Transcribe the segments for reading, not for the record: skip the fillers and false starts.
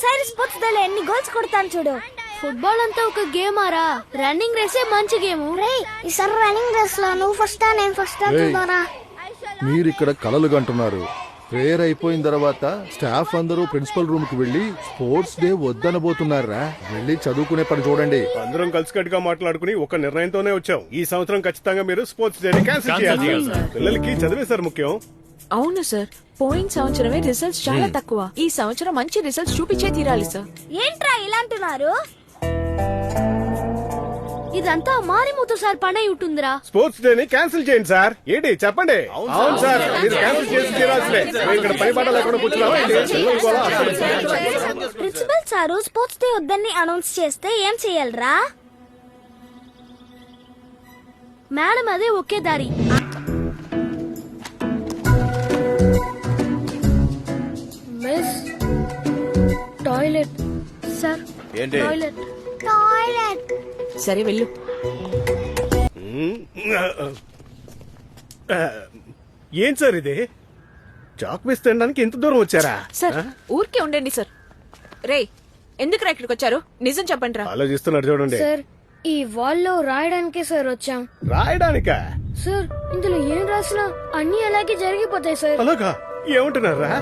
ఈసారి sports day లో ఎన్ని గోల్స్ కొడతాను చూడు. ఫుట్బాల్ అంతా ఒక గేమ్ ఆరా, రన్నింగ్ రేసే మంచి గేమ్. ఈసారి రన్నింగ్ రేస్ లో నువ్వు ఫస్ట్ నేను ఫస్ట్ చూద్దారా. మీరు ఇక్కడ కలలు కంటున్నారు. ప్రేయర్ అయిపోయిన తర్వాత స్టాఫ్ అందరూ ప్రిన్సిపల్ రూమ్ కి వెళ్లి స్పోర్ట్స్ డే వద్దనబోతున్నారా. వెళ్ళి చదువుకునే పని చూడండి. అందరం కలిసికట్టుగా మాట్లాడుకుని ఒక నిర్ణయంతోనే వచ్చాం. ఈ సంవత్సరం ఖచ్చితంగా మీరు స్పోర్ట్స్ డే క్యాన్సిల్ చేయాలి. పిల్లలకి చదివే సార్ ముఖ్యం. అవును సార్, పోయిన సంవత్సరమే రిజల్ట్స్ చాలా తక్కువ. ఈ సంవత్సరం మంచి రిజల్ట్స్ చూపించే తీరాలి సార్. ఏంట్రా ఇలా అంటున్నారు? ఇదంతా మారిమూతు సార్ పని అయి ఉంటుందిరా. స్పోర్ట్స్ డే ని క్యాన్సిల్ చేయండి సార్. ఏంటి చెప్పండి. అవును సార్, మీరు క్యాన్సిల్ చేసి తీరాల్సిందే. మేము ఇక్కడ పని పాట లేకుండా కూర్చున్నావా? ప్రిన్సిపల్ సారు స్పోర్ట్స్ డే వద్దని అనౌన్స్ చేస్తే ఏం చెయ్యాలరా? మేడం అదే ఒకే దారి. Miss toilet sir. ఏంటి? టాయిలెట్. టాయిలెట్. సరే వెళ్ళు. ఏం సార్ ఇది? చాక్ వేసి తినడానికి ఎంత దూరం వచ్చారా? సార్ ఊరికే ఉండండి సార్. రే, ఎందుకు ఇక్కడికి వచ్చారు? నిజం చెప్పండి రా. ఆలోచిస్తున్నారు చూడండి. సార్ ఈ వాల్లో రాయడానికే సార్ వచ్చాం. రాయడానికా? సార్ ఇందులో ఏం రాసినా అన్ని అలాగే జరిగిపోతాయి సార్. అలాగా? ఏమంటున్నారా?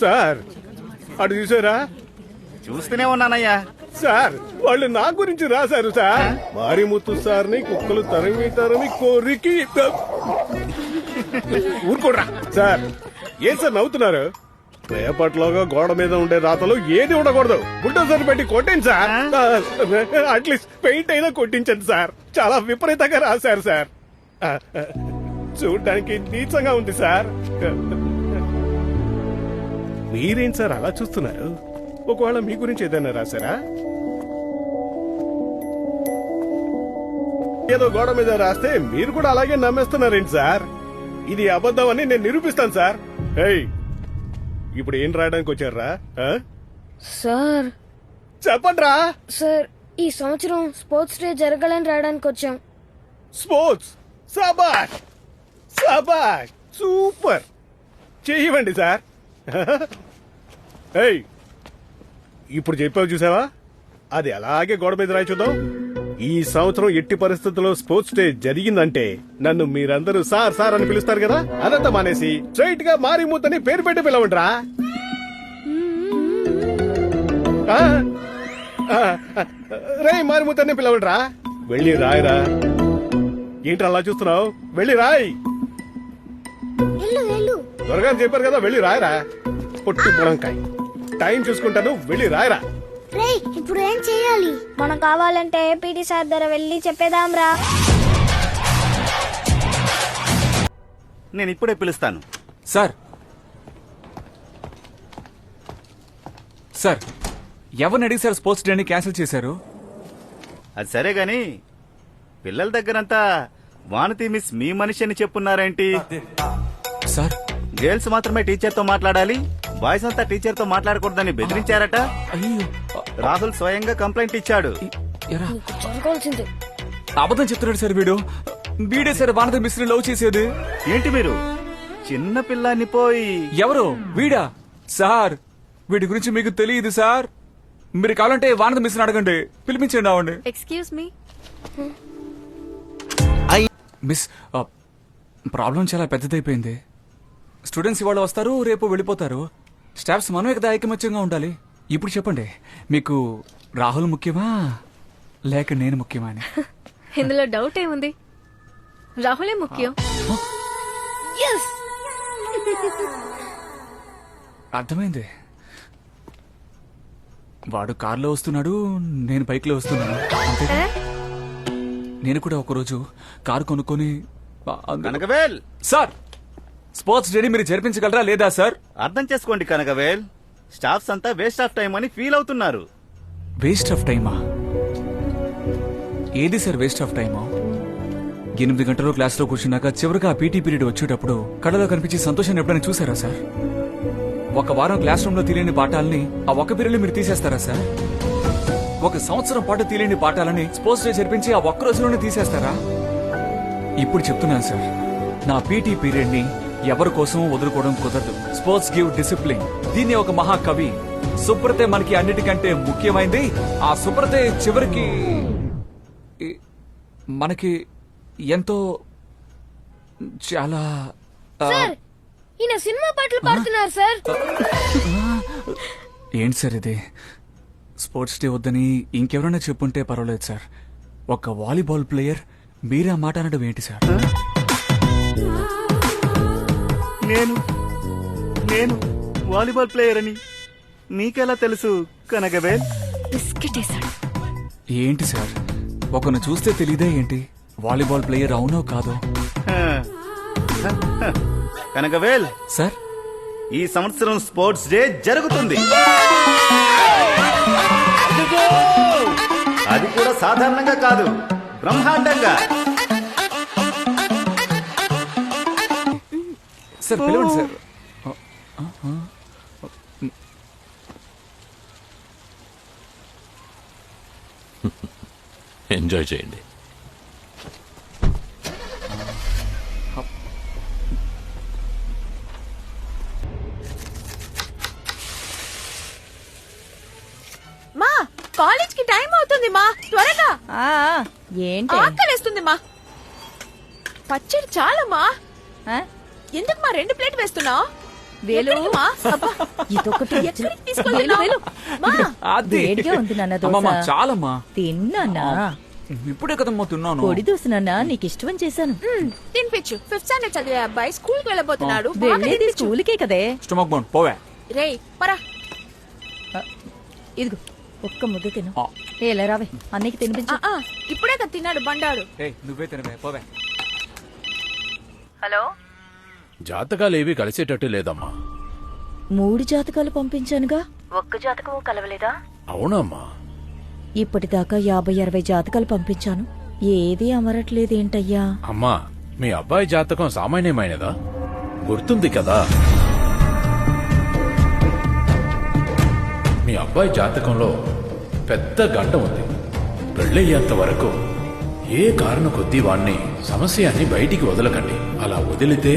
సార్ అటు చూసారా? చూస్తూనే ఉన్నానయ్యా. సార్ వాళ్ళు నా గురించి రాశారు సార్. మారిముత్తు సార్ని కుక్కలు తరిమి కోరికి ఊరుకోడ్రా. సార్ ఏం సార్ నవ్వుతున్నారు? రేపట్లోగా గోడ మీద ఉండే రాతలు ఏది ఉండకూడదు. బుల్డోజర్ పెట్టి కొట్టండి సార్. అట్లీస్ట్ పెయింట్ అయినా కొట్టించండి సార్. చాలా విపరీతంగా రాశారు సార్. చూడ్డానికి నీచంగా ఉంది సార్. మీరేం సార్ అలా చూస్తున్నారు? ఒకవేళ మీ గురించి ఏదైనా రాశారా? ఏదో గోడ మీద రాస్తే మీరు కూడా అలాగే నమ్మేస్తున్నారేంటి సార్? ఇది అబద్ధం అని నేను నిరూపిస్తాను సార్. ఇప్పుడు ఏం రాయడానికి వచ్చారా? సార్ చెప్పండ్రా. సార్ ఈ సంవత్సరం స్పోర్ట్స్ డే జరగాలని రాయడానికి వచ్చాం. స్పోర్ట్స్ సబాష్ సబాష్ సూపర్ చెయ్యండి సార్. ఇప్పుడు చెప్పావు చూసావా? అది అలాగే గోడ మీద రాయి చూద్దాం. ఈ సంవత్సరం ఎట్టి పరిస్థితుల్లో స్పోర్ట్స్ డే జరిగిందంటే నన్ను మీరందరూ సార్ సార్ అని పిలుస్తారు కదా. అదంతా మానేసి స్ట్రైట్ గా మారిమూతని పేరు పెట్టి పిలవండ్రా. రే మారిమూతని పిలవండ్రా. వెళ్ళి రాయరా. ఏంటి అలా చూస్తున్నావు? వెళ్ళి రాయ్. త్వరగా చెప్పారు కదా, వెళ్ళి రాయరా. పొట్టు పొడంకాయ టైం చూసుకుంటాను. వెళ్ళి రాయరా. ఇప్పుడు ఏం చెయ్యాలి? మనం కావాలంటే పీటీ సార్ దగ్గర వెళ్ళి చెప్పేదాం రా. నేను ఇప్పుడే పిలుస్తాను. సార్ సార్ ఎవరిని అడిగి సార్ స్పోర్ట్స్ డేని క్యాన్సిల్ చేశారు? అది సరే గాని పిల్లల దగ్గరంతా వానతి మిస్ మీ మనిషి అని చెప్పున్నారేంటి? సార్ గర్ల్స్ మాత్రమే టీచర్ తో మాట్లాడాలి, బాయ్స్ అంతా టీచర్ తో మాట్లాడకూడదని బెదిరించారట. అయ్యో, రాహుల్ స్వయంగా కంప్లైంట్ ఇచ్చాడు. ఎరా జరగాల్సింది. అబద్ధం చెప్తున్నాడు సార్. వీడే సార్ వానద మిస్ని లవ్ చేసేది. ఏంటి మీరు చిన్న పిల్లాన్ని పోయి? ఎవరు వీడా? సార్ వీడి గురించి మీకు తెలియదు సార్. మీరు కావాలంటే వానద మిస్ని అడగండి, పిలిపించండి. అవ్వండి. ఎక్స్క్యూజ్ మీ మిస్, ప్రాబ్లం చాలా పెద్దదైపోయింది. స్టూడెంట్స్ ఇవాళ వస్తారు, రేపు వెళ్ళిపోతారు. స్టాఫ్స్ మనమే కదా ఐకమత్యంగా ఉండాలి. ఇప్పుడు చెప్పండి, మీకు రాహుల్ ముఖ్యమా లేక నేను ముఖ్యమా అని? ఇందులో డౌట్ ఏముంది? రాహులే ముఖ్యం. అర్థమైంది. వాడు కార్లో వస్తున్నాడు, నేను బైక్లో వస్తున్నాను. అంతే. నేను కూడా ఒకరోజు కారు కొనుక్కొని కనకవేల్ సార్ స్పోర్ట్స్ డేని మీరు జరిపించగలరా లేదా సార్? అర్థం చేసుకోండి కనకవేల్, స్టాఫ్స్ అంతా వేస్ట్ ఆఫ్ టైం అని ఫీల్ అవుతున్నారు. వేస్ట్ ఆఫ్ టైమా? ఏది సార్ వేస్ట్ ఆఫ్ టైమా? 8 గంటలు క్లాస్లో కూర్చున్నాక చివరిగా పీటీ పీరియడ్ వచ్చేటప్పుడు కళ్ళలో కనిపించే సంతోషాన్ని ఎప్పుడైనా చూసారా సార్? ఒక వారం క్లాస్ రూమ్ లో తెలియని పాఠాలని ఆ ఒక్క పీరియడ్ మీరు తీసేస్తారా సార్? ఒక సంవత్సరం పాటు తెలియని పాఠాలని స్పోర్ట్స్ డే జరిపించి ఆ ఒక్క రోజులోనే తీసేస్తారా? ఇప్పుడు చెప్తున్నాను సార్, నా పీటీ పీరియడ్ ని ఎవరి కోసం వదులుకోవడం కుదరదు. Sports give discipline. దీన్ని ఒక మహాకవి సుబ్రతే మనకి అన్నిటికంటే ముఖ్యమైంది. ఆ సుబ్రతే చివరికి మనకి ఎంతో చాలా సార్ ఈయన సినిమా పాటలు పాడుతున్నారు సార్. ఏంటి సార్ ఇది? స్పోర్ట్స్ డే వద్దని ఇంకెవరైనా చెప్పుంటే పర్వాలేదు సార్. ఒక వాలీబాల్ ప్లేయర్ మీరే ఆ మాట అనడం ఏంటి సార్? నేను వాలీబాల్ ప్లేయర్ అని నీకెలా తెలుసు కనకవేల్? బిస్కెట్ వేసాడు. ఏంటి సార్, ఒకరిని చూస్తే తెలియదే ఏంటి వాలీబాల్ ప్లేయర్ అవునో కాదో? కనకవేల్, సార్ ఈ సంవత్సరం స్పోర్ట్స్ డే జరుగుతుంది. అది కూడా సాధారణంగా కాదు, బ్రహ్మాండంగా. సార్ పిలవండి సార్. ఎంజాయ్ చేయండి. మా కాలేజ్ కి టైం అవుతుంది మా, త్వరగా. ఏంటి ఆకలేస్తుంది మా. పచ్చడి చాలు మా. ఎందుకు మా 2 ప్లేట్ వేస్తున్నావు? వేలు మా ఇదొకటి ఎక్కడికి తీసుకెళ్తున్నావు? మా అది వేడిగా ఉంది నాన్న అమ్మమ్మ, దోశ. చాలమ్మా. తిన్నానా ఇప్పుడే కదమ్మా తిన్నాను. పొడి దోశ నాన్న, నీకు ఇష్టం చేశాను. తినిపించు. 5th స్టాండర్డ్ చదివే అబ్బాయి స్కూల్ కి వెళ్ళబోతున్నాడు. బాగా వెళ్ళేది తినిపించు. స్కూల్కే కదే. స్టమక్ బౌండ్ పోవే. రేయ్ పరా. ఇదిగో ఒక్క ముద్ద తిను. ఆ. ఇలా రావే, అన్నయ్యకి తినిపించు. ఇప్పుడే కదా తిన్నాడు బండాడు. ఏయ్ నువ్వే తినవే, పోవే. హలో, జాతకాలేవి కలిసేటట్టు లేదమ్మా. 3 జాతకాలు పంపించానుగా, ఒక్క జాతకం కలవలేదా? అవునమ్మా. ఇప్పటిదాకా 50-60 జాతకాలు పంపించాను, ఏది అమరట్లేదేంటయ్యా? అమ్మా, మీ అబ్బాయి జాతకం సామాన్యమైనదా? గుర్తుంది కదా, మీ అబ్బాయి జాతకంలో పెద్ద గంట ఉంది. పెళ్ళయ్యేంత వరకు ఏ కారణం కొద్దీ వాణ్ణి సమస్యని బయటికి వదలకండి. అలా వదిలితే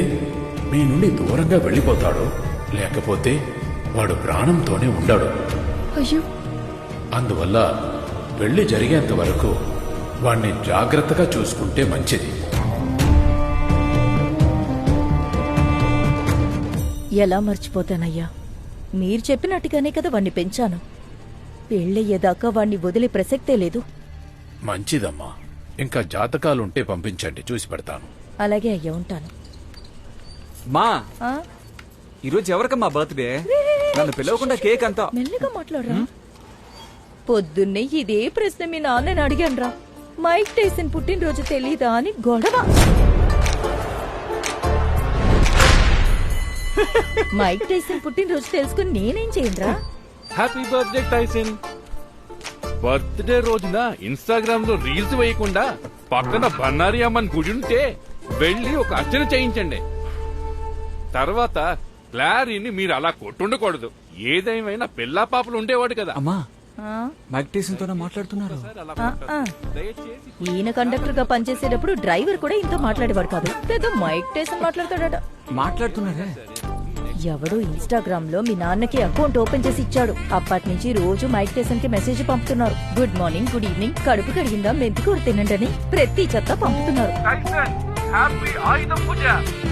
మీ నుండి దూరంగా వెళ్ళిపోతాడు, లేకపోతే వాడు ప్రాణంతోనే ఉండడు. అయ్యో, అందువల్ల పెళ్లి జరిగేంత వరకు వాణ్ణి జాగ్రత్తగా చూసుకుంటే మంచిది. ఎలా మర్చిపోతానయ్యా? మీరు చెప్పినట్టుగానే కదా వాణ్ణి పెంచాను. పెళ్ళయ్యేదాకా వాణ్ణి వదిలే ప్రసక్తే లేదు. మంచిదమ్మా. ఇంకా జాతకాలుంటే పంపించండి, చూసి పెడతాను. అలాగే అయ్యా, ఉంటాను. మా ఆ? ఈరోజు ఎవరికమ్మా బర్త్డే? నన్ను పిలవకుండా కేక్ అంతా. మెల్లగా మాట్లాడరా. పొద్దున్నే ఇదే ప్రశ్న మీ నాన్నని అడిగానురా. మైక్ టైసన్ పుట్టినరోజు తెలీదా అని గొడవ. మైక్ టైసన్ పుట్టినరోజు తెలుసుకుని నేనేం చేయనురా? Happy birthday Tyson. బర్త్డే రోజున ఇన్స్టాగ్రామ్ లో రీల్స్ వేయకుండా పక్కన బన్నారి అమ్మన్ గుడి ఉంటే వెళ్ళి ఒక అర్చన చేయించండి. తర్వాత క్లారీని మీరు అలా కొట్టుండకూడదు. ఏదేమైనా పిల్లా పాపలు ఉండేవాడు కదా. అమ్మా, ఆ? మైక్ టైసన్ తోనే మాట్లాడుతున్నారు. ఆ. ఈయన కండక్టర్ గా పనిచేసేటప్పుడు డ్రైవర్ కూడా ఇంత మాట్లాడేవాడు కాదు. లేదా మైక్ టైసన్ మాట్లాడతాడట. మాట్లాడుతున్నారే. ఎవడో ఇన్స్టాగ్రామ్ లో మీ నాన్నకి అకౌంట్ ఓపెన్ చేసి ఇచ్చాడు. అప్పటి నుంచి రోజు మైక్ టైసన్ కి మెసేజ్ పంపుతున్నారు. గుడ్ మార్నింగ్, గుడ్ ఈవినింగ్, కడుపు కడిగిందా, మెంతికూర తినండి అని ప్రతి చెత్త పంపుతున్నారు. హ్యాపీ ఆయుధ పూజ.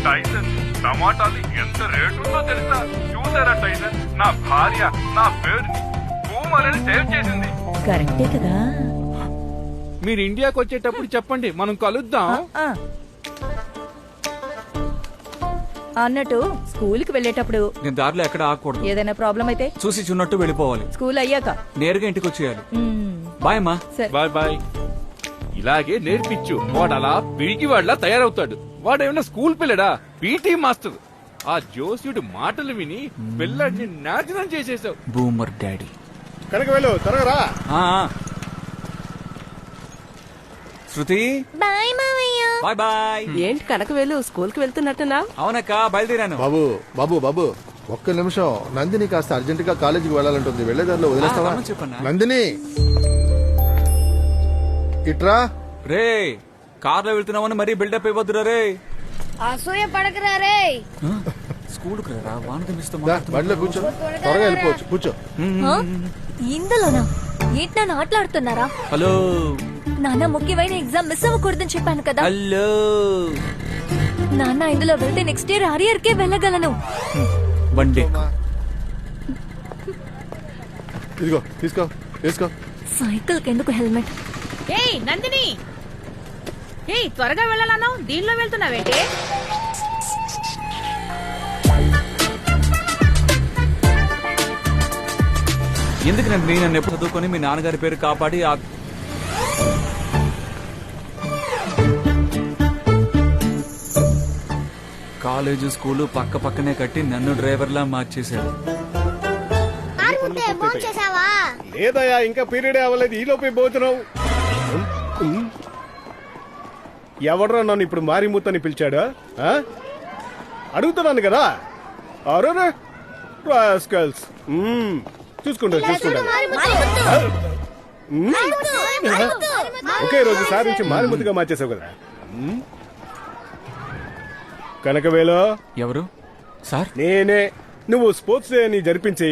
టైసన్ టమాటాలు ఎంత రేటుందో తెలుసా? చూసారా టైసన్, నా భార్య నా పేరుని భూమలని సేవ్ చేసింది. కరెక్టే కదా. మీరు ఇండియాకి వచ్చేటప్పుడు చెప్పండి, మనం కలుద్దాం. ఆ. అన్నట్టు స్కూల్ కి వెళ్ళేటప్పుడు నేను దారిలో ఎక్కడ ఆగకూడదు. ఏదైనా ప్రాబ్లం అయితే చూసి చున్నట్టు వెళ్ళిపోవాలి. స్కూల్ అయ్యాక నేరుగా ఇంటికి వచ్చేయాలి. మ్మ్. బాయ్ అమ్మా. సరే. Bye bye. ఇలాగే నేర్పించు, వాడు అలా పిరికి వాళ్ళ తయారవుతాడు. వాడేమన్నా స్కూల్ పిల్లడా? PT master. ఆ జోస్యుడి మాటలు విని పిల్లడిని నాశనం చేసేసావు. Boomer daddy. కనకవేలు త్వరగా రా. ఆ, ఆ. శృతి, బాయ్ మావయ్య. Bye bye. ఏంటి కనకవేలు స్కూల్ కి వెళ్తున్నట్టున్నా? అవునక్క, బయలుదేరాను. బాబు బాబు బాబు, ఒక్క నిమిషం. నందిని కాస్త అర్జెంట్ గా కాలేజీకి వెళ్ళాలంటుంది. వెళ్లేదారిలో వదిలేస్తావా? రమ్మని చెప్పన్నా. నందిని, ఇట్రా. రే, కార్లో వెళ్తున్నామని మరీ బిల్డప్ ఇవ్వద్దురా రే. అసూయ పడకరా రే. స్కూల్కి రా వాన తమ్మిస్తూ దా, బండిలో కూర్చో, త్వరగా వెళ్ళిపోవచ్చు. కూర్చో. ఇందులోనా ఏంటి నన్ను ఆటలాడుతున్నారా? హలో నాన్న ముఖ్యమైన ఎగ్జామ్ మిస్ అవ్వకూడదని చెప్పాను కదా. హలో నాన్న ఇందులో వెళ్తే నెక్స్ట్ ఇయర్ అరియర్ కే వెళ్ళగలను. బండి ఇదిగో తీసుకో, వేసుకో. సైకిల్ కెందుకు హెల్మెట్? ఏయ్ నందిని, ఏయ్ త్వరగా వెళ్ళాలను దీనిలో వెళ్తున్నావేంటి? ఎందుకు నన్ను ఎప్పుడు చదువుకొని మీ నాన్నగారి పేరు కాపాడి కాలేజీ స్కూలు పక్క పక్కనే కట్టి నన్ను డ్రైవర్లా మార్చేశారు. లేదయ్యా, ఇంకా పీరియడ్ అవ్వలేదు, ఈ లోపే భోజనం. ఎవడ్రా నన్ను ఇప్పుడు మారిమూతని పిలిచాడా? అడుగుతున్నాను కదా. అరే రాస్కల్స్. చూసుకుంటాను. ఒకే రోజు సారించి మారిమూతగా మార్చేసావు కదా. కనకవేలో ఎవరు సార్? నేనే. నువ్వు స్పోర్ట్స్ డే అని జరిపించి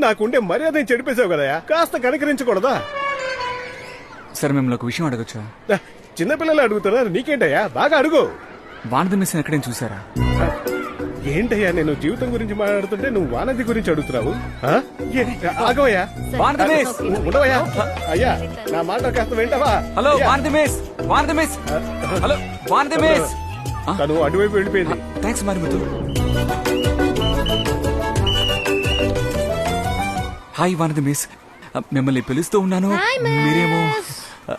నాకుండే మర్యాద చెడిపేశావు కదా, కాస్త కనకరించకూడదా? సార్ మిమ్మల్ని ఒక విషయం అడగచ్చా? చిన్నపిల్లలు అడుగుతున్నారు, నీకేంటయ్యా? బాగా అడుగు. వానది మిస్ ఎక్కడైనా చూసారా? ఏంటయ్యా, నేను జీవితం గురించి మాట్లాడుతుంటే నువ్వు వానది గురించి అడుగుతున్నావు? ఆగవయ్యా, ఉండవయ్యా. అయ్యా, నా మాట కాస్త వింటావా? Hello Vanathi miss, Vanathi miss, hello Vanathi miss. తను అటువైపు వెళ్ళిపోయింది. Thanks Marimuthu. Hi Vanathi miss, మిమ్మల్ని పిలుస్తూ ఉన్నాను, మీరేమో.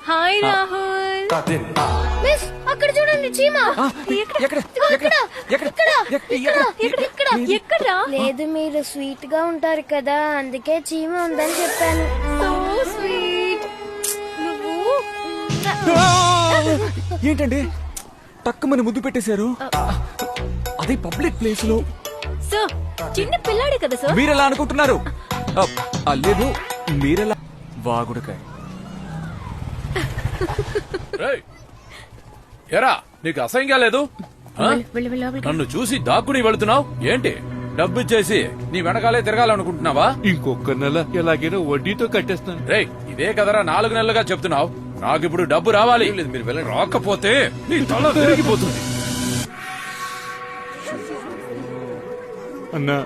హాయ్ రాహుల్. మిస్ అక్కడ చూడండి చీమ. ఎక్కడా? లేదు మీరు స్వీట్ గా ఉంటారు కదా అందుకే చీమ ఉందని చెప్పాను. So sweet. ఏంటండి టక్కుమని ముద్దు పెట్టేశారు? అది పబ్లిక్ ప్లేస్ లో. సార్ చిన్న పిల్లాడే కదా సార్. మీరెలా అనుకుంటున్నారు? లేదు మీరెలా. వాగుడుకాయ. ఎరా నీకు అసహ్యంగా లేదు? నన్ను చూసి దాక్కుని వెళుతున్నావు ఏంటి? డబ్బు ఇచ్చేసి నీ వెనకాలే తిరగాలనుకుంటున్నావా? ఇంకొక నెల ఎలాగైనా వడ్డీతో కట్టేస్తాను. రేయ్ ఇదే కదరా 4 నెలలుగా చెప్తున్నావు. నాకిప్పుడు డబ్బు రావాలి. మీరు వెళ్ళి రాకపోతే నీ తల తిరిగిపోతుంది. అన్నా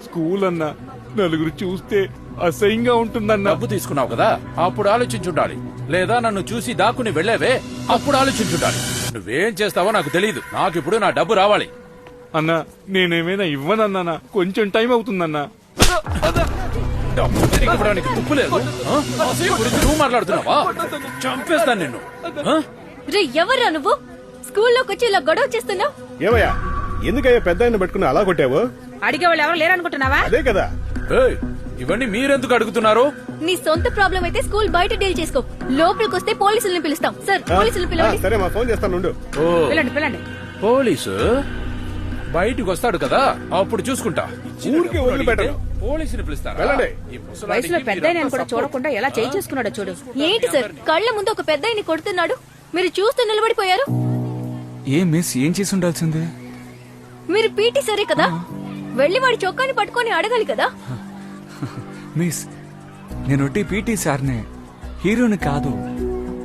స్కూల్ అన్నా నలుగురు చూస్తే అసహ్యంగా ఉంటుందన్నా. డబ్బు తీసుకున్నావు కదా, అప్పుడు ఆలోచించుండాలి. లేదా నన్ను చూసి దాక్కుని వెళ్లేవే, అప్పుడు ఆలోచించుండాలి. నువ్వేం చేస్తావో నాకు తెలియదు. నాకిప్పుడు నా డబ్బు రావాలి. అన్నా నేనేమైనా ఇవ్వనన్నానా? కొంచెం టైం అవుతుందన్నా. డబ్బు తిరిగి ఇవ్వడానికి తుప్పు లేదు. అసహ్యం గురించి నువ్వు మాట్లాడుతున్నావా? చంపేస్తాను నిన్ను. రే ఎవరా నువ్వు? స్కూల్లోకి వచ్చి ఇలా గొడవ చేస్తున్నావు? ఏమయ్యా, ఎందుకయ్యా పెద్ద ఆయన పెట్టుకుని అలా కొట్టావు? అడిగే వాళ్ళు ఎవరు లేరనుకుంటున్నావా? అదే కదా. ఇవన్నీ మీరెందుకు అడుగుతున్నారు? నీ సొంత ప్రాబ్లం అయితే స్కూల్ బయట డీల్ చేసుకో. లోపలికి వస్తే పోలీసుల్ని పిలుస్తాం. సార్ పోలీసులు పిలవండి. సరే, మా ఫోన్ చేస్తాను. పిల్లండి. పోలీసు బయటికి వస్తాడు కదా, అప్పుడు చూసుకుంటా. ఊరికి వదిలిపెట్టను. పోలీసుని పిలుస్తారా? వెళ్ళండి. వయసులో పెద్ద కూడా చూడకుండా ఎలా చేయి చేసుకున్నాడో చూడు. ఏంటి సార్ కళ్ళ ముందు ఒక పెద్దాయన్ని కొడుతున్నాడు, మీరు చూస్తూ నిలబడిపోయారు. ఏ మిస్ ఏం చేసి ఉండాల్సిందే? మీరు పీటీ సరే కదా, వెళ్లి వాడి చొక్కాని పట్టుకొని అడగాలి కదా. మిస్ నేను పీటీ సార్నే, హీరోని కాదు.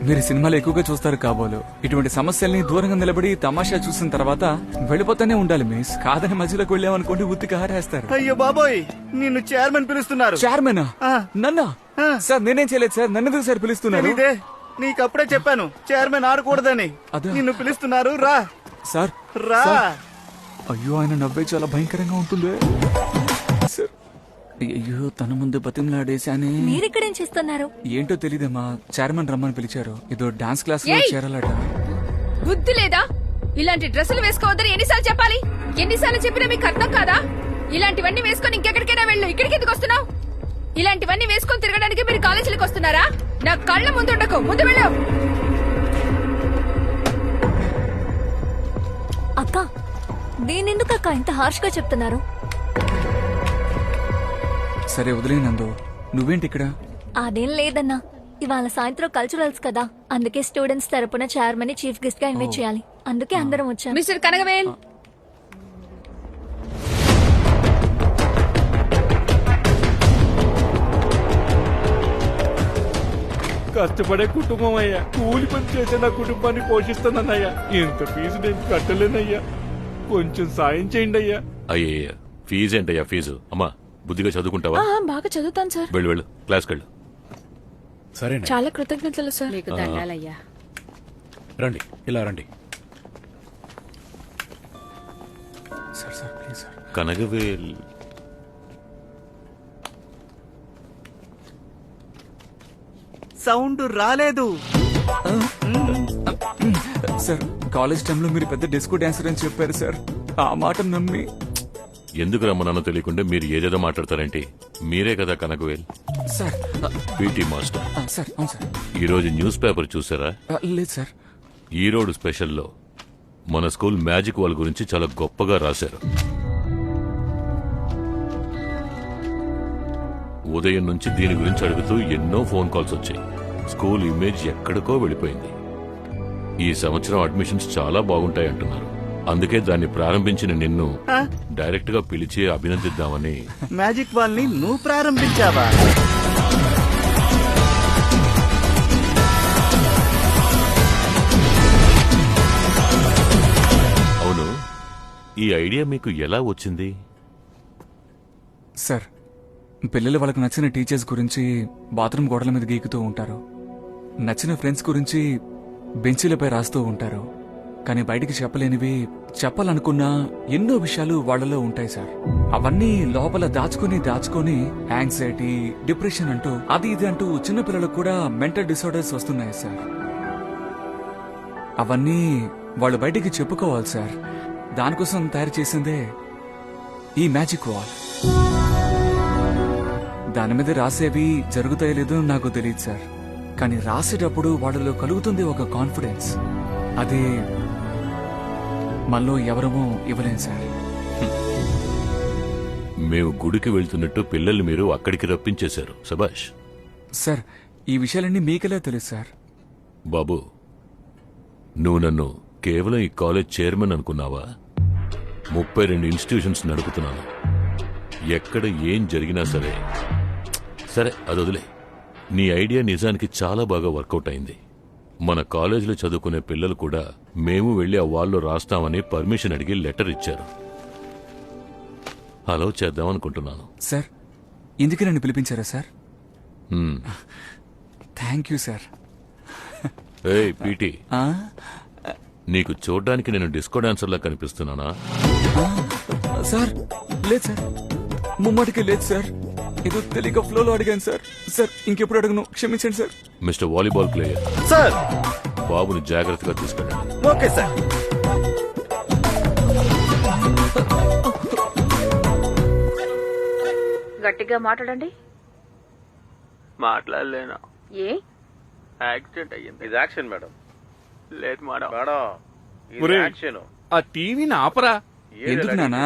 మీరు సినిమాలు ఎక్కువగా చూస్తారు కాబోలు. ఇటువంటి సమస్యల్ని దూరంగా నిలబడి తమాషా చూసిన తర్వాత వెళ్ళిపోతానే ఉండాలి మిస్. కాదని మధ్యలోకి వెళ్ళామనుకోండి ఉత్తికి హారేస్తారు. అయ్యో బాబోయ్, నిన్ను చైర్మన్ పిలుస్తున్నారు. చైర్మనా? నన్నా? సార్ నేనేం చేయలేదు సార్, నన్ను సార్ పిలుస్తున్నారు. ఇదే నీకప్పుడే చెప్పాను చైర్మన్ ఆడకూడదని. నిన్ను పిలుస్తున్నారు, రా. సార్ రా. అయ్యో ఆయన నవ్వే చాలా భయంకరంగా ఉంటుంది. అయ్యో తన ముందు బతిమలాడేశానే. మీరిక్కడేం చేస్తున్నారు? ఏంటో తెలీదమ్మా, చైర్మన్ రమ్మని పిలిచారు. ఏదో డాన్స్ క్లాస్ లో చేరాలట. బుద్ధి లేదా? ఇలాంటి డ్రెస్సులు వేసుకోవద్దని ఎన్నిసార్లు చెప్పాలి? ఎన్నిసార్లు చెప్పినా మీకు అర్థం కాదా? ఇలాంటివన్నీ వేసుకొని ఇంకెక్కడికైనా వెళ్ళు. ఇక్కడికి ఎందుకు వస్తున్నావు? ఇలాంటివన్నీ వేసుకొని తిరగడానికి మీరు కాలేజీలకు వస్తున్నారా? నా కళ్ళ ముందు ఉండకు, ముందు వెళ్ళు. అక్క నేనెందుకు అక్క ఇంత హార్ష్ గా చెప్తున్నారు? సరే వదిలేనందు, నువ్వేంటి ఇక్కడ? అదేం లేదన్నా, ఇవాళ సాయంత్రం కల్చరల్స్ కదా, అందుకే స్టూడెంట్స్ తరపున చైర్మన్ చీఫ్ గెస్ట్ గా ఇన్వైట్ చేయాలి. అందుకే అందరం వచ్చాం. మిస్టర్ కనగవేల్, కష్టపడే కుటుంబం అయ్యా, కూలి పని చేసే నా కుటుంబాన్ని పోషిస్తానన్నయ్యా. ఇంత ఫీజు నేను కట్టలేనయ్యా, కొంచెం సాయం చేయండి అయ్యా. అయ్యయ్య ఫీజు ఏంటయ్యా ఫీజు? అమ్మా బుద్ధిగా చదువుకుంటావా? బాగా చదువుతాను సార్. వెళ్ళు వెళ్ళు, క్లాస్కి వెళ్ళు. సరే చాలా కృతజ్ఞతలు సార్. మీకు దండాలయ్యా. రండి, ఇలా రండి. Sir sir please sir. Kanagavel sound రాలేదు. సార్ కాలేజ్ టైంలో మీరు పెద్ద డిస్కో డాన్సర్ అని చెప్పారు సార్. ఆ మాట నమ్మి ఎందుకు రమ్మన్నానో తెలియకుండా మీరు ఏదేదో మాట్లాడతారేంటి? మీరే కదా Kanagavel, sir. PT master. Sir అవును సార్. ఈ రోజు న్యూస్ పేపర్ చూసారా? లేదు సార్. ఈరోడు స్పెషల్లో మన స్కూల్ మ్యాజిక్ వాల్ గురించి చాలా గొప్పగా రాశారు. ఉదయం నుంచి దీని గురించి అడుగుతూ ఎన్నో ఫోన్ కాల్స్ వచ్చాయి. స్కూల్ ఇమేజ్ ఎక్కడికో వెళ్ళిపోయింది. ఈ సంవత్సరం అడ్మిషన్స్ చాలా బాగుంటాయి అంటున్నారు. అందుకే దాన్ని ప్రారంభించిన నిన్ను డైరెక్ట్ గా పిలిచి అభినందిద్దామని. మ్యాజిక్ వాల్ ని నువ్వు ప్రారంభించావా? అవును, ఈ ఐడియా మీకు ఎలా వచ్చింది? సార్ పిల్లలు వాళ్ళకి నచ్చిన టీచర్స్ గురించి బాత్రూమ్ గోడల మీద గీకుతూ ఉంటారు. నచ్చిన ఫ్రెండ్స్ గురించి బెంచీలపై రాస్తూ ఉంటారు. కానీ బయటికి చెప్పలేనివి, చెప్పాలనుకున్న ఎన్నో విషయాలు వాళ్ళలో ఉంటాయి సార్. అవన్నీ లోపల దాచుకొని యాంగ్జైటీ, డిప్రెషన్ అంటూ అది ఇది అంటూ చిన్నపిల్లలకు కూడా మెంటల్ డిసార్డర్స్ వస్తున్నాయి సార్. అవన్నీ వాళ్ళు బయటికి చెప్పుకోవాలి సార్. దానికోసం తయారు చేసిందే ఈ మ్యాజిక్ వాల్. దాని మీద రాసేవి జరుగుతాయో లేదో నాకు తెలియదు సార్. కానీ రాసేటప్పుడు వాళ్ళలో కలుగుతుంది ఒక కాన్ఫిడెన్స్. అది మనలో ఎవరమో ఇవ్వలేం సార్. మేము గుడికి వెళ్తున్నట్టు పిల్లల్ని మీరు అక్కడికి రప్పించేశారు. సబాష్ సార్. ఈ విషయాలన్నీ మీకెలా తెలుసు సార్? బాబు, నువ్వు నన్ను కేవలం ఈ కాలేజ్ చైర్మన్ అనుకున్నావా? 32 ఇన్స్టిట్యూషన్స్ నడుపుతున్నాను. ఎక్కడ ఏం జరిగినా సరే అది వదిలే. నీ ఐడియా నిజానికి చాలా బాగా వర్కౌట్ అయింది. మన కాలేజీలో చదువుకునే పిల్లలు కూడా మేము వెళ్లి ఆ వాల్లో రాస్తామని పర్మిషన్ అడిగి లెటర్ ఇచ్చారు. అలౌ చేద్దాం అనుకుంటున్నాను. సార్ ఇందుకే నన్ను పిలిపించారా సార్? Thank you sir. ఏయ్ పీటీ, నీకు చూడ్డానికి నేను డిస్కో డాన్సర్లా కనిపిస్తున్నానా? సార్ లేదు సార్, ముమ్మాటికి లేదు సార్. ఏదో తెలియక ఫ్లోలో అడిగాను సార్. సార్ ఇంకెప్పుడు అడగను, క్షమించండి sir. Mister volleyball player sir, బాబుని జాగ్రత్తగా తీసుకెళ్ళండి. Okay sir. గట్టిగా మాట్లాడండి. మాట్లాడలేనా? ఏ యాక్సిడెంట్ అయ్యింది. ఇది యాక్షన్ మేడం. లేదు మేడం. ఒరేయ్, ఆ టీవీని ఆపరా. ఎందుకు నానా?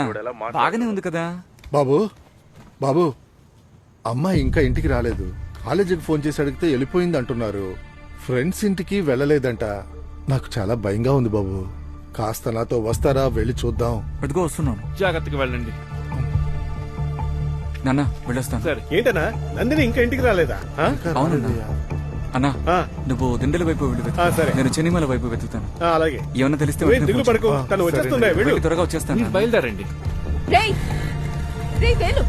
బాగానే ఉంది కదా. బాబు బాబు, అమ్మాయి ఇంకా ఇంటికి రాలేదు. కాలేజీకి ఫోన్ చేసి అడిగితే వెళ్ళిపోయింది అంటున్నారు. ఫ్రెండ్స్ ఇంటికి వెళ్ళలేదంట. నాకు చాలా భయంగా ఉంది బాబు. కాస్త నాతో వస్తారా? వెళ్ళి చూద్దాం. అదిగో వస్తున్నాను. జాగ్రత్తగా వెళ్ళండి. నాన్న వెళ్ళొస్తాను. సరే. ఏంటన్నా నందిని ఇంకా ఇంటికి రాలేదా? అవునన్నా. అన్నా నువ్వు దిండల వైపు వెళ్ళు. సరే. నేను చెన్నిమల వైపు వెతుకుతాను. అలాగే. ఏమన్నా తెలిస్తే నువ్వేం వెంటనే దిగులు ఫోన్ పడకు, తను వచ్చేస్తుండే. వెళ్ళు. చేయి. త్వరగా వచ్చేస్తాను. మీరు బయలుదేరండి. రేయ్ రేయ్ వేలు,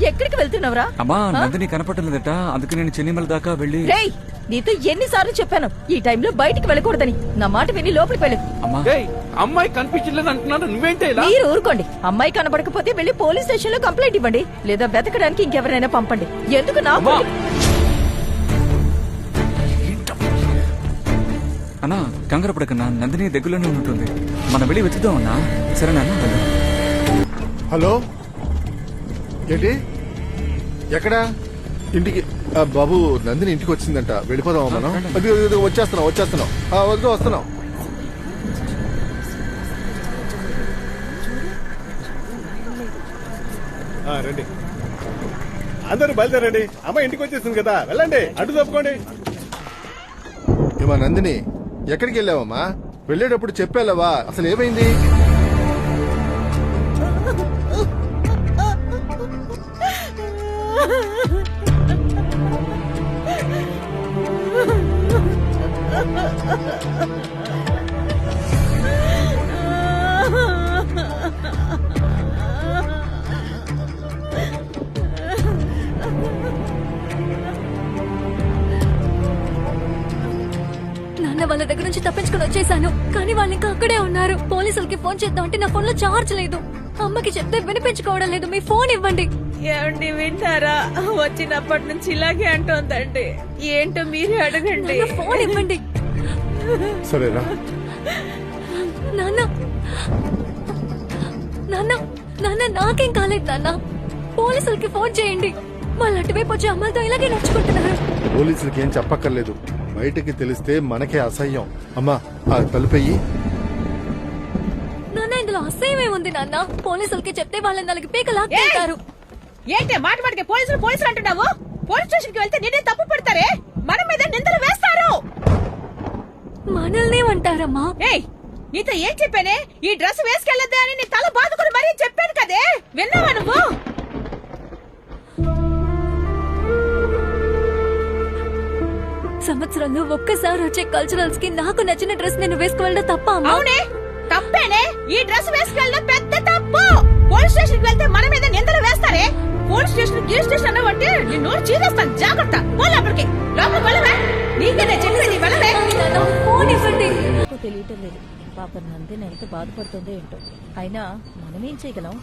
ఎక్కడికి వెళ్తున్నావురా? అమ్మా నందిని కనపడలేదట, అందుకే నేను చెన్నిమల దాకా వెళ్ళి. రేయ్ నీతో ఎన్నిసార్లు చెప్పాను ఈ టైంలో బయటికి వెళ్ళకూడదని. నా మాట విని లోపలికి వెళ్ళు. అమ్మా ఏయ్, అమ్మాయి కనిపించలేదు అంటున్నాను, నువ్వేంటే ఇలా? మీరు ఊరుకోండి. అమ్మాయి కనబడకపోతే వెళ్ళి పోలీస్ స్టేషన్ లో కంప్లైంట్ ఇవ్వండి, లేదా వెతకడానికి ఇంకెవరైనా పంపండి. ఎందుకు నా అమ్మా! అన్నా కంగారు పడకన్నా, నందిని దగ్గరలోనే ఉంటుంది. మనం వెళ్ళి వెతుకుదాం అన్నా. సరేనా? హలో, ఏంటి? ఎక్కడా? ఇంటికి. బాబు నందిని ఇంటికి వచ్చిందంట. వెళ్ళిపోదామా మనం? అది వచ్చేస్తున్నాం. వస్తున్నాం. రండి. అందరూ బయలుదేరండి. అమ్మాయి ఇంటికి వచ్చేసింది కదా, వెళ్ళండి. అడ్డు తప్పుకోండి. ఏమా నందిని, ఎక్కడికి వెళ్ళావమ్మా? వెళ్ళేటప్పుడు చెప్పాలవా? అసలు ఏమైంది? నాన్న వాళ్ళ దగ్గర నుంచి తప్పించుకుని వచ్చేసాను, కానీ వాళ్ళు ఇంకా అక్కడే ఉన్నారు. పోలీసులకి ఫోన్ చేద్దాం అంటే నా ఫోన్ లో చార్జ్ లేదు. అమ్మకి చెప్తే వినిపించుకోవడం లేదు. మీ ఫోన్ ఇవ్వండి. ఏమండి వింటారా? వచ్చినప్పటి నుంచి ఇలాగే అంటోందండి. ఏంటో మీరే అడగండి. నాన్న, ఫోన్ ఇవ్వండి. సరేరా. నాన్న నాన్న నాన్న నాకేం కాలేదు నాన్న. పోలీసులకి ఫోన్ చేయండి. వాళ్ళు అటువైపు వచ్చి అమ్మాయితో ఇలాగే నడుచుకుంటున్నారు. పోలీసులకి ఏం చెప్పక్కర్లేదు. బయటకి తెలిస్తే మనకే అసహ్యం. అమ్మా, ఆ తలుపెయ్యి. నాన్న, ఇందులో అసహ్యమే ఉంది నాన్న. పోలీసులకి చెప్తే వాళ్ళని నలుగు పీక లాక్కుంటారు. ఏంటి మాట మాటకి పోలీసులు పోలీసులు అంటున్నావు? పోలీస్ స్టేషన్ కి వెళ్తే నేనే తప్పు పెడతారే, మన మీద నిందలు వేస్తారు. మనల్నే అంటారమ్మా. ఏయ్, నీతో ఏం చెప్పానే? ఈ డ్రెస్ వేసుకెళ్ళద్దే అని నీ తల బాదుకుని మరీ చెప్పాను కదే, విన్నావా నువ్వు? సంవత్సరంలో ఒక్కసారి వచ్చే కల్చరల్స్ కి నాకు నచ్చిన డ్రెస్ నేను వేసుకువెళ్ళడం తప్ప అమ్మా? అవునే, తప్పేనే. ఈ డ్రెస్ వేసుకెళ్ళడం పెద్ద తప్పు. పోలీస్ స్టేషన్ కి వెళ్తే మన మీద నిందలు వేస్తారే. పోలీస్ స్టేషన్ గిల్ స్టేషన్ అన్నవంటే నేను నోరు చీరేస్తాను. జాగ్రత్త. లోపలికి లోపలికి వెళ్ళవే. నీకేనే చెప్పేది, వెళ్ళవే. ఫోన్ ఇవ్వండి. తెలియటం లేదు. పాప నందిని ఎంత బాధపడుతుందో ఏంటో. అయినా మనమేం చేయగలం?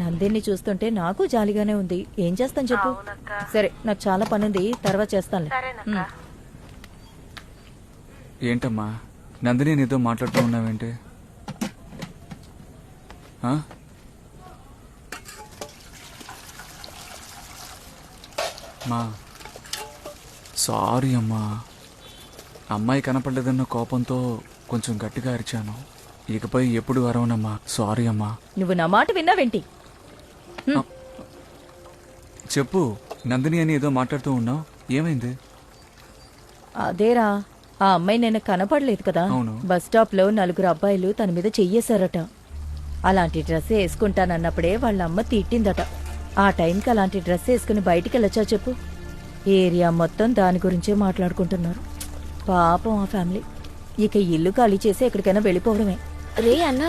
నందిని చూస్తుంటే నాకు జాలిగానే ఉంది. ఏం చేస్తాను చెప్పు. సరే, నాకు చాలా పనుంది, తర్వాత చేస్తానులే. ఏంటమ్మా నందిని నీతో మాట్లాడుతూ ఉన్నావేంటి? ఆ? మా సారీ అమ్మా. అమ్మాయి కనపడలేదన్న కోపంతో కొంచెం గట్టిగా అరిచాను. ఇకపై ఎప్పుడు అరవనమ్మా. సారీ అమ్మా. నువ్వు నా మాట విన్నావేంటి? చెప్పు, నందిని అని ఏదో మాట్లాడుతూ ఉన్నావు, ఏమైంది? అదేరా, ఆ అమ్మాయి నేను కనపడలేదు కదా. అవును. బస్ స్టాప్ లో 4 అబ్బాయిలు తన మీద చెయ్యేశారట. అలాంటి డ్రెస్ వేసుకుంటానన్నప్పుడే వాళ్ళ అమ్మ తిట్టిందట. ఆ టైంకి అలాంటి డ్రెస్ వేసుకుని బయటికి వెళ్ళొచ్చా చెప్పు? ఏరియా మొత్తం దాని గురించే మాట్లాడుకుంటున్నారు. పాపం ఆ ఫ్యామిలీ. ఇక ఇల్లు ఖాళీ చేసి ఎక్కడికైనా వెళ్ళిపోవడమే. రే అన్న,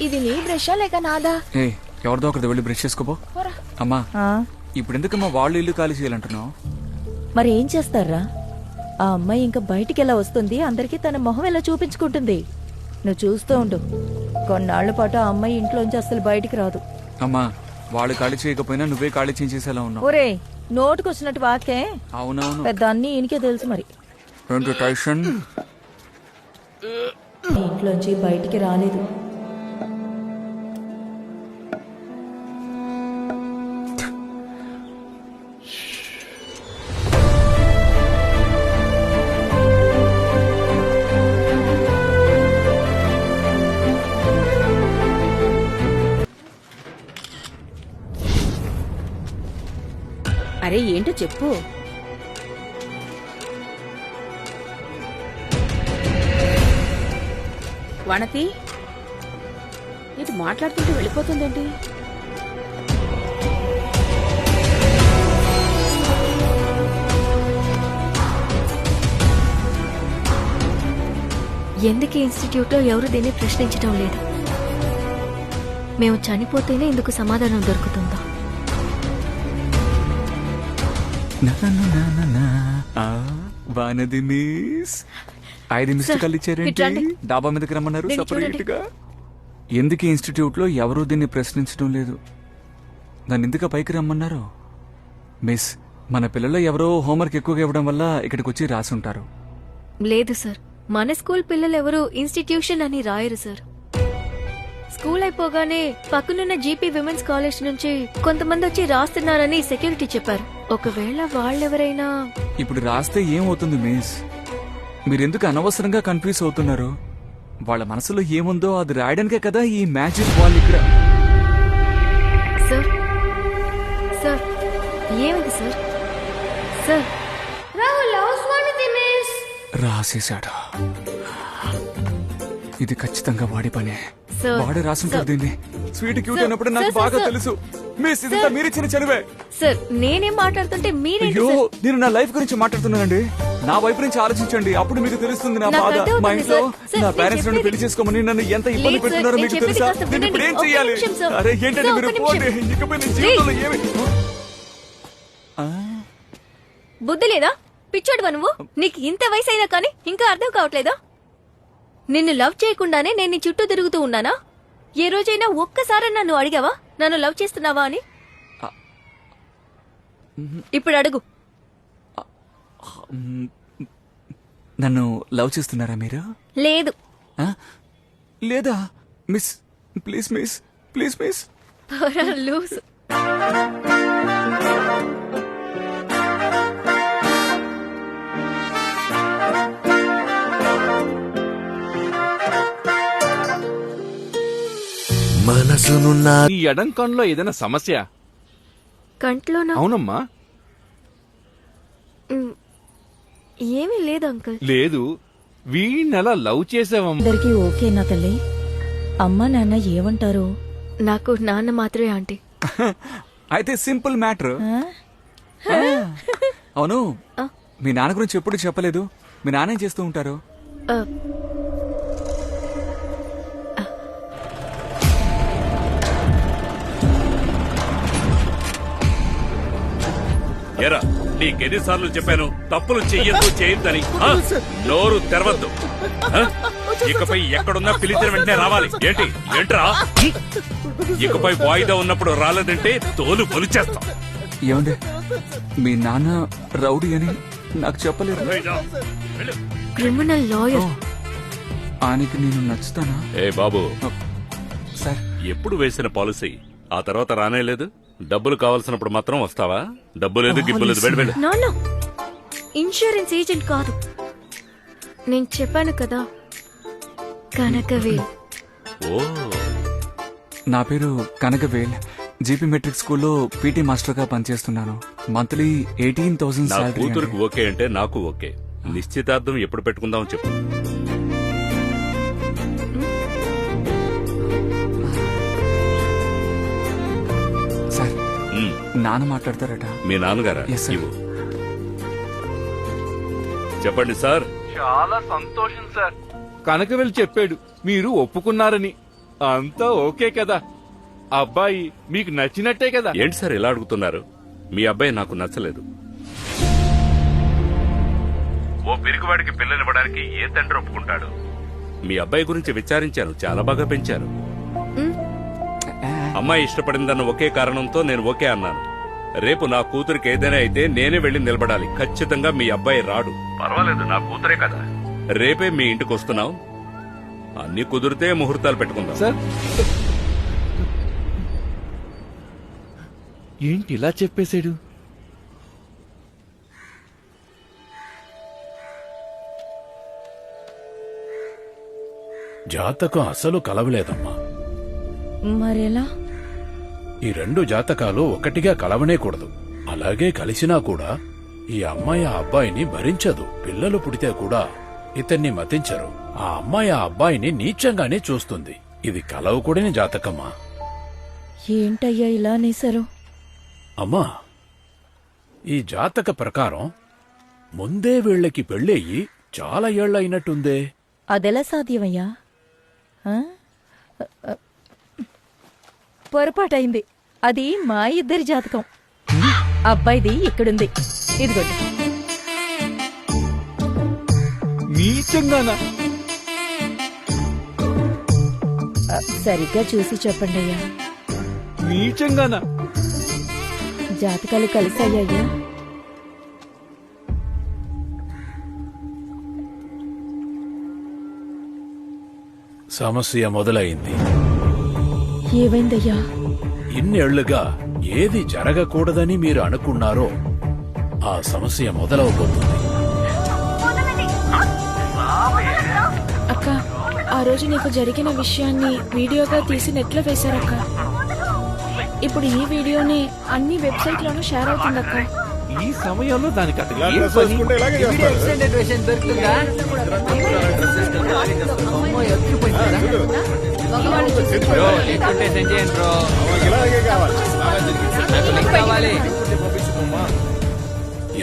ఇది నీ బ్రషా లేక నాదా? ఏ, ఎవరిదో ఒకరిది వెళ్ళి బ్రష్ చేసుకోపో. అమ్మా, ఆ? ఇప్పుడు ఎందుకమ్మా వాళ్ళు ఇల్లు ఖాళీ చేయాలంటున్నావు? మరి ఏం చేస్తారా? ఆ అమ్మాయి ఇంకా బయటికి ఎలా వస్తుంది? అందరికీ తన మొహం ఎలా చూపించుకుంటుంది? నువ్వు చూస్తూ ఉండు. కొన్నాళ్ల పాటు ఆ అమ్మాయి ఇంట్లోంచి అసలు బయటికి రాదు. అమ్మా, వాళ్ళు ఖాళీ చేయకపోయినా నువ్వే ఖాళీ చేసేలా ఉన్నావు. ఒరే, నోటుకొచ్చినట్టు వాకే. అవునవును, పెద్ద అన్ని ఈయనకే తెలుసు. మరి టైషన్ ఇంట్లోంచి బయటికి రాలేదు. అరే ఏంటో చెప్పు. వనతి ఇది మాట్లాడుతుంటే వెళ్ళిపోతుందేంటి? ఎందుకు ఇన్స్టిట్యూట్ లో ఎవరు దీన్ని ప్రశ్నించడం లేదు? మేము చనిపోతేనే ఇందుకు సమాధానం దొరుకుతుందా? వానది మిస్ 5 మిస్డ్ కాల్ ఇచ్చారేంటి? డాబా మీదకి రమ్మన్నారు సపరేట్ గా. ఎందుకు ఇన్స్టిట్యూట్ లో ఎవరూ దీన్ని ప్రశ్నించడం లేదు? దాన్ని ఎందుకు పైకి రమ్మన్నారు? మిస్, మన పిల్లలు ఎవరో హోంవర్క్ ఎక్కువగా ఇవ్వడం వల్ల ఇక్కడికి వచ్చి రాసుంటారు. లేదు సార్, మన స్కూల్ పిల్లలు ఎవరు ఇన్స్టిట్యూషన్ అని రాయరు సార్. స్కూల్ అయిపోగానే పక్కనున్న జీపీ విమెన్స్ కాలేజ్ నుంచి కొంతమంది వచ్చి రాస్తున్నారని సెక్యూరిటీ చెప్పారు. ఒకవేళ వాళ్ళెవరైనా ఇప్పుడు రాస్తే ఏమవుతుంది మిస్? మీరెందుకు అనవసరంగా కన్ఫ్యూజ్ అవుతున్నారు? వాళ్ళ మనసులో ఏముందో అది రాయడానికే కదా ఈ మ్యాజిక్ బాల్ ఇక్కడ. సార్ సార్ ఏమైంది సార్? సార్ రాహుల్ హౌస్ వాడితే మిస్ రాసేశాడు. ఇది ఖచ్చితంగా వాడి పనే. సార్, వాడే రాసుంటాడు సార్. దీన్ని. స్వీట్ క్యూట్ సార్, అయినప్పుడు నాకు సార్, బాగా సార్. తెలుసు. మిస్ ఇదంతా సార్. మీరిచ్చిన చదివే. సార్ నేనేం మాట్లాడుతుంటే మీరేంటి అయ్యో సార్? నేను నా లైఫ్ గురించి మాట్లాడుతున్నానండి. నా వైపు నుంచి ఆలోచించండి, అప్పుడు మీకు తెలుస్తుంది నా నాకు బాధ. అర్థమవుతుంది మా ఇంట్లో సార్. సార్, నా నేను పేరెంట్స్ నన్ను చెప్పేది- పెళ్లి చేసుకోమని నన్ను ఎంత ఇబ్బంది లేదు పెడుతున్నారో సార్, మీకు నేను తెలుసా? చెప్పేది నేను ఇప్పుడు ఏం కాస్త చెయ్యాలి? వినండి. ఒక్క నిమిషం సార్. అరే ఏంటంటే సార్, మీరు ఒక్క పోండి. నిమిషం. ఇకపై నేను జీవితంలో ఏమి బుద్ధి లేదా? పిచ్చోడువా నువ్వు? నీకు ఇంత వయసు అయినా కానీ ఇంకా అర్థం కావట్లేదా? నిన్ను లవ్ చేయకుండానే నేను నీ చుట్టూ తిరుగుతూ ఉన్నానా? ఏ రోజైనా ఒక్కసారి నన్ను అడిగావా నన్ను లవ్ చేస్తున్నావా అని? ఇప్పుడు అడుగు. నన్ను లవ్ చేస్తున్నారా మీరు? లేదు. ఆ? లేదా miss please miss please miss. Loose. మనసునున్న ఈ ఎడం కన్నులో ఏదైనా సమస్య? కంట్లోనా? అవునమ్మా. ఏమీ లేదు అంకుల్. లేదు, వీణ్ణెలా లవ్ చేసావమ్మా? అందరికీ ఓకేనా తల్లి? అమ్మా నాన్న ఏమంటారు? నాకు నాన్న మాత్రమే ఆంటీ. అయితే సింపుల్ మ్యాటర్. ఆ? అవును, ఆ. మీ నాన్న గురించి ఎప్పుడు చెప్పలేదు. మీ నాన్న ఏం చేస్తూ ఉంటారు? ఆ, ఎరా నీకెన్నిసార్లు చెప్పాను తప్పులు చెయ్యొద్దు చేయొద్దని? నోరు తెరవద్దు. ఇకపై ఎక్కడున్నా పిలిచిన వెంటనే రావాలి. ఏంట్రా? ఇకపై వాయిదా ఉన్నప్పుడు రాలేదంటే తోలు పొలిచేస్తాం. ఏమండి, మీ నాన్న రౌడీ అని నాకు చెప్పలేదు. Criminal lawyer. ఆయనకి నేను నచ్చుతానా? ఏ బాబు, సార్ ఎప్పుడు వేసిన పాలసీ ఆ తర్వాత రానేలేదు. డబ్బులు కావాల్సినప్పుడు మాత్రం వస్తావా? డబ్బు లేదు గిబ్బు లేదు. వెళ్ళు. నాన్న ఇన్సూరెన్స్ ఏజెంట్ కాదు. నేను చెప్పాను కదా, కనకవేల్. ఓ, నా పేరు కనకవేల్. జీపీ మెట్రిక్ స్కూల్లో పీటీ మాస్టర్ గా పనిచేస్తున్నాను. మంత్లీ 18,000 నా శాలరీ. కూతురికి ఓకే అంటే నాకు ఓకే. నిశ్చితార్థం ఎప్పుడు పెట్టుకుందాం చెప్పు. సార్ నాన్న మాట్లాడతారట. మీ నాన్నగారా? Yes, sir. ఇవ్వు. చెప్పండి సార్. చాలా సంతోషం సార్. కనకవేల్ చెప్పాడు మీరు ఒప్పుకున్నారని. అంతా ఓకే కదా? అబ్బాయి మీకు నచ్చినట్టే కదా? ఏంటి సార్ ఇలా అడుగుతున్నారు? మీ అబ్బాయి నాకు నచ్చలేదు. ఓ పిరికివాడికి పిల్లనివ్వడానికి ఏ తండ్రి ఒప్పుకుంటాడు? మీ అబ్బాయి గురించి విచారించాను, చాలా బాగా పెంచారు. అమ్మాయి ఇష్టపడిందన్న ఒకే కారణంతో నేను ఓకే అన్నాను. రేపు నా కూతురికి ఏదైనా అయితే నేనే వెళ్లి నిలబడాలి. ఖచ్చితంగా మీ అబ్బాయి రాడు. పర్వాలేదు, నా కూతురే కదా. రేపే మీ ఇంటికి వస్తున్నావు. అన్ని కుదిరితే ముహూర్తాలు పెట్టుకుందాం. సార్ ఏంటి ఇలా చెప్పేశాడు? జాతకం అసలు కలవలేదమ్మా. మరెలా? ఈ రెండు జాతకాలు ఒకటిగా కలవనేకూడదు. అలాగే కలిసినా కూడా ఈ అమ్మాయి ఆ అబ్బాయిని భరించదు. పిల్లలు పుడితే కూడా ఇతన్ని మతించరు. ఆ అమ్మాయి ఆ అబ్బాయిని నీచంగానే చూస్తుంది. ఇది కలవకూడని జాతకమ్మా. ఏంటయ్యా ఇలా అనేశారు? అమ్మా, ఈ జాతక ప్రకారం ముందే వీళ్ళకి పెళ్ళయ్యి చాలా ఏళ్లయినట్టుందే. అదెలా సాధ్యమయ్యా? ఆ? పొరపాటైంది. అది మా ఇద్దరి జాతకం. అబ్బాయిది ఇక్కడుంది. ఇదిగోండి. నీచంగానా? సరిగ్గా చూసి చెప్పండి అయ్యా. నీచంగానా? జాతకాలు కలిసాయ్యా? సమస్య మొదలైంది. ఏమైందయ్యా? ఇన్నేళ్లుగా ఏది జరగకూడదని మీరు అనుకున్నారో ఆ సమస్య మొదలవబోతుంది. అక్క, ఆ రోజు నీకు జరిగిన విషయాన్ని వీడియోగా తీసి నెట్లో వేశారక్క. ఇప్పుడు ఈ వీడియోని అన్ని వెబ్సైట్లోనూ షేర్ అవుతుందక్క. ఈ సమయంలో దానికి అసలు ఇలా ఏం డ్రెస్ పని? వేసుకుంటే ఇలాగే చేస్తారు. అవకి ఇలాగే కావాలి.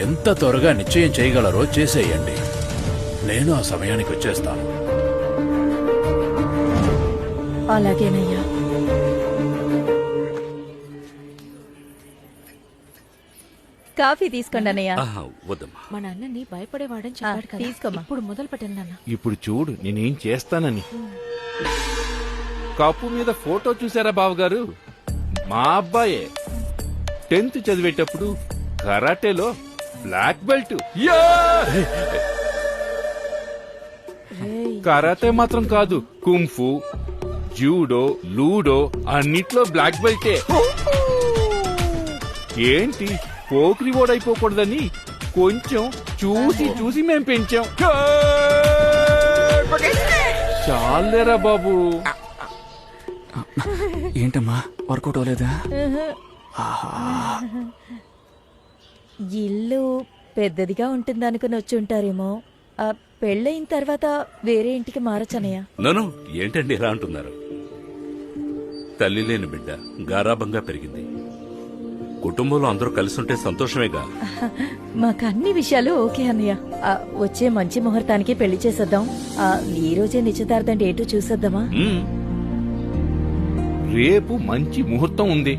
ఎంత త్వరగా నిశ్చయం చేయగలరో చేసేయండి. నేను ఆ సమయానికి వచ్చేస్తాను. అలాగేనయ్యా. కాఫీ తీసుకోండి అన్నయ్య. ఆహా, వద్దమ్మా. మా నాన్నని భయపడేవాడని చెప్పాడు కదా. తీసుకోమ్మా. ఇప్పుడు మొదలు పెట్టండి నాన్న. ఇప్పుడు చూడు నేనేం చేస్తానని. కప్పు మీద ఫోటో చూసారా బావగారు? మా అబ్బాయే 10th చదివేటప్పుడు కరాటేలో బ్లాక్ బెల్ట్. కరాటే మాత్రం కాదు, కుంఫు, జూడో, లూడో అన్నిట్లో బ్లాక్ బెల్టే. ఏంటి పోకిరి ఓడైపోకూడదని కొంచెం చూసి చూసి మేం పెంచాం. చాలేరా బాబు. ఏంటమ్మా వర్కౌట్ అవ్వలేదా? ఇల్లు పెద్దదిగా ఉంటుందనుకుని వచ్చి ఉంటారేమో. పెళ్ళయిన తర్వాత వేరే ఇంటికి మారచ్చనయ్య. నన్ను ఏంటండి ఇలా అంటున్నారు? తల్లి లేని బిడ్డ గారాబంగా పెరిగింది. కుటుంబంలో అందరూ కలిసి ఉంటే సంతోషమేగా. మాకు అన్ని విషయాలు ఓకే అన్నయ్య. వచ్చే మంచి ముహూర్తానికి పెళ్లి చేసేద్దాం. ఈ రోజే నిశ్చితార్థం డేటు చూసేద్దామా? రేపు మంచి ముహూర్తం ఉంది.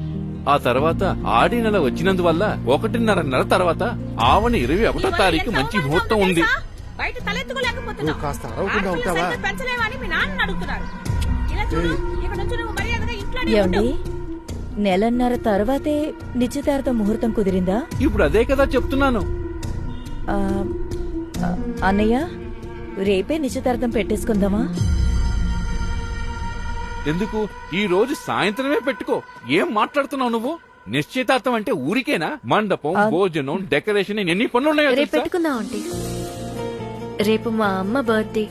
ఆ తర్వాత ఆడి నెల వచ్చినందువల్ల 1.5 నెల తర్వాత ఆవణ 21వ తారీఖు మంచి ముహూర్తం ఉంది. బయట తలెత్తుకోలేకపోతున్నావు. నువ్వు కాస్త అరవకుండా ఉంటావా? పెంచలేవని మీ నాన్న అడుగుతున్నారు. ఇలా చూడు, ఇక్కడ నుంచి నువ్వు మర్యాదగా ఇంట్లోనే ఏమండి, ఉండు. నెలన్నర తర్వాతే నిశ్చితార్థం ముహూర్తం కుదిరిందా? ఇప్పుడు అదే కదా చెప్తున్నాను. అన్నయ్య, రేపే నిశ్చితార్థం పెట్టేసుకుందామా? ఎందుకు ఈ రోజు సాయంత్రమే పెట్టుకో. ఏం మాట్లాడుతున్నావు నువ్వు? నిశ్చితార్థం అంటే ఊరికేనా? మండపం, భోజనం, డెకరేషన్ ఎన్ని పనులున్నాయో రేపు పెట్టుకుందాం ఆంటీ. రేపు మా అమ్మ బర్త్డే.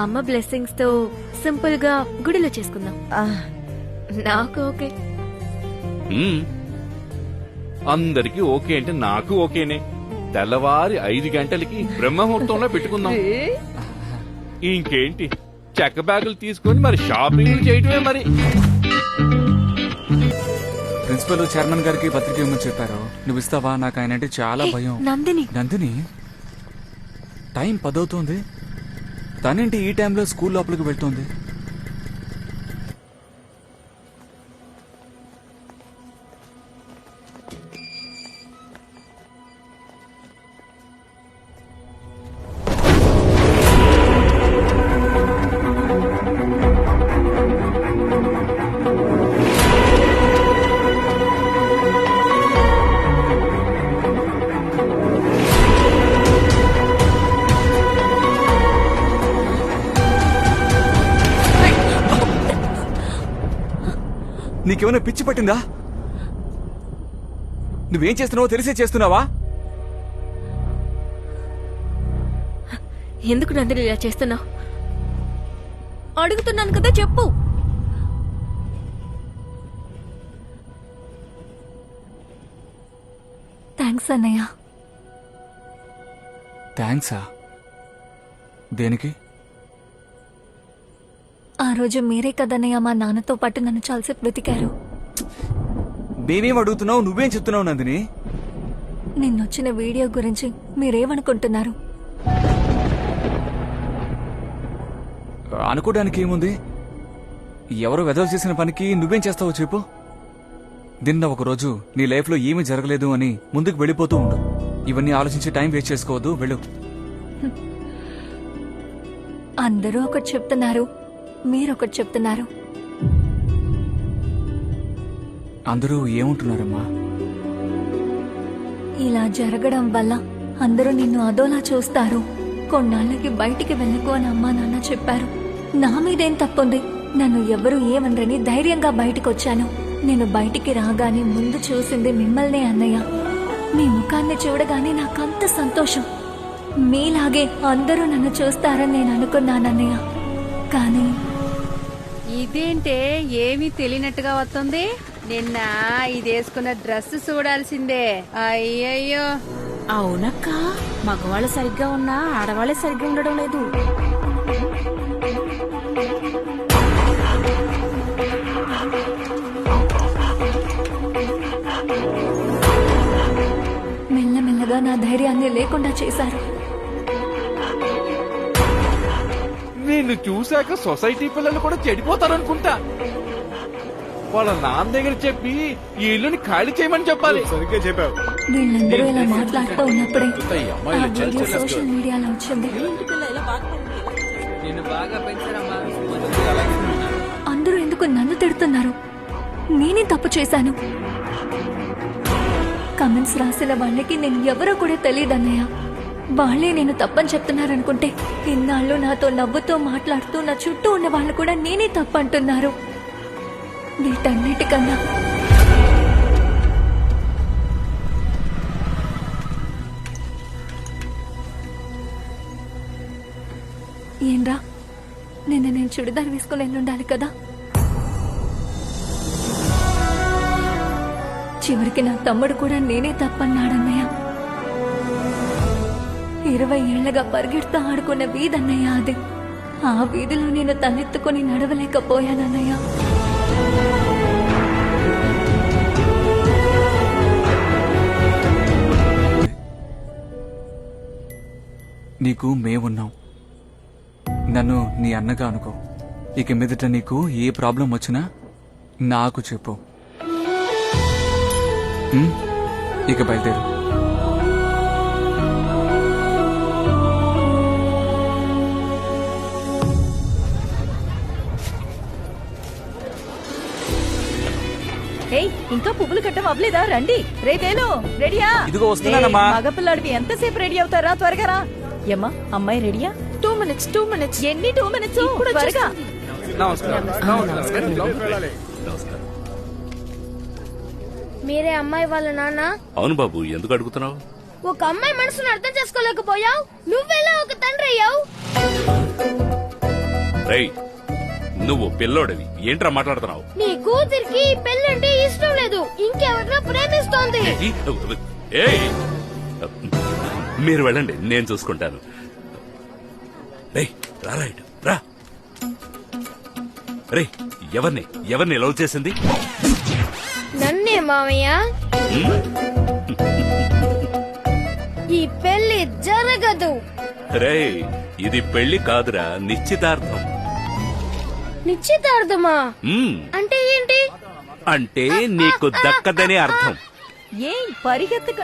అమ్మ బ్లెస్సింగ్స్ తో సింపుల్ గా గుడిలో చేసుకుందాం. నాకు ఓకే. అందరికి ఓకే అంటే నాకు ఓకేనే. తెల్లవారి 5 గంటలకి బ్రహ్మముహూర్తంలో పెట్టుకుందాం. ఇంకేంటి, చెక్క బ్యాగులు తీసుకొని మరి షాపింగ్ చేయటమే. మరి ప్రిన్సిపల్ చైర్మన్ గారికి పత్రిక ఇవ్వమని చెప్పారు. నువ్వు ఇస్తావా? నాకు ఆయన అంటే చాలా భయం. నందిని, టైం 10 అవుతోంది. తనేంటి ఈ టైంలో స్కూల్ లోపలికి వెళ్తోంది? నీకేమైనా పిచ్చి పట్టిందా? నువ్వేం చేస్తున్నావో తెలిసే చేస్తున్నావా? ఎందుకు నందిని ఇలా చేస్తున్నావు? అడుగుతున్నాను కదా, చెప్పు. థ్యాంక్స్ అన్నయ్య. థ్యాంక్సా? దేనికి? ఆ రోజు మీరే కదన్నయ్య మా నాన్నతో పాటు నన్ను చాలాసేపు వెతికారు. నేనేం అడుగుతున్నావు, నువ్వేం చెప్తున్నావు నందిని? నిన్నొచ్చిన వీడియో గురించి మీరేమనుకుంటున్నారు? అనుకోవడానికి ఏముంది? ఎవరో వెదలు చేసిన పనికి నువ్వేం చేస్తావో చెప్పు. నిన్న ఒకరోజు నీ లైఫ్ లో ఏమీ జరగలేదు అని ముందుకు వెళ్ళిపోతూ ఉండు. ఇవన్నీ ఆలోచించి టైం వేస్ట్ చేసుకోవద్దు, వెళ్ళు. అందరూ ఒకటి చెప్తున్నారు, మీరొకటి చెప్తున్నారు. అందరూ ఏమంటున్నారమ్మా? ఇలా జరగడం వల్ల అందరూ నిన్ను అదోలా చూస్తారు. కొన్నాళ్ళకి బయటికి వెళ్ళకు అని అమ్మా నాన్న చెప్పారు. నా మీదేం తప్పుంది? నన్ను ఎవరు ఏమనరని ధైర్యంగా బయటకొచ్చాను. నేను బయటికి రాగానే ముందు చూసింది మిమ్మల్నే అన్నయ్య. మీ ముఖాన్ని చూడగానే నాకంత సంతోషం. మీలాగే అందరూ నన్ను చూస్తారని నేను అనుకున్నానన్నయ్య. కానీ ఇదేంటే ఏమీ తెలియనట్టుగా వస్తుంది. నిన్న ఇది వేసుకున్న డ్రెస్ చూడాల్సిందే. అయ్యయ్యో, అవునక్క, మగవాళ్ళు సరిగ్గా ఉన్నా ఆడవాళ్ళే సరిగ్గా ఉండడం లేదు. మెల్లమెల్లగా నా ధైర్యాన్ని లేకుండా చేశారు. నిన్ను చూశాక సొసైటీ పిల్లలు కూడా చెడిపోతారనుకుంటా. వాళ్ళ నాన్న దగ్గర చెప్పి ఈ ఇల్లుని ఖాళీ చేయమని చెప్పాలి. సరిగ్గా చెప్పావు. వీళ్ళందరూ ఇలా మాట్లాడుతూ ఉన్నప్పుడే ఆ వీడియో సోషల్ మీడియాలో వచ్చింది. అందరూ ఎందుకు నన్ను తిడుతున్నారు? నేనే తప్పు చేశాను. కమెంట్స్ రాసిన వాళ్ళకి నేను ఎవరో కూడా తెలియదన్నయ్య. వాళ్ళే నేను తప్పని చెప్తున్నారనుకుంటే ఇన్నాళ్ళు నాతో నవ్వుతూ మాట్లాడుతూ నా చుట్టూ ఉన్న వాళ్ళు కూడా నేనే తప్పంటున్నారు. వీటన్నిటికన్నా ఏంరా, నిన్న నేను చుడిదార్ వేసుకుని వెళ్ళుండాలి కదా. చివరికి నా తమ్ముడు కూడా నేనే తప్పన్నాడన్నయ్య. 20 ఏళ్లగా పరిగెడుతూ ఆడుకున్న వీధన్నయ్య అది. ఆ వీధిలో నేను తలెత్తుకుని నడవలేకపోయానన్నయ్య. నీకు మేమున్నాం. నన్ను నీ అన్నగా అనుకో. ఇక మీదట నీకు ఏ ప్రాబ్లం వచ్చినా నాకు చెప్పు. ఇక బయలుదేరు. ఏయ్, ఇంకా పువ్వులు కట్టం అవ్వలేదా? రండి. రేపేను రెడీయా? ఇదిగో వస్తున్నానమ్మా. మగపిల్లాడివి ఎంతసేపు రెడీ అవుతారా? త్వరగా రా. ఏమ్మా, అమ్మాయి రెడీయా? 2 minutes. ఎన్ని 2 minutes? త్వరగా. మీరే అమ్మాయి వాళ్ళ నాన్న? అవును బాబు, ఎందుకు అడుగుతున్నావు? ఒక అమ్మాయి మనసును అర్థం చేసుకోలేకపోయావు, నువ్వెలా ఒక తండ్రి అయ్యావు? రేయ్, నువ్వు పిల్లోడివి, ఏంట్రా మాట్లాడుతున్నావు? నీ కూతురికి పెళ్ళంటే ఇష్టం లేదు, ఇంకెవరినో ప్రేమిస్తోంది. ఏయ్, మీరు వెళ్ళండి, నేను చూసుకుంటాను. రేయ్, రా రైట్ రా. రే, ఎవరిని లవ్ చేసింది? నన్నే మామయ్య. ఈ పెళ్లి జరగదు. రేయ్, ఇది పెళ్లి కాదురా, నిశ్చితార్థం. నిశ్చితార్థమా? అంటే ఏంటి? అంటే నీకు దక్కదని అర్థం. ఏం పరిగెత్తక.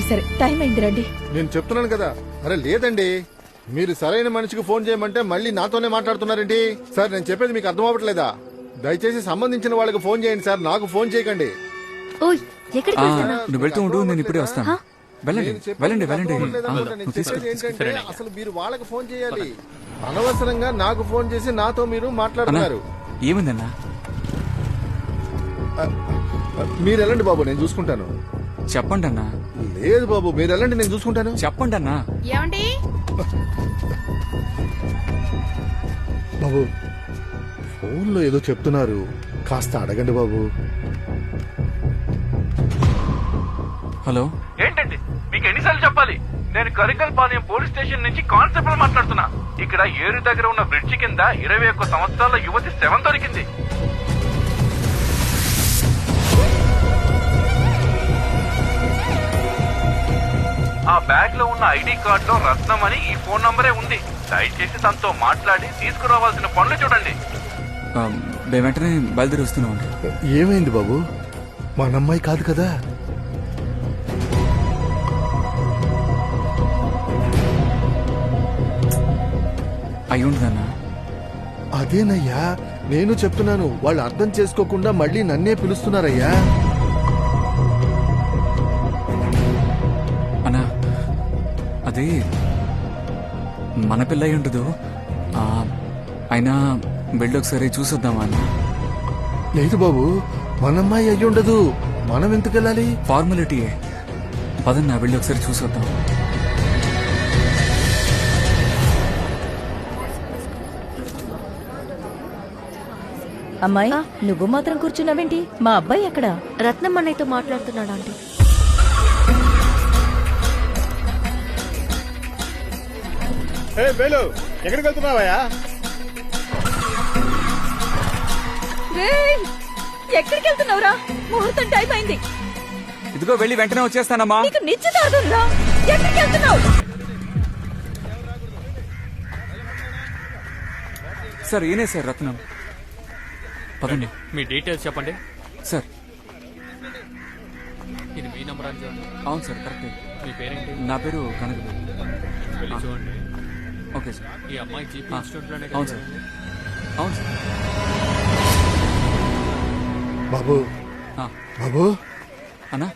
సరే టైం అయింది, రండి. నేను చెప్తున్నాను కదా. అరే లేదండి, మీరు సరైన మనిషికి ఫోన్ చేయమంటే మళ్ళీ నాతోనే మాట్లాడుతున్నారేంటి? సార్, నేను చెప్పేది మీకు అర్థం అవ్వట్లేదా? దయచేసి సంబంధించిన వాళ్ళకి ఫోన్ చేయండి సార్, నాకు ఫోన్ చేయకండి. ఓయ్, ఎక్కడికి వెళ్తున్నావ్? నువ్వు వెళ్తూ ఉండు, నేను ఇప్పుడే వస్తాను. వెళ్ళండి. నేను చెప్పేది ఏంటంటే అసలు మీరు వాళ్ళకి ఫోన్ చేయాలి. అనవసరంగా నాకు ఫోన్ చేసి నాతో మీరు మాట్లాడుతున్నారు. ఏమైందన్నా? మీరు వెళ్ళండి బాబు, నేను చూసుకుంటాను. చెప్పండి అన్నా. లేదు బాబు, మీరు వెళ్ళండి, నేను చూసుకుంటాను. చెప్పండి అన్నా. ఏమండి? బాబు, ఫోన్లో ఏదో చెప్తున్నారు, కాస్త అడగండి బాబు. హలో, ఏంటండి మీకు ఎన్నిసార్లు చెప్పాలి? నేను కరికల్పాలెం పోలీస్ స్టేషన్ నుంచి కానిస్టేబుల్ మాట్లాడుతున్నా. ఇక్కడ ఏరు దగ్గర ఉన్న బ్రిడ్జి కింద 21 సంవత్సరాల యువతి శవం దొరికింది. ఆ బ్యాగ్ లో ఉన్న ఐడి కార్డ్ లో రత్నం అని ఈ ఫోన్ నంబరే ఉంది. దయచేసి తనతో మాట్లాడి తీసుకురావాల్సిన పనులు చూడండి. మేము వెంటనే బయలుదేరి వస్తున్నాం. ఏమైంది బాబు? మా అమ్మాయి కాదు కదా? అయి ఉండదన్నా. అదేనయ్యా నేను చెప్తున్నాను, వాళ్ళు అర్థం చేసుకోకుండా మళ్ళీ నన్నే పిలుస్తున్నారయ్యా. అన్నా, అది మన పిల్ల అయి ఉండదు. అయినా వెళ్ళి ఒకసారి చూసొద్దామా అన్న? లేదు బాబు, మనమ్మాయి అయ్యి ఉండదు. మనం ఎందుకు వెళ్ళాలి? ఫార్మాలిటీయే. పదన్నా వెళ్ళి ఒకసారి చూసొద్దాం. అమ్మాయి, నువ్వు మాత్రం కూర్చున్నావేంటి? మా అబ్బాయి ఎక్కడా? రత్నం అన్నయ్యతో మాట్లాడుతున్నాడు ఆంటీ. వేలు ఎక్కడికి వెళ్తున్నావయ్యా? ఎక్కడికి వెళ్తున్నావురా? ముహూర్తం టైం అయింది. ఇదిగో వెళ్ళి వెంటనే వచ్చేస్తానమ్మా. నీకు నిశ్చితార్థం రా. ఎక్కడికి వెళ్తున్నావు? సార్ ఈయనే సార్ రత్నం. పదండి. మీ డీటెయిల్స్ చెప్పండి సార్. ఇది మీ నంబర్ అని చూడండి. అవును సార్, కరెక్టే. మీ పేరేంటి? నా పేరు కనక. వెళ్ళి చూడండి. Okay sir. ఈ అమ్మాయి జీపీ ఇన్స్టిట్యూట్ లోనే. అవును సార్. అవును సార్. బాబు బాబు అన్నా,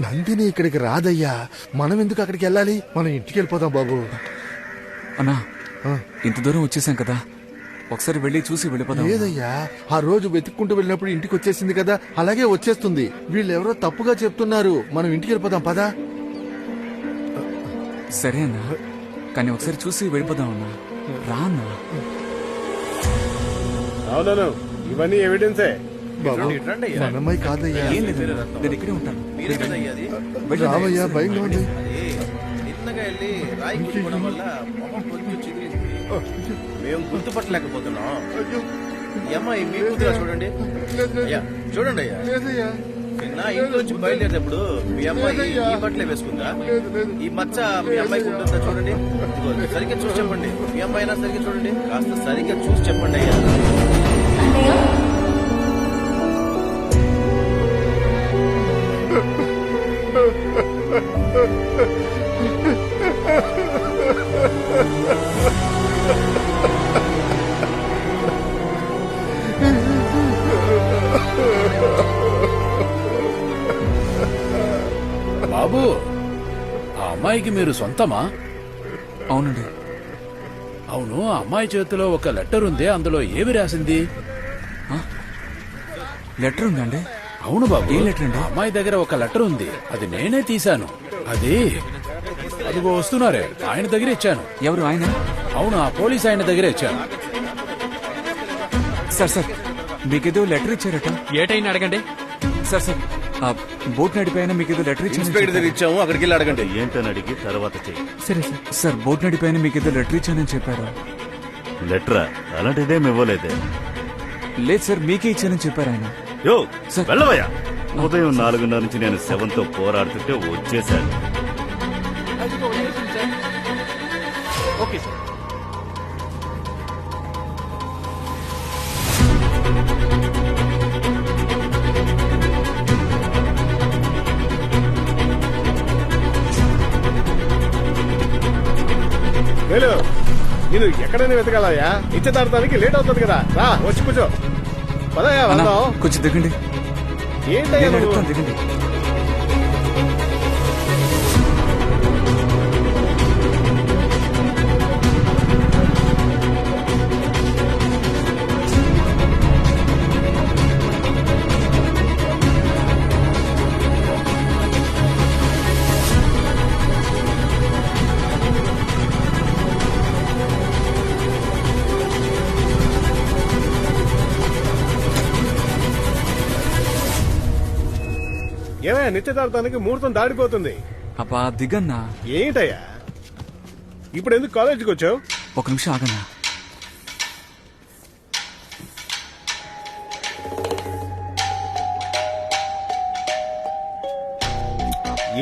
నందిని ఇక్కడికి రాదయ్యా. మనం ఎందుకు అక్కడికి వెళ్ళాలి? మనం ఇంటికి వెళ్ళిపోదాం బాబు. అన్నా, ఇంత దూరం వచ్చేసాం కదా, ఒకసారి వెళ్ళి చూసి వెళ్ళిపోదాం. లేదయ్యా, ఆ రోజు వెతుక్కుంటూ వెళ్ళినప్పుడు ఇంటికి వచ్చేసింది కదా, అలాగే వచ్చేస్తుంది. వీళ్ళెవరో తప్పుగా చెప్తున్నారు. మనం ఇంటికి వెళ్ళిపోదాం పదా. సరే అన్నా, కానీ ఒకసారి చూసి వెళ్ళిపోదాం అన్నా. రా అన్నా. అవునను, ఇవన్నీ ఎవిడెన్సే. మనమ్మాయి కాదయ్యా. ఏం లేదు, నేను ఇక్కడే ఉంటాను. రావయ్యా, భయంగా ఉంది. మేము గుర్తుపట్టలేకపోతున్నాం. ఈ అమ్మాయి మీ కూతురా? చూడండి అయ్యా, చూడండి అయ్యా. నిన్న ఇంట్లో నుంచి బయలుదేరేటప్పుడు మీ అమ్మాయి ఈ బట్టలే వేసుకుందా? ఈ మచ్చ మీ అమ్మాయికి ఉంటుందా? చూడండి. ఇదిగో, సరిగ్గా చూసి చెప్పండి. మీ అమ్మాయి అయినా సరిగ్గా చూడండి. కాస్త సరిగ్గా చూసి చెప్పండి అయ్యా. బాబు, ఆ అమ్మాయికి మీరు సొంతమా? అవునండి. అవును, ఆ అమ్మాయి చేతిలో ఒక లెటర్ ఉంది. అందులో ఏమి రాసింది? లెటర్ ఉందండి? అవును బాబు. ఏ లెటర్ అండి? అమ్మాయి దగ్గర ఒక లెటర్ ఉంది. అది నేనే తీశాను. అదిగో వస్తున్నారే, ఆయన దగ్గర ఇచ్చాను. ఎవరు ఆయన? అవును, ఆ పోలీస్ ఆయన దగ్గర ఇచ్చాను. సార్ సార్, మీకేదో లెటర్ ఇచ్చారట. ఏటైనా అడగండి. సార్ సార్, ఆ బోట్ నడిపోయిన మీకేదో లెటర్ ఇన్స్పెక్టర్ దగ్గర ఇచ్చాము, అక్కడికి వెళ్ళి అడగండి. ఏంటని అడిగి తర్వాత చెయ్యి. సరే సార్. సార్, బోట్ నడిపోయిన మీకేదో లెటర్ ఇచ్చానని చెప్పారు. లెటరా? అలాంటిదేం ఇవ్వలేదే. లేదు సార్, మీకే ఇచ్చానని చెప్పారు ఆయన. యో వెళ్ళవయ్యా. ఉదయం 4:30 నుంచి నేను శవంతో పోరాడుతుంటే వచ్చేశాను. Okay sir. వేలు, నేను ఎక్కడైనా వెతకాలయ్యా. నిశ్చితార్థానికి లేట్ అవుతుంది కదా. రా, వచ్చి కూర్చో. పదయ్యా, వెళ్దాం. కొంచెం దిగండి. ఏంటయ్యా నువ్వు? దిగండి. ఏమయ్యా, నిశ్చితార్థానికి ముహూర్తం దాడిపోతుంది. అబ్బా దిగన్నా. ఏంటయ్యా, ఇప్పుడు ఎందుకు కాలేజీకి వచ్చావు? ఒక నిమిషం ఆగన్నా.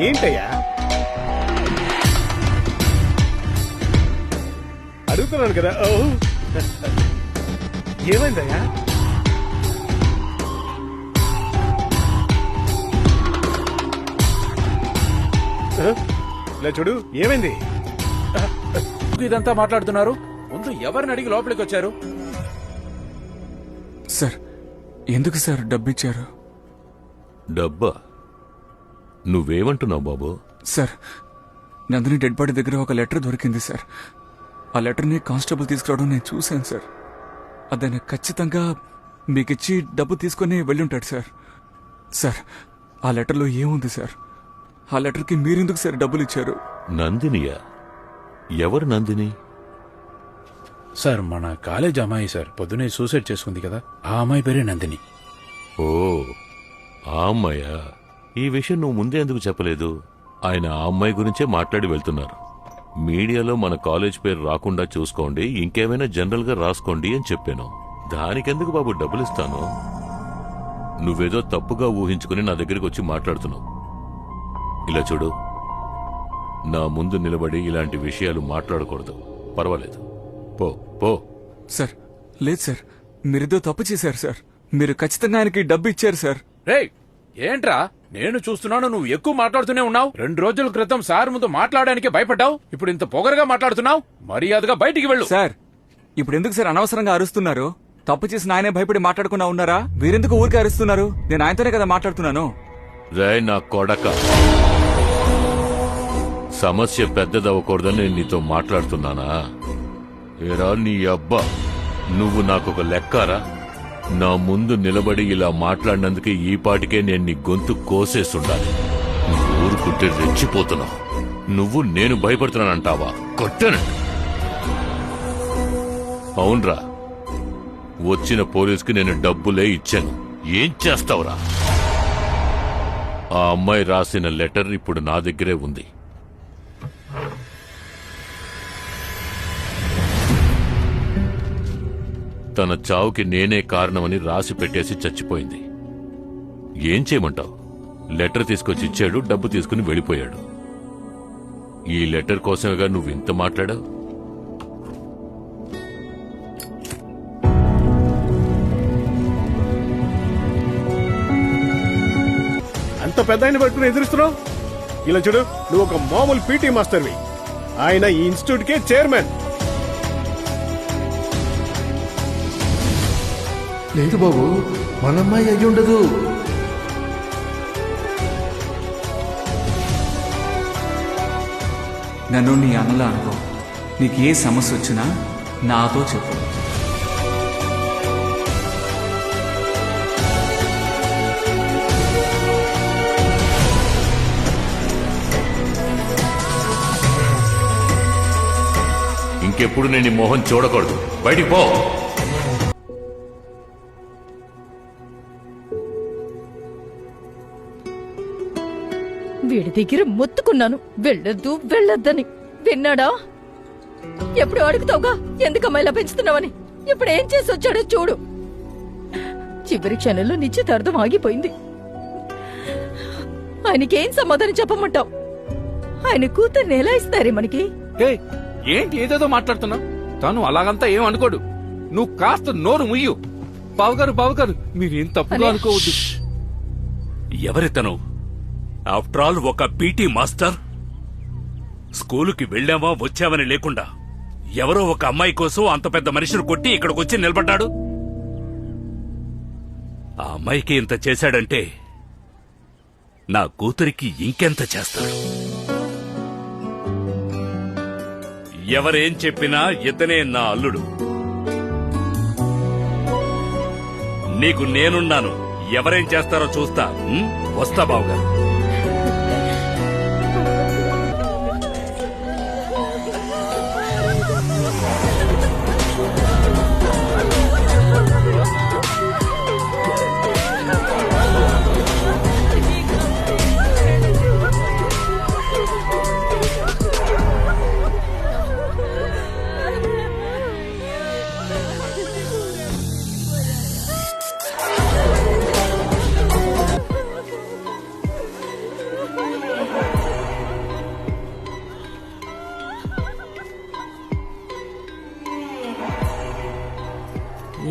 ఏంటయ్యా అడుగుతున్నాను కదా. ఏమైందయ్యా? ఇలా చూడు, ఏమైంది? ఇదంతా మాట్లాడుతున్నారు. ముందు ఎవరిని అడిగి లోపలికి వచ్చారు? సార్, ఎందుకు సార్ డబ్బు ఇచ్చారు? డబ్బా? నువ్వేమంటున్నావు బాబు? సార్, నందిని డెడ్ బాడీ దగ్గర ఒక లెటర్ దొరికింది సార్. ఆ లెటర్ని కానిస్టేబుల్ తీసుకురావడం నేను చూశాను సార్. అదైనా ఖచ్చితంగా మీకిచ్చి డబ్బు తీసుకుని వెళ్ళుంటాడు సార్. సార్ ఆ లెటర్లో ఏముంది సార్? ఆ లెటర్కి మీరెందుకు సార్ డబ్బులు ఇచ్చారు? నందినియా? ఎవరు నందిని? సార్ మన కాలేజ్ అమ్మాయి సార్, పొద్దునే సూసైడ్ చేసుకుంది కదా, ఆ అమ్మాయి పేరే నందిని. ఓ ఆ అమ్మాయా? ఈ విషయం నువ్వు ముందే ఎందుకు చెప్పలేదు? ఆయన ఆ అమ్మాయి గురించే మాట్లాడి వెళ్తున్నారు. మీడియాలో మన కాలేజ్ పేరు రాకుండా చూసుకోండి, ఇంకేమైనా జనరల్ గా రాసుకోండి అని చెప్పాను. దానికెందుకు బాబు డబ్బులు ఇస్తాను? నువ్వేదో తప్పుగా ఊహించుకుని నా దగ్గరికి వచ్చి మాట్లాడుతున్నావు. ఇలా చూడు, నా ముందు నిలబడి ఇలాంటి విషయాలు మాట్లాడకూడదు. పర్వాలేదు, పో పో. సార్ లేదు సార్, మీరేదో తప్పు చేశారు సార్. మీరు ఖచ్చితంగా ఆయనకి డబ్బు ఇచ్చారు సార్. రేయ్ ఏంట్రా, నేను చూస్తున్నాను నువ్వు ఎక్కువ మాట్లాడుతూనే ఉన్నావు. 2 రోజుల క్రితం సార్ ముందు మాట్లాడడానికి భయపడ్డావు, ఇప్పుడు ఇంత పొగరుగా మాట్లాడుతున్నావు. మర్యాదగా బయటికి వెళ్ళు. సార్ ఇప్పుడు ఎందుకు సార్ అనవసరంగా అరుస్తున్నారు? తప్పు చేసిన ఆయనే భయపడి మాట్లాడకుండా ఉన్నారా? మీరెందుకు ఊరికే అరుస్తున్నారు? నేను ఆయనతోనే కదా మాట్లాడుతున్నాను. రే నా కొడక, సమస్య పెద్దదవ్వకూడదని నేను నీతో మాట్లాడుతున్నానా? ఏరా నీ అబ్బా, నువ్వు నాకొక లెక్కారా? నా ముందు నిలబడి ఇలా మాట్లాడినందుకే ఈ పాటికే నేను నీ గొంతు కోసేస్తుండాలి. నువ్వు ఊరుకుంటే రెచ్చిపోతున్నావు. నువ్వు నేను భయపడుతున్నానంటావా? కొట్టానండి. అవునరా, వచ్చిన పోలీసుకి నేను డబ్బులే ఇచ్చాను. ఏం చేస్తావురా? ఆ అమ్మాయి రాసిన లెటర్ ఇప్పుడు నా దగ్గరే ఉంది. తన చావుకి నేనే కారణమని రాసి పెట్టేసి చచ్చిపోయింది. ఏం చేయమంటావు? లెటర్ తీసుకొచ్చి ఇచ్చాడు, డబ్బు తీసుకుని వెళ్ళిపోయాడు. ఈ లెటర్ కోసమేగా నువ్వు ఇంత మాట్లాడావు. అంత పెద్ద ఆయన పట్టుకుని ఎదురుస్తున్నావు? ఇలా చూడు, నువ్వు ఒక మామూలు పీటీ మాస్టర్వి, ఆయన ఈ ఇన్స్టిట్యూట్ కే చైర్మన్. లేదు బాబు, మన అమ్మాయి అయ్యి ఉండదు. నన్ను నీ అన్నలా అనుకో. నీకు ఏ సమస్య వచ్చినా నాతో చెప్పు. ఇంకెప్పుడు నేను ఈ మొహం చూడకూడదు. బయటికి పో. వీడి దగ్గర మొత్తుకున్నాను వెళ్ళొద్దు వెళ్ళొద్దని. విన్నాడా? ఎప్పుడు అడుగుతావుగా ఎందుకమ్మా ఇలా పెంచుతున్నావని. ఇప్పుడు ఏం చేసి వచ్చాడో చూడు. చివరి క్షణంలో నిశ్చితార్థం ఆగిపోయింది. ఆయనకేం సమాధానం చెప్పమంటావు? ఆయన కూతుర్ని ఎలా ఇస్తారే మనకి? ఏంటి ఏదేదో మాట్లాడుతున్నావు? తను అలాగంతా ఏం అనుకోడు. నువ్వు కాస్త నోరు ముయ్యు. బావగారు మీరేం తప్పుగా అనుకోవద్దు. ఎవరితను? ఆఫ్టర్ ఆల్ ఒక పీటీ మాస్టర్. స్కూలుకి వెళ్ళామా వచ్చామని లేకుండా ఎవరో ఒక అమ్మాయి కోసం అంత పెద్ద మనిషిని కొట్టి ఇక్కడికి వచ్చి నిలబడ్డాడు. ఆ అమ్మాయికి ఇంత చేశాడంటే నా కూతురికి ఇంకెంత చేస్తాడు? ఎవరేం చెప్పినా ఇతనే నా అల్లుడు. నీకు నేనున్నాను. ఎవరేం చేస్తారో చూస్తా. వస్తా బావగారు.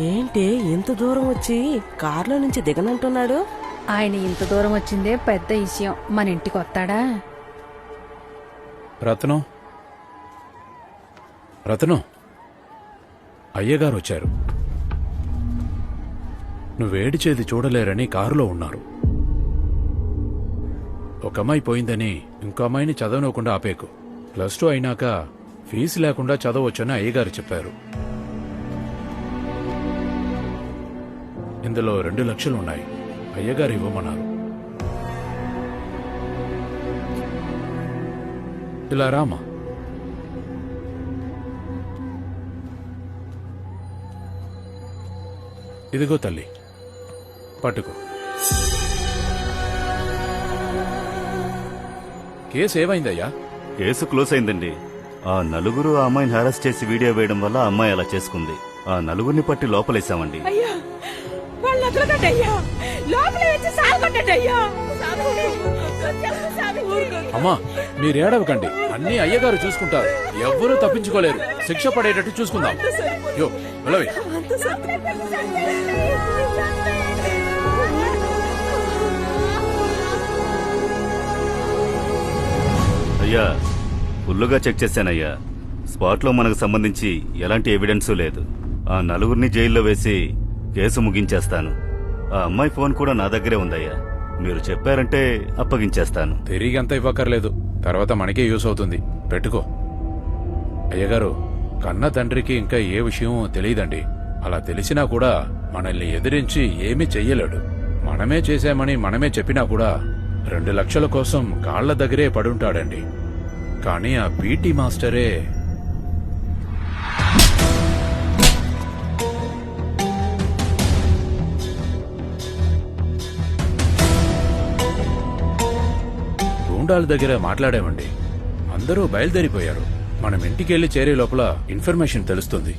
ఏంటి ఇంత దూరం వచ్చి కార్లో నుంచి దిగనంటున్నాడు? ఆయన ఇంత దూరం వచ్చిందే పెద్ద విషయం. మన ఇంటికి వస్తాడా? రత్నం అయ్యగారు వచ్చారు. నువ్వేడిచేది చూడలేరని కారులో ఉన్నారు. ఒక అమ్మాయి పోయిందని ఇంకో అమ్మాయిని చదవనకుండా ఆపేకు. +2 అయినాక ఫీజు లేకుండా చదవచ్చని అయ్యగారు చెప్పారు. ఇందులో 2 లక్షలు ఉన్నాయి. అయ్యగారు ఇవ్వమన్నారు. ఇలా రామా. ఇదిగో తల్లి, పట్టుకో. కేసు ఏమైందయ్యా? కేసు క్లోజ్ అయిందండి. ఆ నలుగురు ఆ అమ్మాయిని హెరాస్ చేసి వీడియో వేయడం వల్ల ఆ అమ్మాయి అలా చేసుకుంది. ఆ నలుగురిని పట్టి లోపలేసామండి. అయ్యా వాళ్ళు వదలకండి అయ్యా, లోపల వచ్చి సాగొట్టండి అయ్యా. అమ్మా మీరేడవకండి, అన్ని అయ్యగారు చూసుకుంటారు. ఎవ్వరూ తప్పించుకోలేరు. శిక్ష పడేటట్టు చూసుకుందాం. యో వెళ్ళవే. అయ్యా ఫుల్లుగా చెక్ చేశానయ్యా. స్పాట్ లో మనకు సంబంధించి ఎలాంటి ఎవిడెన్సు లేదు. ఆ నలుగురిని జైల్లో వేసి కేసు ముగించేస్తాను. ఆ అమ్మాయి ఫోన్ కూడా నా దగ్గరే ఉందయ్యా. మీరు చెప్పారంటే అప్పగించేస్తాను. తిరిగి అంత ఇవ్వక్కర్లేదు, తర్వాత మనకే యూస్ అవుతుంది. పెట్టుకో. అయ్యగారు, కన్న తండ్రికి ఇంకా ఏ విషయం తెలియదండి. అలా తెలిసినా కూడా మనల్ని ఎదిరించి ఏమీ చెయ్యలేడు. మనమే చేశామని మనమే చెప్పినా కూడా 2 లక్షల కోసం కాళ్ల దగ్గరే పడుంటాడండి. కానీ ఆ పీటీ మాస్టరే గూండాల దగ్గర మాట్లాడామండి. అందరూ బయలుదేరిపోయారు. మనం ఇంటికెళ్లి చేరే లోపల ఇన్ఫర్మేషన్ తెలుస్తుంది.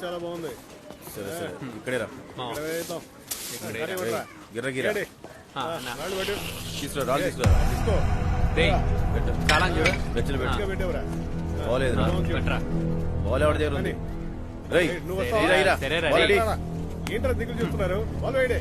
చాలా బాగుంది. సరే సరే ఇక్కడే రా. గిర్ర గిర్ర తీసుకురా, రాళ్ళు తీసుకురా. గచ్చులు పెట్టు. బాలేదు బాల్ ఎవరి దగ్గర ఉంది? రేయ్ ఏంట్రా దిగులు చూస్తున్నారు? బాల్ వేయడే.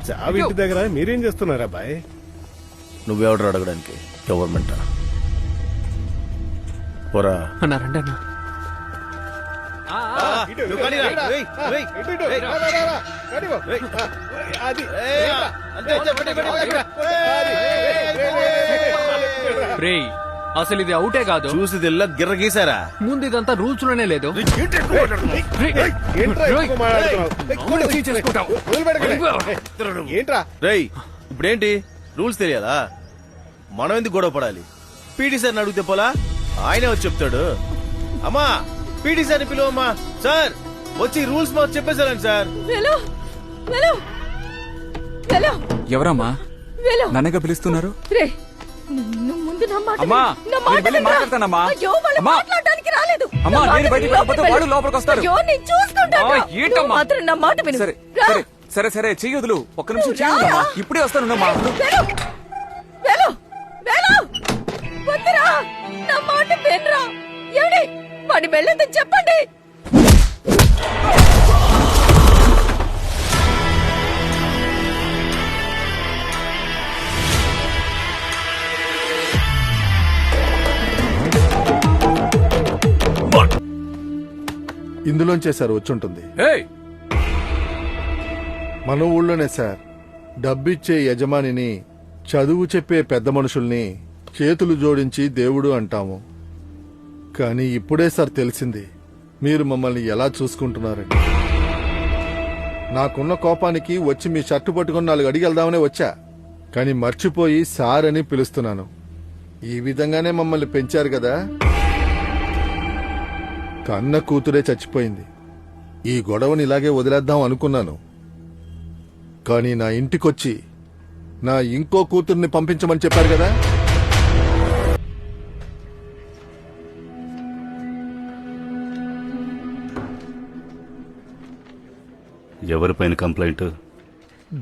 చావి ఇంటి దగ్గర మీరేం చేస్తున్నారు అబ్బాయి? నువ్వెవడు అడగడానికి? గవర్నమెంట్ పోరా అన్నారండి. అసలు ఇది అవుటే కాదు. చూసిదిల్లా గిర్ర గీసారా? ముందు ఇదంతా రూల్స్ లోనే లేదు. ఏంట్రా రేయ్ ఇప్పుడేంటి రూల్స్ తెలియదా? మనం ఎందుకు గొడవ పడాలి? పీటీ సార్ని అడిగితే పోలా, ఆయనే వచ్చి చెప్తాడు. అమ్మా పీటీ సార్ని పిలువమ్మా. సార్ వచ్చి రూల్స్ మాకు చెప్పేసారండి సార్. ఎవరమ్మా నన్నగా పిలుస్తున్నారు? ముందు నా మాట అమ్మా, నా మాట నేను వెళ్ళి వినరా? మాట్లాడతానమ్మా. అయ్యో, వాళ్ళు అమ్మా. మాట్లాడడానికి రాలేదు. అమ్మా, నా మాట నేను బయటికి విను, వెళ్ళకపోతే వాళ్ళు లోపలికి వస్తారు. అయ్యో, నేను చూసుకుంటాను. ఆ, ఏంటమ్మా? నువ్వు మాత్రం నా మాట విను. సరే రా. సరే సరే సరే చెయ్యొదులు. ఒక్క నిమిషం చెయ్యొద్దమ్మా. ఇప్పుడే వస్తాను. వద్దురా, నా మాట వినరా. ఏడి వాడి వెళ్ళొద్దని చెప్పండి. ఇందులోంచే సార్ వచ్చుంటుంది. మన ఊళ్ళోనే సార్. డబ్బిచ్చే యజమానిని, చదువు చెప్పే పెద్ద మనుషుల్ని చేతులు జోడించి దేవుడు అంటాము. కానీ ఇప్పుడే సార్ తెలిసింది మీరు మమ్మల్ని ఎలా చూసుకుంటున్నారని. నాకున్న కోపానికి వచ్చి మీ షర్టు పట్టుకుని 4 అడిగి వెళ్దామనే వచ్చా. కానీ మర్చిపోయి సార్ అని పిలుస్తున్నాను. ఈ విధంగానే మమ్మల్ని పెంచారు కదా. కన్న కూతురే చచ్చిపోయింది. ఈ గొడవని ఇలాగే వదిలేద్దాం అనుకున్నాను. కానీ నా ఇంటికొచ్చి నా ఇంకో కూతుర్ని పంపించమని చెప్పారు కదా. ఎవరిపైన కంప్లైంట్?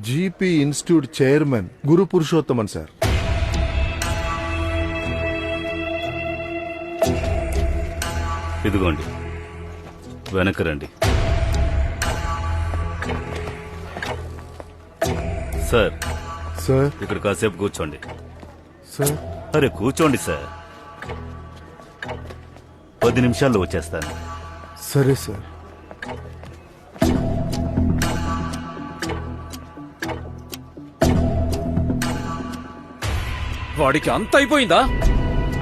జీపీ ఇన్స్టిట్యూట్ చైర్మన్ గురు పురుషోత్తమన్ సార్. ఇదిగోండి, వెనక్కి రండి. సార్ సార్ ఇక్కడ కాసేపు కూర్చోండి. సార్ అరే కూర్చోండి సార్. 10 నిమిషాల్లో వచ్చేస్తాను. సరే సార్. వాడికి అంత అయిపోయిందా?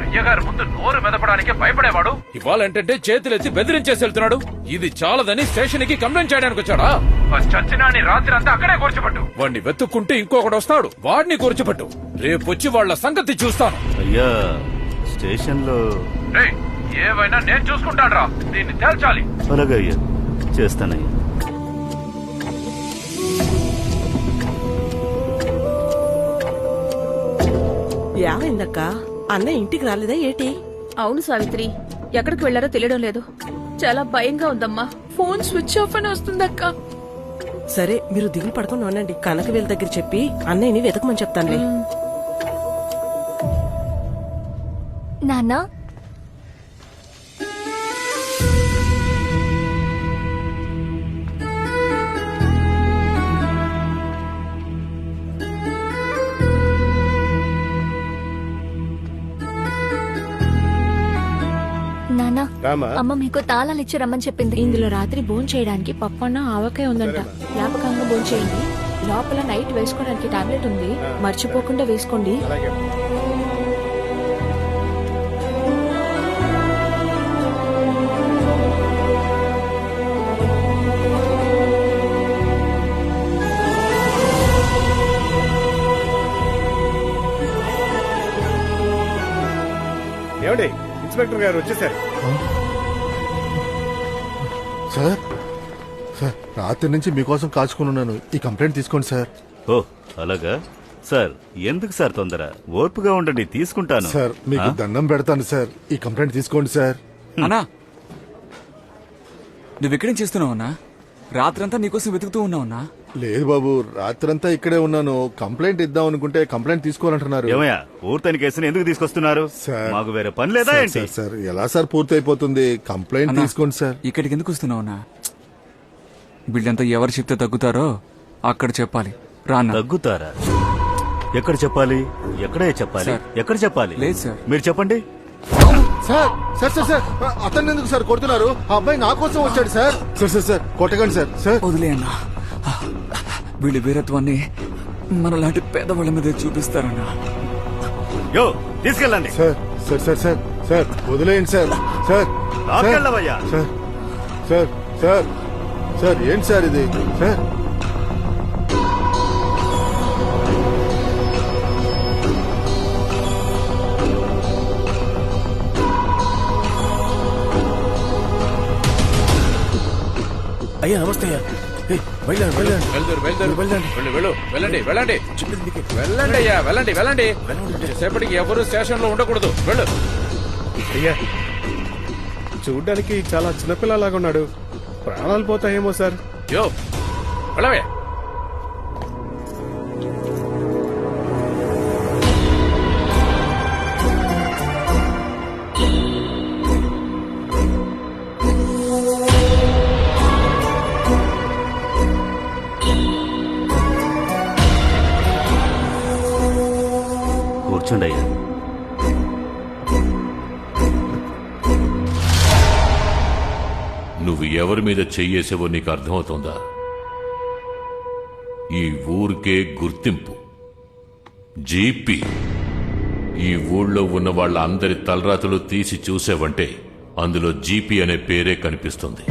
అయ్యగారు ముందు నోరు మెదపడానికే భయపడేవాడు ఇవాళంటే చేతులెత్తి బెదిరించేసి వెళ్తున్నాడు. ఇది చాలదని స్టేషన్ కి కంప్లైంట్ చేయడానికి వచ్చాడా? చచ్చినాని రాత్రి అంతా అక్కడే కూర్చోబట్టు. వాడిని వెతుక్కుంటే ఇంకొకడు వస్తాడు, వాడిని కూర్చోబట్టు. రేపొచ్చి వాళ్ళ సంగతి చూస్తాను. అయ్యా స్టేషన్లో ఏవైనా నేను చూసుకుంటాను. దీన్ని తేల్చాలి. అలాగే అయ్యా, చేస్తానయ్యా. ఏమైందక్క? అన్న ఇంటికి రాలేదా ఏటి? అవును సావిత్రి, ఎక్కడికి వెళ్లారో తెలియడం లేదు. చాలా భయంగా ఉందమ్మా. ఫోన్ స్విచ్ ఆఫ్ అని వస్తుందక్క. సరే మీరు దిగులు పడుకొని ఉండండి. కనక వీళ్ళ దగ్గర చెప్పి అన్నయ్యని వెతకమని చెప్తానులే. నాన్న, నాన్న, అమ్మ మీకు తాళాలు ఇచ్చి రమ్మని చెప్పింది. ఇందులో రాత్రి భోజనం చేయడానికి పప్పన్న ఆవకాయ ఉందంట. జ్ఞాపకంగా భోజనం చేయండి. లోపల నైట్ వేసుకోవడానికి టాబ్లెట్ ఉంది, మర్చిపోకుండా వేసుకోండి. ఏమండి, ఇన్స్పెక్టర్ గారు వచ్చేసారు. సార్ సార్, రాత్రి నుంచి మీకోసం కాచుకుని ఉన్నాను. ఈ కంప్లైంట్ తీసుకోండి సార్. ఓ అలాగా సార్, ఎందుకు సార్ తొందర? ఓర్పుగా ఉండండి, తీసుకుంటాను. సార్ మీకు దండం పెడతాను సార్, ఈ కంప్లైంట్ తీసుకోండి సార్. అన్నా, నువ్వెక్కడేం చేస్తున్నావు అన్నా? రాత్రంతా నీకోసం వెతుకుతూ ఉన్నావున్నా? లేదు బాబు, రాత్రంతా ఇక్కడే ఉన్నాను. కంప్లైంట్ ఇద్దాం అనుకుంటే కంప్లైంట్ తీసుకోవాలంటున్నారు. ఏమయ్యా, పూర్తయిన కేసుని ఎందుకు తీసుకొస్తున్నారు? సార్ మాకు వేరే పని లేదా సార్, ఏంటి? సార్, సార్ ఎలా సార్ పూర్తి అయిపోతుంది? కంప్లైంట్ అన్నా, తీసుకోండి సార్. ఇక్కడికి ఎందుకు వస్తున్నావునా? వీళ్ళంతా ఎవరు చెప్తే తగ్గుతారో అక్కడ చెప్పాలి. రానా? తగ్గుతారా? ఎక్కడ చెప్పాలి? ఎక్కడే చెప్పాలి? సార్. ఎక్కడ చెప్పాలి? లేదు సార్. మీరు చెప్పండి. సార్ సార్ సార్ సార్, అతన్ని ఎందుకు సార్ కొడుతున్నారు? ఆ అబ్బాయి నా కోసం వచ్చాడు సార్. సార్ సార్ సార్, కొట్టకండి సార్. సార్ వదిలే అన్నా, వీళ్ళ వీరత్వాన్ని మనలాంటి పేదవాళ్ళ మీద చూపిస్తారన్నా. యో తీసుకెళ్ళండి. Sir sir sir sir sir, వదిలేయండి సార్. సార్ లాక్కెళ్ళవయ్యా. సార్ సార్ సార్ సార్, ఏంటి సార్ ఇది? సార్ అయ్యా నమస్తే అయ్యా. వెళ్ళండి అయ్యా, వెళ్ళండి. సేపటికి ఎవరు స్టేషన్ లో ఉండకూడదు. వెళ్ళు. అయ్యా, చూడ్డానికి చాలా చిన్నపిల్లలాగా ఉన్నాడు. ప్రాణాలు పోతాయేమో సార్. యో వెళ్ళవే. కూర్చోండి అయ్యా. నువ్వు ఎవరి మీద చెయ్యేసావో నీకు అర్థమవుతోందా? ఈ ఊరికే గుర్తింపు జీపీ. ఈ ఊళ్ళో ఉన్న వాళ్ళ అందరి తలరాతలు తీసి చూసావంటే అందులో జీపీ అనే పేరే కనిపిస్తుంది.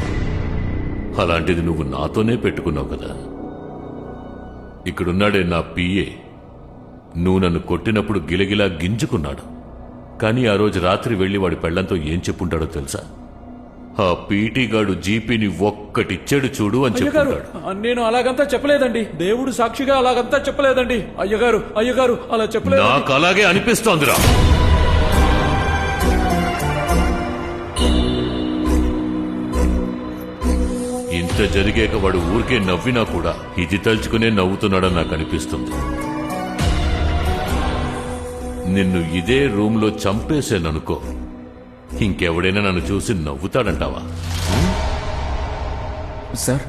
అలాంటిది నువ్వు నాతోనే పెట్టుకున్నావు కదా. ఇక్కడున్నాడే నా పిఏ, నువ్వు నన్ను కొట్టినప్పుడు గిలగిలా గింజుకున్నాడు. కానీ ఆ రోజు రాత్రి వెళ్లి వాడి పెళ్లంతో ఏం చెప్పుంటాడో తెలుసా? ఆ పీటీ గాడు జీపీని ఒక్కటిచ్చాడు చూడు అని చెప్పుకుంటాడు. నేను అలాగంతా చెప్పలేదండి. దేవుడు సాక్షిగా అలాగంతా చెప్పలేదండి. అయ్యగారు అలా చెప్పలేదు. నాకు అలాగే అనిపిస్తోందిరా. ఇంత జరిగాక వాడు ఊరికే నవ్వినా కూడా ఇది తలుచుకునే నవ్వుతున్నాడని నాకు అనిపిస్తుంది. నిన్ను ఇదే రూమ్లో చంపేశాననుకో, ఇంకెవడైనా నన్ను చూసి నవ్వుతాడంటావా? సార్,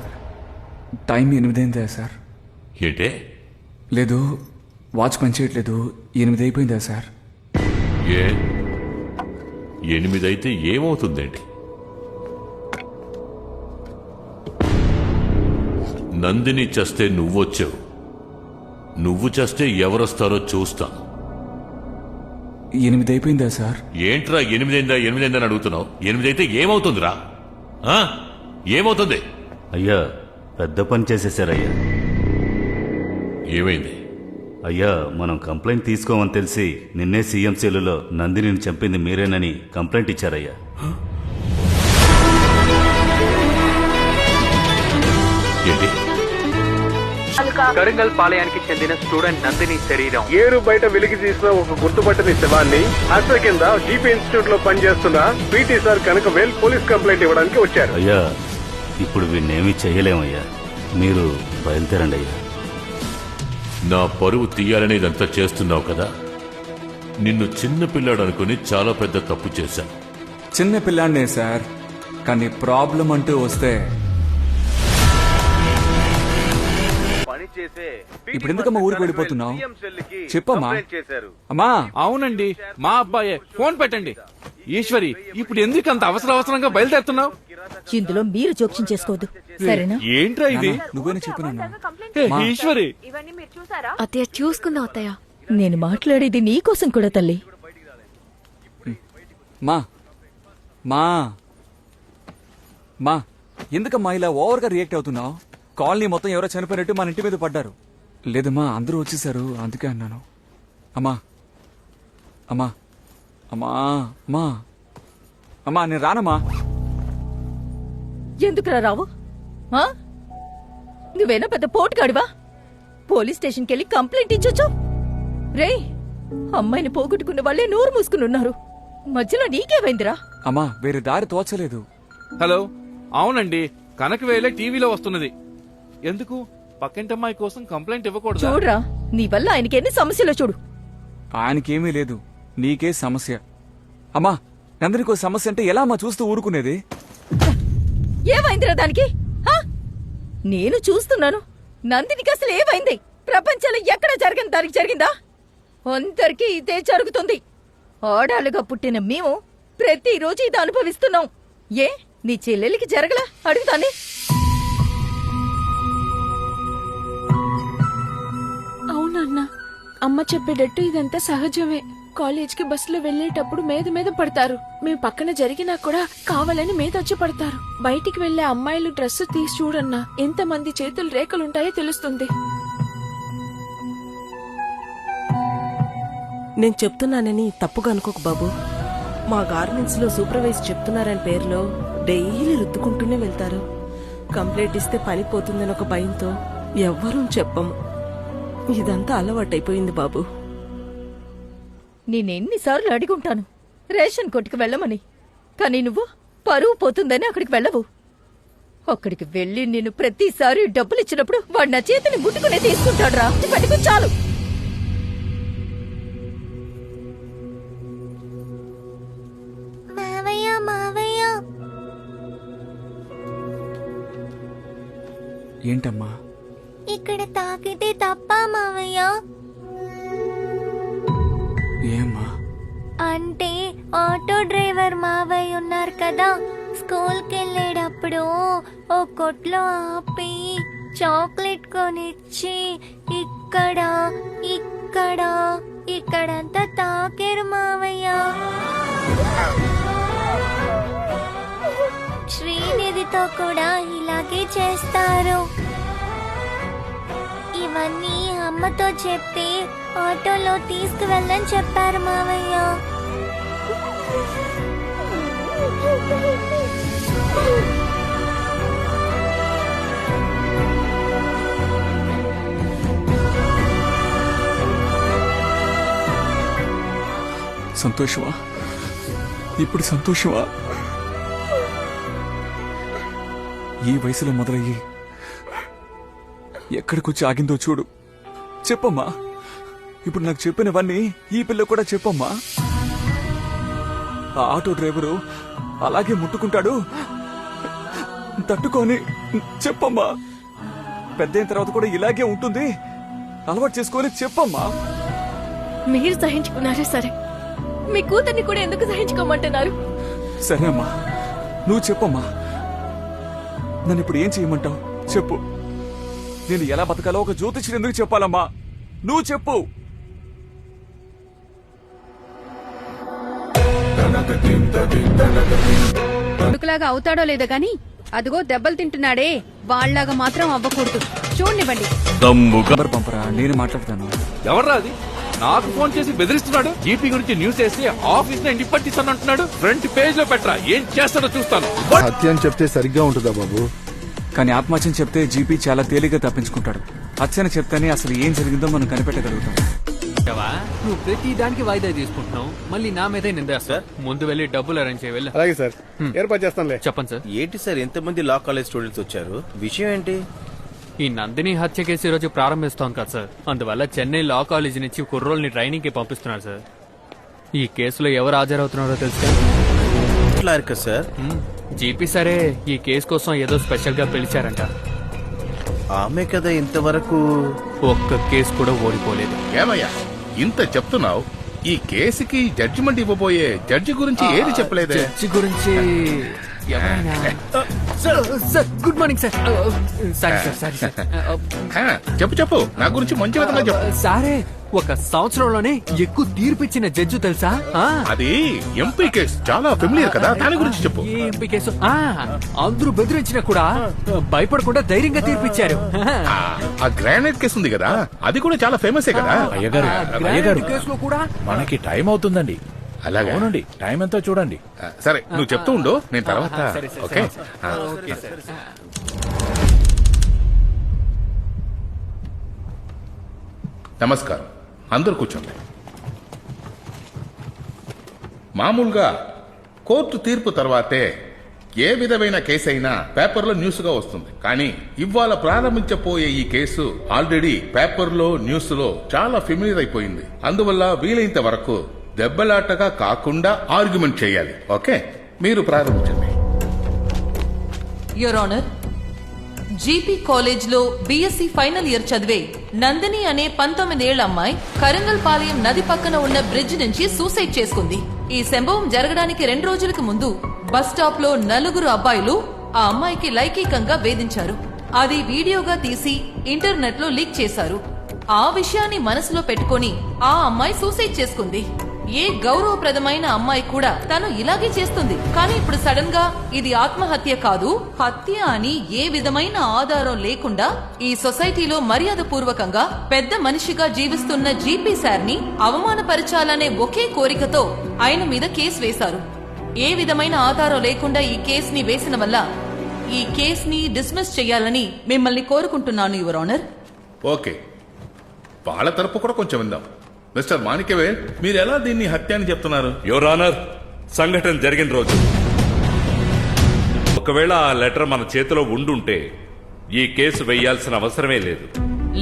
టైం 8 అయిందా సార్? ఏంటే? లేదు, వాచ్ పనిచేయట్లేదు. 8 అయిపోయిందా సార్? 8 అయితే ఏమవుతుందేంటి? నందిని చస్తే నువ్వొచ్చావు, నువ్వు చస్తే ఎవరొస్తారో చూస్తాం. 8 అయిపోయిందా సార్? ఏంట్రా 8 అని అడుగుతున్నావు? 8 అయితే ఏమవుతుందిరా? ఏమవుతుంది? అయ్యా పెద్ద పని చేసేశారయ్యా. ఏమైంది? అయ్యా మనం కంప్లైంట్ తీసుకోమని తెలిసి నిన్నే సీఎం సెల్లులో నందినిని చంపింది మీరేనని కంప్లైంట్ ఇచ్చారయ్యా. ఏంటి? కరింగల్ పాలయానికి చెందిన స్టూడెంట్ నందిని శరీరం ఏరు బయట వెలికి తీసిన ఒక గుర్తుపట్టని శవాన్ని హస్త కింద జీపీ ఇన్స్టిట్యూట్ లో పనిచేస్తున్న PT sir Kanakavel police complaint ఇవ్వడానికి వచ్చారు. అయ్యా ఇప్పుడు వీణ్ణేమీ చెయ్యలేమయ్యా, మీరు బయలుదేరండి అయ్యా. నా పరువు తీయాలని ఇదంతా చేస్తున్నావు కదా? నిన్ను చిన్న పిల్లాడు అనుకుని చాలా పెద్ద తప్పు చేశాను. చిన్న పిల్లాడినే సార్, కానీ ప్రాబ్లం అంటూ వస్తే ఇప్పుడు ఎందుకమ్మా ఊరికి వెళ్ళిపోతున్నావు? చెప్పమ్మా. అమ్మా. అవునండి, మా అబ్బాయే. ఫోన్ పెట్టండి. ఈశ్వరి, ఇప్పుడు ఎందుకు అంత అవసరంగా బయలుదేరుతున్నావు? ఇందులో మీరు జోక్యం చేసుకోవద్దు, సరేనా? ఏంట్రా ఇది? నువ్వేనా చెప్పినా? ఈశ్వరి, అత్తయ్య చూసుకుందాం అత్తయ్య. నేను మాట్లాడేది నీకోసం కూడా తల్లి. మా మా మా ఎందుకమ్మా ఇలా ఓవర్గా రియాక్ట్ అవుతున్నావు? కాలనీ మొత్తం ఎవరో చనిపోయినట్టు మన ఇంటి మీద పడ్డారు. లేదమ్మా, అందరూ వచ్చేసారు, అందుకే అన్నాను. అమ్మా అమ్మా అమ్మా అమ్మా అమ్మా నేను రానమ్మా. ఎందుకురా రావు? నువ్వేనా పెద్ద పోటుగాడివా? పోలీస్ స్టేషన్కి వెళ్ళి కంప్లైంట్ ఇచ్చొచ్చు. రే, అమ్మాయిని పోగొట్టుకున్న వాళ్ళే నోరు మూసుకుని ఉన్నారు, మధ్యలో నీకేమైందిరా? అమ్మా వేరే దారి తోచలేదు. హలో, అవునండి, కనకవేలే టీవీలో వస్తున్నది. ఎందుకు? పక్కింటమ్మాయి కోసం కంప్లైంట్ ఇవ్వకూడదు. చూడరా, నీ వల్ల ఆయనకి ఎన్ని సమస్యలో చూడు. ఆయనకేమీ లేదు, నీకే సమస్య. అమ్మా నందినికో సమస్య అంటే ఎలా అమ్మా చూస్తూ ఊరుకునేది? ఏమైందిరా దానికి? నేను చూస్తున్నాను. నందినికి అసలు ఏమైంది? ప్రపంచంలో ఎక్కడ జరిగిన దానికి జరిగిందా? అందరికీ ఇదే జరుగుతుంది. ఆడాలుగా పుట్టిన మేము ప్రతిరోజు ఇది అనుభవిస్తున్నాం. ఏ నీ చెల్లెలికి జరగలా? అడుగుతానే. అవునన్నా, అమ్మ చెప్పేటట్టు ఇదంతా సహజమే. కాలేజ్కి బస్సులో వెళ్లేటప్పుడు మీద పడతారు. మేము పక్కన జరిగినా కూడా కావాలని మీద వచ్చి పడతారు. బయటికి వెళ్లే అమ్మాయిలు డ్రెస్ తీసి చూడన్నా, ఎంతమంది చేతులు రేఖలుంటాయో తెలుస్తుంది. నేను చెప్తున్నానని తప్పుగా అనుకోకు బాబు. మా గార్మెంట్స్ లో సూపర్వైజ్ చెప్తున్నారని పేరులో డైలీ రుద్దుకుంటూనే వెళ్తారు. కంప్లైంట్ ఇస్తే పని పోతుందని ఒక భయంతో ఎవ్వరూ చెప్పము. ఇదంతా అలవాటైపోయింది బాబు. నేనెన్నిసార్లు అడిగుంటాను రేషన్ కొట్టుకు వెళ్ళమని, కానీ నువ్వు పరువు పోతుందని అక్కడికి వెళ్ళవు. అక్కడికి వెళ్ళి నేను ప్రతిసారి డబ్బులు ఇచ్చినప్పుడు వాడు నా చేతిని ముట్టుకునే తీసుకుంటాడు. రా పెట్టుకు చాలు. ఏంటమ్మా? ఇక్కడ తాకితే తప్ప మావయ్య? ఏమ్మా? అంటే ఆటో డ్రైవర్ మావయ్య ఉన్నారు కదా, స్కూల్కి వెళ్ళేటప్పుడు ఓ కొట్లో ఆపి చాక్లెట్ కొనిచ్చి ఇక్కడ ఇక్కడ ఇక్కడంతా తాకేరు మావయ్య. శ్రీనిధితో కూడా ఇలాగే చేస్తారు. ఇవన్నీ అమ్మతో చెప్పి ఆటోలో తీసుకువెళ్ళని చెప్పారు మావయ్య. సంతోషమా? ఇప్పుడు సంతోషమా? ఈ వయసులో మొదలయ్యి ఎక్కడికొచ్చి ఆగిందో చూడు. చెప్పమ్మా, ఇప్పుడు నాకు చెప్పినవన్నీ ఈ పిల్ల కూడా చెప్పమ్మా. ఆ ఆటో డ్రైవరు అలాగే ముట్టుకుంటాడు, తట్టుకొని చెప్పమ్మా. పెద్దయిన తర్వాత కూడా ఇలాగే ఉంటుంది, అలవాటు చేసుకొని చెప్పమ్మా. మీరు సహించుకున్నారే సరే, మీ కూతుర్ని కూడా ఎందుకు సహించుకోమంటున్నారు? సరే అమ్మా, నువ్వు చెప్పమ్మా. నన్ను ఇప్పుడు ఏం చేయమంటావు చెప్పు. నేను ఎలా బతకాలో ఒక జ్యోతిష్యుడు ఎందుకు చెప్పాలమ్మా? నువ్వు చెప్పు. కొడుకులాగా అవుతాడో లేదో గాని అదిగో దెబ్బలు తింటున్నాడే వాళ్ళలాగా మాత్రం అవ్వకూడదు. చూడండివ్వండి. నంబర్ పంపరా, నేను మాట్లాడతాను. ఎవర్రా అది? నాకు ఫోన్ చేసి బెదిరిస్తున్నాడు. జీపీ గురించి న్యూస్ వేసి ఆఫీస్ లో ఇంటికి పట్టిస్తాను అంటున్నాడు. ఫ్రంట్ పేజ్ లో పెట్టరా, ఏం చేస్తాడో చూస్తాను. హత్య అని చెప్తే సరిగ్గా ఉంటుందా బాబు? కానీ ఆత్మహత్యని చెప్తే జీపీ చాలా తేలిగ్గా తప్పించుకుంటాడు. హత్యని చెప్తేనే అసలు ఏం జరిగిందో మనం కనిపెట్టగలుగుతాం. నువ్వు ప్రతి దానికి వాయిదా తీసుకుంటున్నావు, మళ్ళీ నా మీదే నిందేస్తా. ముందు వెళ్ళి డబ్బులు అరేంజ్ చేయాలి. అలాగే సార్, ఏర్పాటు చేస్తానులే. చెప్పండి సార్. ఏంటి సార్ ఎంతమంది లా కాలేజ్ స్టూడెంట్స్ వచ్చారు? విషయం ఏంటి? ఈ నందిని హత్య కేసు ఈ రోజు ప్రారంభిస్తాం కదా సార్. అందువల్ల చెన్నై లా కాలేజ్ నుంచి కుర్రోల్ని ట్రైనింగ్ కి పంపిస్తున్నారు సార్. ఈ కేసులో ఎవరు హాజరవుతున్నారో తెలుసు సార్. జీపీ సరే ఈ కేసు కోసం ఏదో స్పెషల్ గా పిలిచారంట. ఆమె కదా ఇంతవరకు ఒక్క కేసు కూడా ఓడిపోలేదు. ఏమయ్యా ఇంత చెప్తున్నావు, ఈ కేసుకి జడ్జిమెంట్ ఇవ్వబోయే జడ్జి గురించి ఏది చెప్పలేదే? జడ్జి గురించి sir, good morning sir. Sorry sir, sorry sir. చెప్పు నా గురించి మంచి విధంగా చెప్పు. సారే, ఒక సంవత్సరంలోనే ఎక్కువ తీర్పిచ్చిన జడ్జి తెలుసా? అది ఎంపీ కేసు, చాలా ఫెమిలియర్ కదా, దాని గురించి చెప్పు. ఏ ఎంపీ కేసు? అందరూ బెదిరించినా కూడా భయపడకుండా ధైర్యంగా తీర్పిచ్చారు. ఆ గ్రానైట్ కేసు ఉంది కదా, అది కూడా చాలా ఫేమసే కదా. అయ్యగారు కేసులో కూడా మనకి టైం అవుతుందండి. అలాగే అవునండి, టైం ఎంతో చూడండి. సరే నువ్వు చెప్తూ ఉండు, నేను తర్వాత. ఓకే నమస్కారం, అందరూ కూర్చోండి. మామూలుగా కోర్టు తీర్పు తర్వాతే ఏ విధమైన కేసు అయినా పేపర్లో న్యూస్గా వస్తుంది. కానీ ఇవాళ ప్రారంభించబోయే ఈ కేసు ఆల్రెడీ పేపర్లో న్యూస్లో చాలా ఫెమిలియర్ అయిపోయింది. అందువల్ల వీలైనంత వరకు దెబ్బలాటగా కాకుండా ఆర్గ్యుమెంట్ చేయాలి. ఓకే, మీరు ప్రారంభించండి. యువర్ ఆనర్, జీపీ కాలేజ్ లో బీఎస్సీ ఫైనల్ ఇయర్ చదివే నందిని అనే 19 ఏళ్ల అమ్మాయి కరంగల్పాలెం నది పక్కన ఉన్న బ్రిడ్జ్ నుంచి సూసైడ్ చేసుకుంది. ఈ సంభవం జరగడానికి 2 రోజులకు ముందు బస్ స్టాప్ లో 4 అబ్బాయిలు ఆ అమ్మాయికి లైంగికంగా వేధించారు. అది వీడియోగా తీసి ఇంటర్నెట్ లో లీక్ చేశారు. ఆ విషయాన్ని మనసులో పెట్టుకుని ఆ అమ్మాయి సూసైడ్ చేసుకుంది. ఏ గౌరవప్రదమైన అమ్మాయి కూడా తను ఇలాగే చేస్తుంది. కానీ ఇప్పుడు సడన్ గా ఇది ఆత్మహత్య కాదు, హత్య అని ఏ విధమైన ఆధారం లేకుండా ఈ సొసైటీలో మర్యాద పూర్వకంగా పెద్ద మనిషిగా జీవిస్తున్న జీపీ సార్ ని అవమానపరచాలనే ఒకే కోరికతో ఆయన మీద కేసు వేశారు. ఏ విధమైన ఆధారం లేకుండా ఈ కేసుని వేసిన వల్ల ఈ కేసుని డిస్మిస్ చేయాలని మిమ్మల్ని కోరుకుంటున్నాను యువర్ ఆనర్. ఓకే, వాళ్ళ తరపు కూడా కొంచెం విందాం. మిస్టర్ మాణిక్యవేల్, మీరు ఎలా దీన్ని హత్య అని చెప్తున్నారు? యువర్ ఆనర్, సంఘటన జరిగిన రోజు ఒకవేళ ఆ లెటర్ మన చేతిలో ఉండుంటే ఈ కేసు వేయాల్సిన అవసరమే లేదు.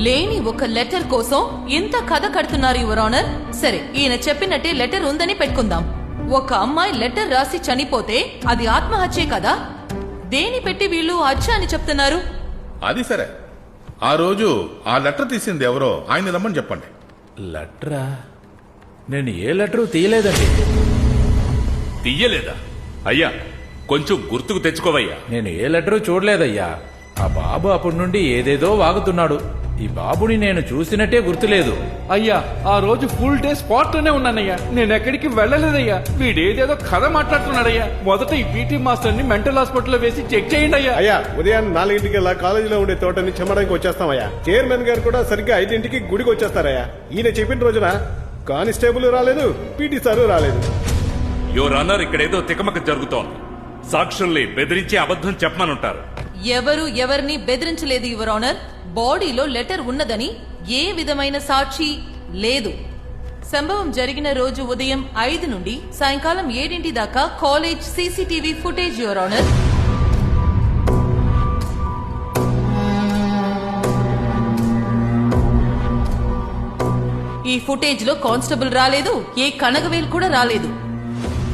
లేని ఒక లెటర్ కోసం ఇంత కథ కడుతున్నారు యువర్ ఆనర్. సరే, ఈయన చెప్పినట్టే లెటర్ ఉందని పెట్టుకుందాం. ఒక అమ్మాయి లెటర్ రాసి చనిపోతే అది ఆత్మహత్యే కదా? దేని పెట్టి వీళ్ళు హత్య అని చెప్తున్నారు? అది సరే, ఆ రోజు ఆ లెటర్ తీసింది ఎవరో ఆయన రమ్మని చెప్పండి. లెటరా? నేను ఏ లెటరు తీయలేదండి. తీయలేదా? అయ్యా, కొంచెం గుర్తుకు తెచ్చుకోవయ్యా. నేను ఏ లెటరు చూడలేదయ్యా. ఆ బాబు అప్పటి నుండి ఏదేదో వాగుతున్నాడు. ఈ బాబుని నేను చూసినట్టే గుర్తులేదు. అయ్యా, ఆ రోజు ఫుల్ డే స్పాట్ లోనే ఉన్నానయ్యా. నేను ఎక్కడికి వెళ్ళలేదయ్యా. వీడేదేదో కథ మాట్లాడుతున్నాడయ్యా. మొదట ఈ పీటీ మాస్టర్ ని మెంటల్ హాస్పిటల్ లో వేసి చెక్ చేయండి అయ్యా. అయ్యా, ఉదయం 4 ఇలా కాలేజీలో ఉండే తోటని చెమ్మడానికి వచ్చేస్తామయ్యా. చైర్మన్ గారు కూడా సరిగ్గా 5 గుడికి వచ్చేస్తారయ్యా. ఈయన చెప్పిన రోజున కానిస్టేబుల్ రాలేదు, పీటీ సారు రాలేదు. యువర్ ఆనర్, ఇక్కడేదో తికమక జరుగుతోంది. సాక్షుల్ని బెదిరించి అబద్ధం చెప్పమనుంటారు. ఎవరు ఎవరిని బెదిరించలేదు యువర్ ఆనర్. బాడీలో లెటర్ ఉన్నదని ఏ విధమైన సాక్షి లేదు. సంభవం జరిగిన రోజు ఉదయం 5 నుండి సాయంకాలం 7 దాకా college CCTV footage your honour. ఈ ఫుటేజ్ లో కానిస్టేబుల్ రాలేదు, ఏ కనగవేల్ కూడా రాలేదు.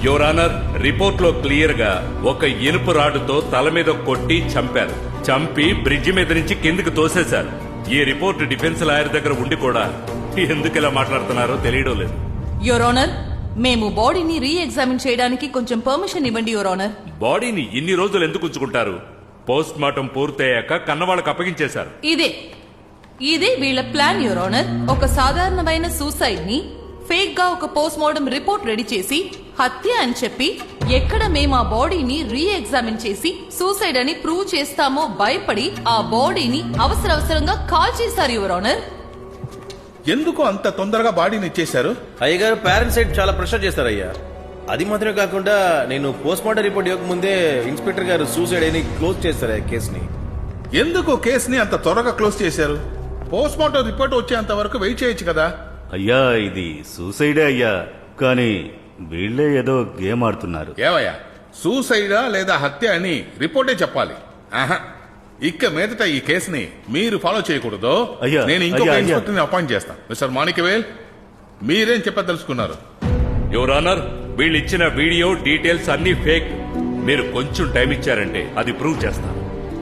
యువర్ ఆనర్, రిపోర్ట్ లో క్లియర్ గా ఒక ఇనుపు రాడుతో తల మీద కొట్టి చంపారు. చంపి బ్రిడ్జి మీద నుంచి కిందికి తోసేశారు. ఈ రిపోర్ట్ డిఫెన్స్ లాయర్ దగ్గర ఉండి కూడా ఎందుకు ఇలా మాట్లాడుతున్నారో తెలియడం లేదు. యువర్ ఆనర్, మేము బాడీని రీ ఎగ్జామిన్ చేయడానికి కొంచెం పర్మిషన్ ఇవ్వండి యువర్ ఆనర్. బాడీని ఇన్ని రోజులు ఎందుకు ఉంచుకుంటారు? పోస్ట్ మార్టం పూర్తయ్యాక కన్నవాళ్ళకి అప్పగించేశారు. ఇదే వీళ్ళ ప్లాన్ యువర్ ఆనర్. ఒక సాధారణమైన సూసైడ్ ని ఫేక్ గా ఒక పోస్ట్ మార్టం రిపోర్ట్ రెడీ చేసి హత్య అని చెప్పి ఎక్కడ మేము ఆ బాడీని రీ ఎగ్జామిన్ చేసి సూసైడ్ అని ప్రూవ్ చేస్తామో భయపడి ఆ బాడీని అవసరంగా కాల్ చేశారు యువర్ ఆనర్. ఎందుకు అంత తొందరగా బాడీని ఇచ్చేశారు? అయ్యగారు పేరెంట్స్ సైడ్ చాలా ప్రెషర్ చేశారయ్యా. అది మాత్రమే కాకుండా నేను పోస్ట్ మార్టం రిపోర్ట్ ఇవ్వకముందే ఇన్స్పెక్టర్ గారు సూసైడ్ అని క్లోజ్ చేశారు కేసుని. ఎందుకు కేసుని అంత త్వరగా క్లోజ్ చేశారు? పోస్ట్ మార్టం రిపోర్ట్ వచ్చేంత వరకు వెయిట్ చేయొచ్చు కదా. అయ్యా ఇది సూసైడే అయ్యా, కానీ వీళ్ళే ఏదో గేమ్ ఆడుతున్నారు. ఏవయ్యా, సూసైడా లేదా హత్య అని రిపోర్టే చెప్పాలి. ఆహా, ఇక మీదట ఈ కేసుని మీరు ఫాలో చేయకూడదు. అయ్యా, నేను ఇంకొక అయ్యా, ఇన్స్పెక్టర్ ని అపాయింట్ చేస్తాను. మిస్టర్ మాణిక్యవేల్, మీరేం చెప్పదలుచుకున్నారు? యువర్ ఆనర్, వీళ్ళు ఇచ్చిన వీడియో డీటెయిల్స్ అన్ని ఫేక్. మీరు కొంచెం టైం ఇచ్చారంటే అది ప్రూవ్ చేస్తాను.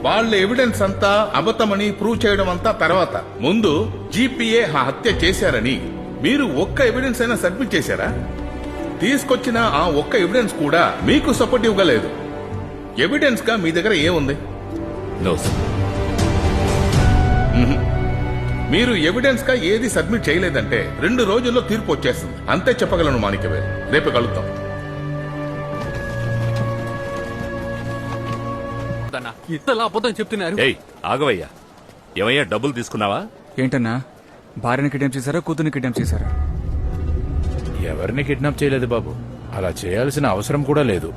వాళ్ళ ఎవిడెన్స్ అంతా అబద్ధమని ప్రూవ్ చేయడం అంతా తర్వాత. ముందు జీపీఏ హత్య చేశారని మీరు ఒక్క ఎవిడెన్స్ అయినా సబ్మిట్ చేశారా? తీసుకొచ్చిన ఆ ఒక్క ఎవిడెన్స్ కూడా మీకు సపోర్టివ్ గా లేదు. ఎవిడెన్స్ గా మీ దగ్గర ఏముంది? మీరు ఎవిడెన్స్ గా ఏది సబ్మిట్ చేయలేదంటే 2 రోజుల్లో తీర్పు వచ్చేస్తుంది. అంతే చెప్పగలను మాణిక్యవేల్. రేపు కలుద్దాం. ఇంతలా అబద్ధం చెప్తున్నారు. ఆగవయ్యా, ఏమయ్యా డబ్బులు తీసుకున్నావా? ఏంటన్నా, భార్యని కిడ్నాప్ చేశారా, కూతుర్ని కిడ్నాప్ చేశారా? ఎవరిని కిడ్నాప్ చేయలేదు బాబు. అలా చేయాల్సిన అవసరం కూడా లేదు.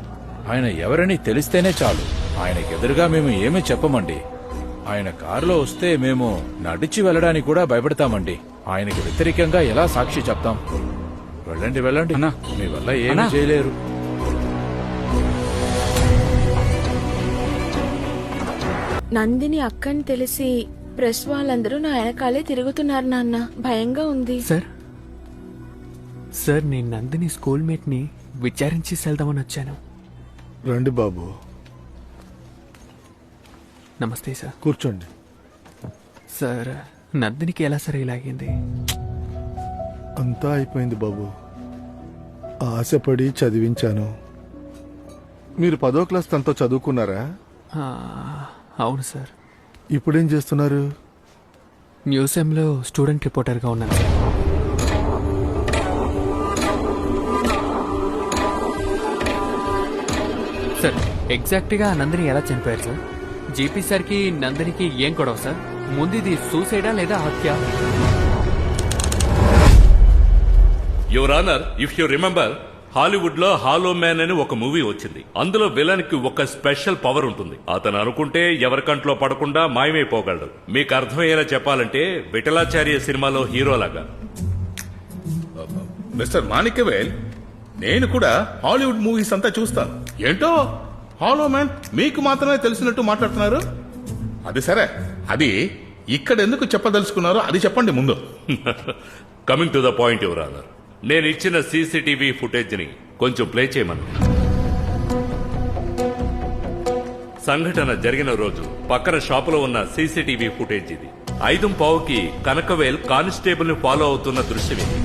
ఆయన ఎవరని తెలిస్తేనే చాలు. ఆయనకి ఎదురుగా మేము ఏమీ చెప్పమండి. ఆయన కారులో వస్తే మేము నడిచి వెళ్ళడానికి కూడా భయపడతామండి. ఆయనకి వ్యతిరేకంగా ఎలా సాక్షి చెప్తాం? వెళ్ళండి వెళ్ళండి, మీ వల్ల ఏమీ చేయలేరు. నందిని అక్కని తెలిసి ప్రెస్ వాళ్ళందరూ నా వెనకాలే తిరుగుతున్నారు నాన్న. భయంగా ఉంది. సార్ నేను నందిని స్కూల్ మేట్ ని విచారించి వెళ్దామని వచ్చాను. రండి బాబు. నమస్తే సార్. కూర్చోండి. సార్ నందినికి ఎలా సరే ఇలాగింది? అంతా అయిపోయింది బాబు. ఆశపడి చదివించాను. మీరు 10వ క్లాస్ తనతో చదువుకున్నారా? అవును సార్. ఇప్పుడేం చేస్తున్నారు? మ్యూజియంలో స్టూడెంట్ రిపోర్టర్గా ఉన్నాను సార్. సార్ ఎగ్జాక్ట్గా నందిని ఎలా చనిపోయారు సార్? జీపీ సార్కి నందినికి ఏం గొడవ సార్? ముందు ఇది సూసైడా లేదా హత్య? Your honour, if you remember, Hollywood లో హాలో మ్యాన్ అని ఒక మూవీ వచ్చింది. అందులో విలన్ కి ఒక స్పెషల్ పవర్ ఉంటుంది. అతను అనుకుంటే ఎవరి కంట్లో పడకుండా మాయమైపోగలడు. మీకు అర్థమయ్యేలా చెప్పాలంటే విఠలాచార్య సినిమాలో హీరోలాగా. మిస్టర్ మాణిక్యవేల్, నేను కూడా హాలీవుడ్ మూవీస్ అంతా చూస్తాను. ఏంటో హాలో మ్యాన్ మీకు మాత్రమే తెలిసినట్టు మాట్లాడుతున్నారు. అది సరే, అది ఇక్కడ ఎందుకు చెప్పదలుచుకున్నారో అది చెప్పండి ముందు. Coming to the point your honour, నేను ఇచ్చిన సీసీటీవీ ఫుటేజ్ ని కొంచెం ప్లే చేయమని. సంఘటన జరిగిన రోజు పక్కన షాపులో ఉన్న సీసీటీవీ ఫుటేజ్ ఇది. 5:15కి కనకవేల్ కానిస్టేబుల్ ని ఫాలో అవుతున్న దృశ్యం ఇది.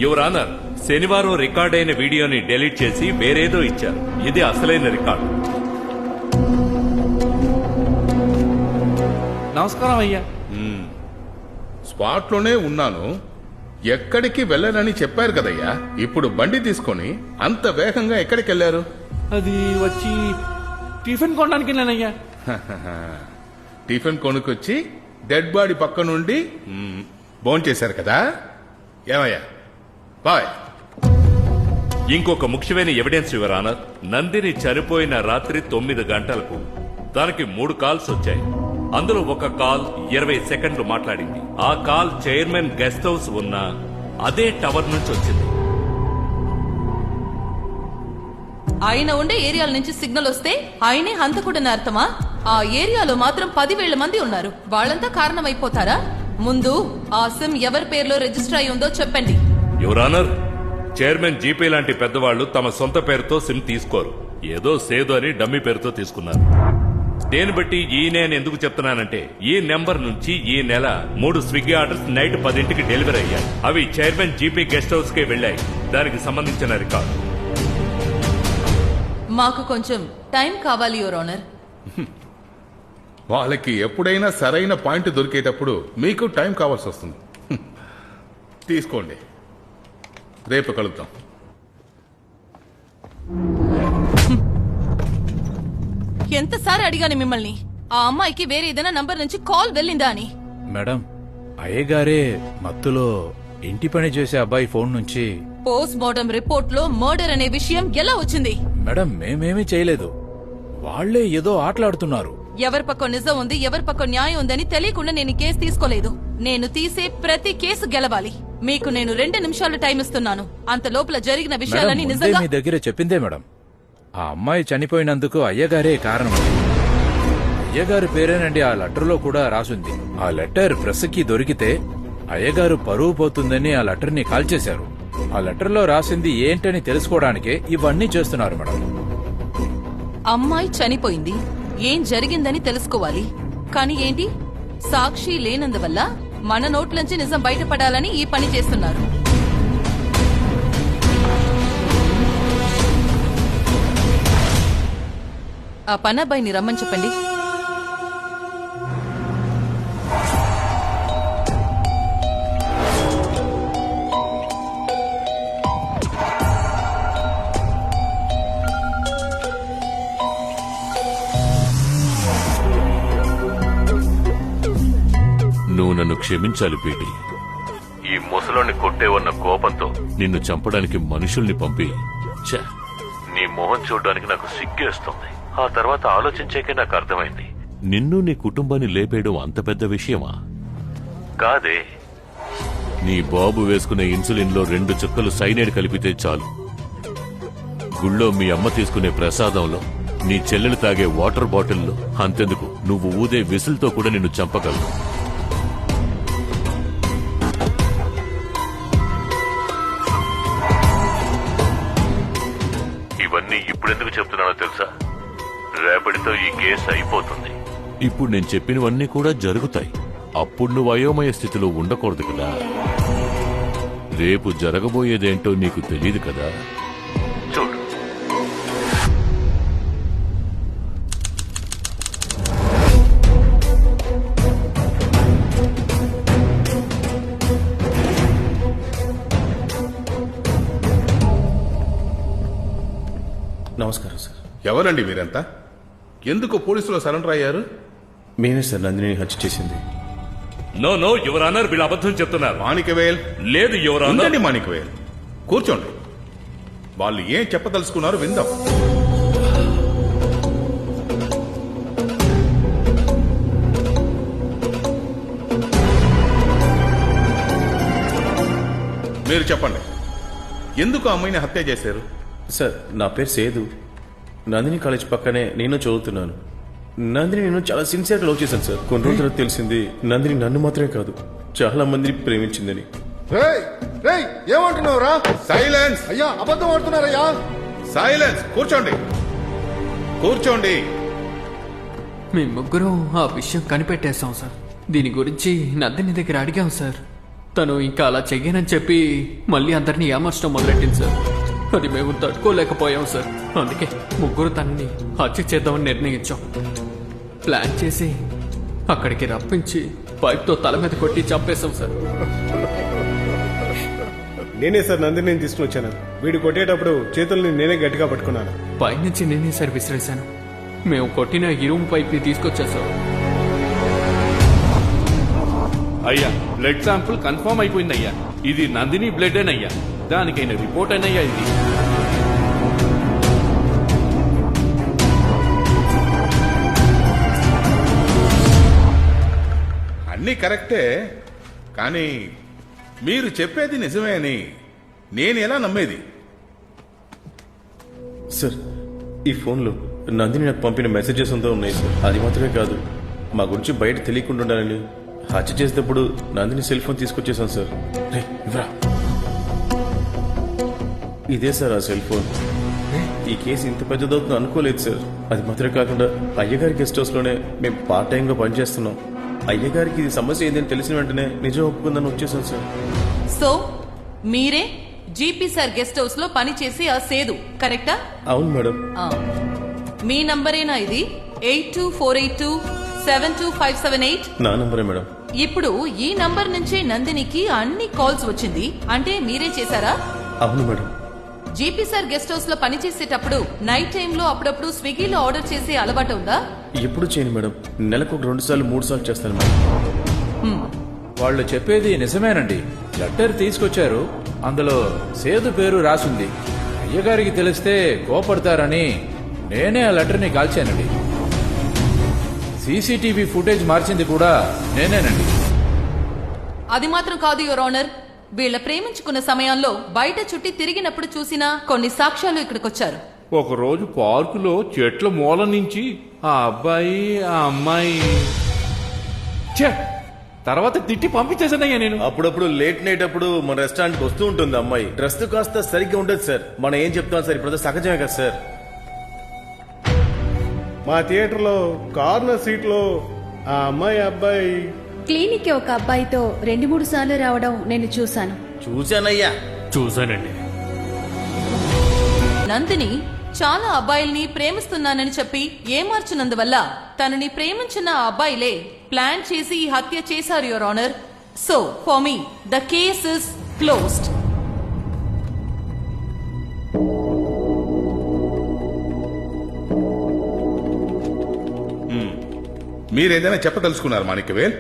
యువర్ ఆనర్, శనివారం రికార్డ్ అయిన వీడియోని డెలీట్ చేసి వేరేదో ఇచ్చారు. ఇది అసలైన రికార్డు. నమస్కారం అయ్యా. స్పాట్ లోనే ఉన్నాను, ఎక్కడికి వెళ్ళనని చెప్పారు కదయ్యా. ఇప్పుడు బండి తీసుకొని అంత వేగంగా ఎక్కడికి వెళ్ళారు? అది వచ్చి టిఫిన్ కొనడానికి వెళ్ళానయ్యా. టిఫిన్ కొనుక్కొచ్చి డెడ్ బాడీ పక్క నుండి భోంచేశారు కదా. ఏమయ్యా బాయ్. ఇంకొక ముఖ్యమైన ఎవిడెన్స్ యువర్ ఆనర్, నందిని చనిపోయిన రాత్రి 9 గంటలకు దానికి 3 కాల్స్ వచ్చాయి. అందులో ఒక కాల్ 20 సెకండ్లు మాట్లాడింది. ఆ కాల్ చైర్మన్ గెస్ట్ హౌస్ ఉన్న అదే టవర్ నుంచి వచ్చింది. ఆయన ఉండే ఏరియాల నుంచి సిగ్నల్ వస్తే ఆయనే హంతకుడని అర్థమా? ఆ ఏరియాలో మాత్రం 10,000 మంది ఉన్నారు. వాళ్ళంతా కారణమైపోతారా? ముందు ఆ సిమ్ ఎవరి పేరులో రిజిస్టర్ అయి ఉందో చెప్పండి. యువర్ ఆనర్, చైర్మన్ జీపీ లాంటి పెద్దవాళ్లు తమ సొంత పేరుతో సిమ్ తీసుకోరు. ఏదో సేదు అని డమ్మీ పేరుతో తీసుకున్నారు. దేని బట్టి ఈ నేను ఎందుకు చెప్తున్నానంటే ఈ నెంబర్ నుంచి ఈ నెల 3 స్విగ్గీ ఆర్డర్స్ నైట్ 10ంటికి డెలివరీ అయ్యాయి. అవి చైర్మన్ జీపీ గెస్ట్ హౌస్ కే వెళ్ళాయి. దానికి సంబంధించిన రికార్డు. మాకు కొంచెం టైం కావాలి యువర్ ఆనర్. వాళ్ళకి ఎప్పుడైనా సరైన పాయింట్ దొరికేటప్పుడు మీకు టైం కావాల్సి వస్తుంది. తీసుకోండి, రేపు కలుద్దాం. ఎంతసారి అడిగాను మిమ్మల్ని ఆ అమ్మాయికి వేరే ఏదైనా నంబర్ నుంచి కాల్ వెళ్ళిందా అని. మేడం, అయ్యగారే మత్తులో ఇంటి పని చేసే అబ్బాయి ఫోన్ నుంచి పోస్ట్ మార్టం రిపోర్ట్ లో మర్డర్ అనే విషయం ఎలా వచ్చింది? మేడం మేమేమీ చేయలేదు, వాళ్లే ఏదో ఆటలాడుతున్నారు. ఎవరి పక్కన నిజం ఉంది, ఎవరి పక్కన న్యాయం ఉందని తెలియకుండా నేను ఈ కేసు తీసుకోలేదు. నేను తీసే ప్రతి కేసు గెలవాలి. మీకు నేను 2 నిమిషాలు టైం ఇస్తున్నాను. అంత లోపల జరిగిన విషయాలని మేడం, ముందే నిజంగా మీ దగ్గర చెప్పిందే మేడం. ఆ అమ్మాయి చనిపోయినందుకు అయ్యగారే కారణం. అయ్యగారి పేరేనండి ఆ లెటర్లో కూడా రాసుంది. ఆ లెటర్ ప్రెస్కి దొరికితే అయ్యగారు పరువు పోతుందని ఆ లెటర్ ని కాల్చేశారు. ఆ లెటర్ లో రాసింది ఏంటని తెలుసుకోవడానికే ఇవన్నీ చేస్తున్నారు మేడం. అమ్మాయి చనిపోయింది, ఏం జరిగిందని తెలుసుకోవాలి. కానీ ఏంటి, సాక్షి లేనందువల్ల మన నోట్లోంచి నిజం బయటపడాలని ఈ పని చేస్తున్నారు. ఆ పనబ్బాయిని రమ్మని చెప్పండి. నువ్వు నన్ను క్షమించాలి పీటి. ఈ ముసలోని కొట్టేవన్న కోపంతో నిన్ను చంపడానికి మనుషుల్ని పంపి ఛ, నీ మొహం చూడడానికి నాకు సిగ్గేస్తుంది. ఆ తర్వాత ఆలోచించాకే నాకు అర్థమైంది, నిన్ను నీ కుటుంబాన్ని లేపేయడం అంత పెద్ద విషయమా కాదే. నీ బాబు వేసుకునే ఇన్సులిన్ లో 2 చుక్కలు సైనైడ్ కలిపితే చాలు. గుళ్ళో మీ అమ్మ తీసుకునే ప్రసాదంలో, నీ చెల్లెలు తాగే వాటర్ బాటిల్లో, అంతెందుకు నువ్వు ఊదే విసులతో కూడా నిన్ను చంపగలవు. ఇవన్నీ ఇప్పుడెందుకు చెప్తున్నానో తెలుసా? రేపటితో ఈ కేసు అయిపోతుంది. ఇప్పుడు నేను చెప్పినవన్నీ కూడా జరుగుతాయి. అప్పుడు నువ్వు అయోమయ స్థితిలో ఉండకూడదు కదా. రేపు జరగబోయేదేంటో నీకు తెలియదు కదా. చూడు, నమస్కారం సార్. ఎవరండి మీరంతా? ఎందుకు పోలీసులో సరెండర్ అయ్యారు? మేమే సార్ నందిని హత్య చేసింది. నో నో యువర్ ఆనర్, వీళ్ళు అబద్ధం చెప్తున్నారు. మాణికవేల్ లేదు యువర్ ఆనర్. ఉండండి మాణికవేల్, కూర్చోండి. వాళ్ళు ఏం చెప్పదలుచుకున్నారో విందాం. మీరు చెప్పండి, ఎందుకు ఆ అమ్మాయిని హత్య చేశారు? సార్, నా పేరు సేదు. నందిని కాలేజ్ పక్కనే నేను చదువుతున్నాను. నందిని నేను చాలా సిన్సియర్గా లవ్ చేశాను సార్. కొన్ని రోజుల తర్వాత తెలిసింది నందిని నన్ను మాత్రమే కాదు చాలా మందిని ప్రేమించిందని. ఏమంటున్నావురా? సైలెన్స్. అయ్యా, అబద్ధం ఆడుతున్నారయ్యా. సైలెన్స్. కూర్చోండి, కూర్చోండి. మేము ముగ్గురం ఆ విషయం కనిపెట్టేశాం సార్. దీని గురించి నందిని దగ్గర అడిగాం సార్. తను ఇంకా అలా చెయ్యనని చెప్పి మళ్ళీ అందరినీ ఏమర్చడం మొదలెట్టింది సార్. అది మేము తట్టుకోలేకపోయాం సార్. అందుకే ముగ్గురు తనని హత్య చేద్దామని నిర్ణయించాం. ప్లాన్ చేసి అక్కడికి రప్పించి పైప్తో తల మీద కొట్టి చంపేశాం సార్. నేనే సార్ నందిని తీసుకుని వచ్చాను. వీడు కొట్టేటప్పుడు చేతుల్ని నేనే గట్టిగా పట్టుకున్నాను. పైనుంచి నేనే సార్ విసిరేశాను. మేము కొట్టిన ఇరుము పైప్ ని తీసుకొచ్చేసాం. అయ్యా, బ్లడ్ శాంపుల్ కన్ఫర్మ్ అయిపోయింది అయ్యా. ఇది నందిని బ్లడ్ అయ్యా. దానికైనా రిపోర్ట్ అయినయ్యా ఇది. అన్నీ కరెక్టే, కానీ మీరు చెప్పేది నిజమే అని నేను ఎలా నమ్మేది? సార్, ఈ ఫోన్లో నందిని నాకు పంపిన మెసేజెస్ అంతా ఉన్నాయి సార్. అది మాత్రమే కాదు, మా గురించి బయట తెలియకుండా ఉండాలని హత్య చేసేటప్పుడు నందిని సెల్ ఫోన్ తీసుకొచ్చేసాను సార్. ఇవ్వరా, ఇదే సార్ ఆ సెల్ ఫోన్. ఈ కేసు ఇంత పెద్దదవుతుంది అనుకోలేదు సార్. అది మాత్రమే కాకుండా అయ్యగారి గెస్ట్ హౌస్ లోనే మేము పార్ట్ టైం గా పనిచేస్తున్నాం. అయ్యగారికి ఇది సమస్య ఏంటని తెలిసిన వెంటనే నిజం ఒప్పుకుందని వచ్చేసాం సార్. సో మీరే జీపీ సార్ గెస్ట్ హౌస్ లో పని చేసి ఆ సేదు కరెక్టా? అవును మేడం. మీ నంబరేనా ఇది? 8248272578 నా నంబరే మేడం. ఇప్పుడు ఈ నంబర్ నుంచే నందినికి అన్ని కాల్స్ వచ్చింది అంటే మీరే చేశారా? అవును madam. GP sir guest house లో పని చేసేటప్పుడు నైట్ టైంలో అప్పుడప్పుడు స్విగ్గీలో ఆర్డర్ చేసే అలవాటు ఉందా? ఎప్పుడు చేయను మేడం. నెలకు 2 సార్లు 3 సార్లు చేస్తాను మేడం. వాళ్ళు చెప్పేది నిజమేనండి. లెటర్ తీసుకొచ్చారు, అందులో సేదు పేరు రాసుంది. అయ్యగారికి తెలిస్తే కోపడతారని నేనే ఆ లెటర్ని కాల్చానండి. సీసీటీవీ ఫుటేజ్ మార్చింది కూడా నేనేనండి. అది మాత్రం కాదు యువర్ ఆనర్. వీళ్ళ ప్రేమించుకున్న సమయంలో బయట చుట్టి తిరిగినప్పుడు చూసిన కొన్ని సాక్ష్యాలు ఇక్కడికొచ్చారు. ఒకరోజు పార్కులో చెట్ల మూల నుంచి ఆ అబ్బాయి ఆ అమ్మాయి తర్వాత తిట్టి పంపించేసానయ్యా నేను. అప్పుడప్పుడు లేట్ నైట్ అప్పుడు మన రెస్టారెంట్ కి వస్తూ ఉంటుంది అమ్మాయి. డ్రెస్ కాస్త సరిగ్గా ఉండదు సార్. మనం ఏం చెప్తాం సార్, ఇప్పుడు సహజమే కదా సార్. మా థియేటర్ లో కార్నర్ సీట్ లో ఆ అమ్మాయి అబ్బాయి క్లినిక్ కి ఒక అబ్బాయితో 2-3 సార్లు రావడం నేను చూశాను. చూశానయ్యా. చూశానండి. నందిని చాలా అబ్బాయిల్ని ప్రేమిస్తున్నానని చెప్పి ఏమార్చినందువల్ల తనని ప్రేమించిన ఆ అబ్బాయిలే ప్లాన్ చేసి ఈ హత్య చేశారు your honour. So for me the case is closed. మీరేదైనా చెప్పదలుచుకున్నారు మాణిక్యవేల్?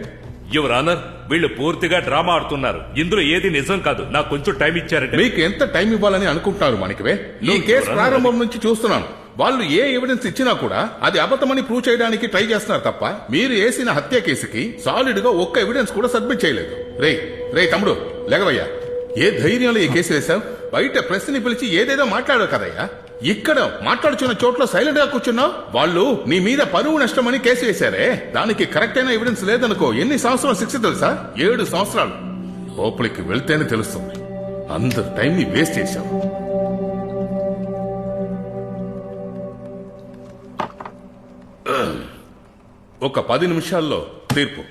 యువర్ ఆనర్, వీళ్ళు పూర్తిగా డ్రామా ఆడుతున్నారు. ఇందులో ఏది నిజం కాదు. నాకు కొంచెం టైం ఇచ్చారంటే. మీకు ఎంత టైం ఇవ్వాలని అనుకుంటున్నారు మాణిక్యవేల్? ఈ కేసు ప్రారంభం నుంచి చూస్తున్నాను. వాళ్ళు ఏ ఎవిడెన్స్ ఇచ్చినా కూడా అది అబద్ధమని ప్రూవ్ చేయడానికి ట్రై చేస్తున్నారు తప్ప మీరు వేసిన హత్య కేసుకి సాలిడ్ గా ఒక్క ఎవిడెన్స్ కూడా సబ్మిట్ చేయలేదు. రే తమ్ముడు లేగవయ్యా. ఏ ధైర్యంలో ఈ కేసు వేశావు? బయట ప్రెస్ ని పిలిచి ఏదేదో మాట్లాడావు కదయ్యా. ఇక్కడ మాట్లాడుచున్న చోట్ల సైలెంట్ గా కూర్చున్నావు. వాళ్ళు నీ మీద పరువు నష్టమని కేసు వేశారే, దానికి కరెక్ట్ అయిన ఎవిడెన్స్ లేదనుకో ఎన్ని సంవత్సరాలు శిక్ష తెలుసా? 7 సంవత్సరాలు. లోపలికి వెళ్తేనే తెలుస్తుంది. అందరు టైం ని వేస్ట్ చేశావు. ఒక 10 నిమిషాల్లో తీర్పు.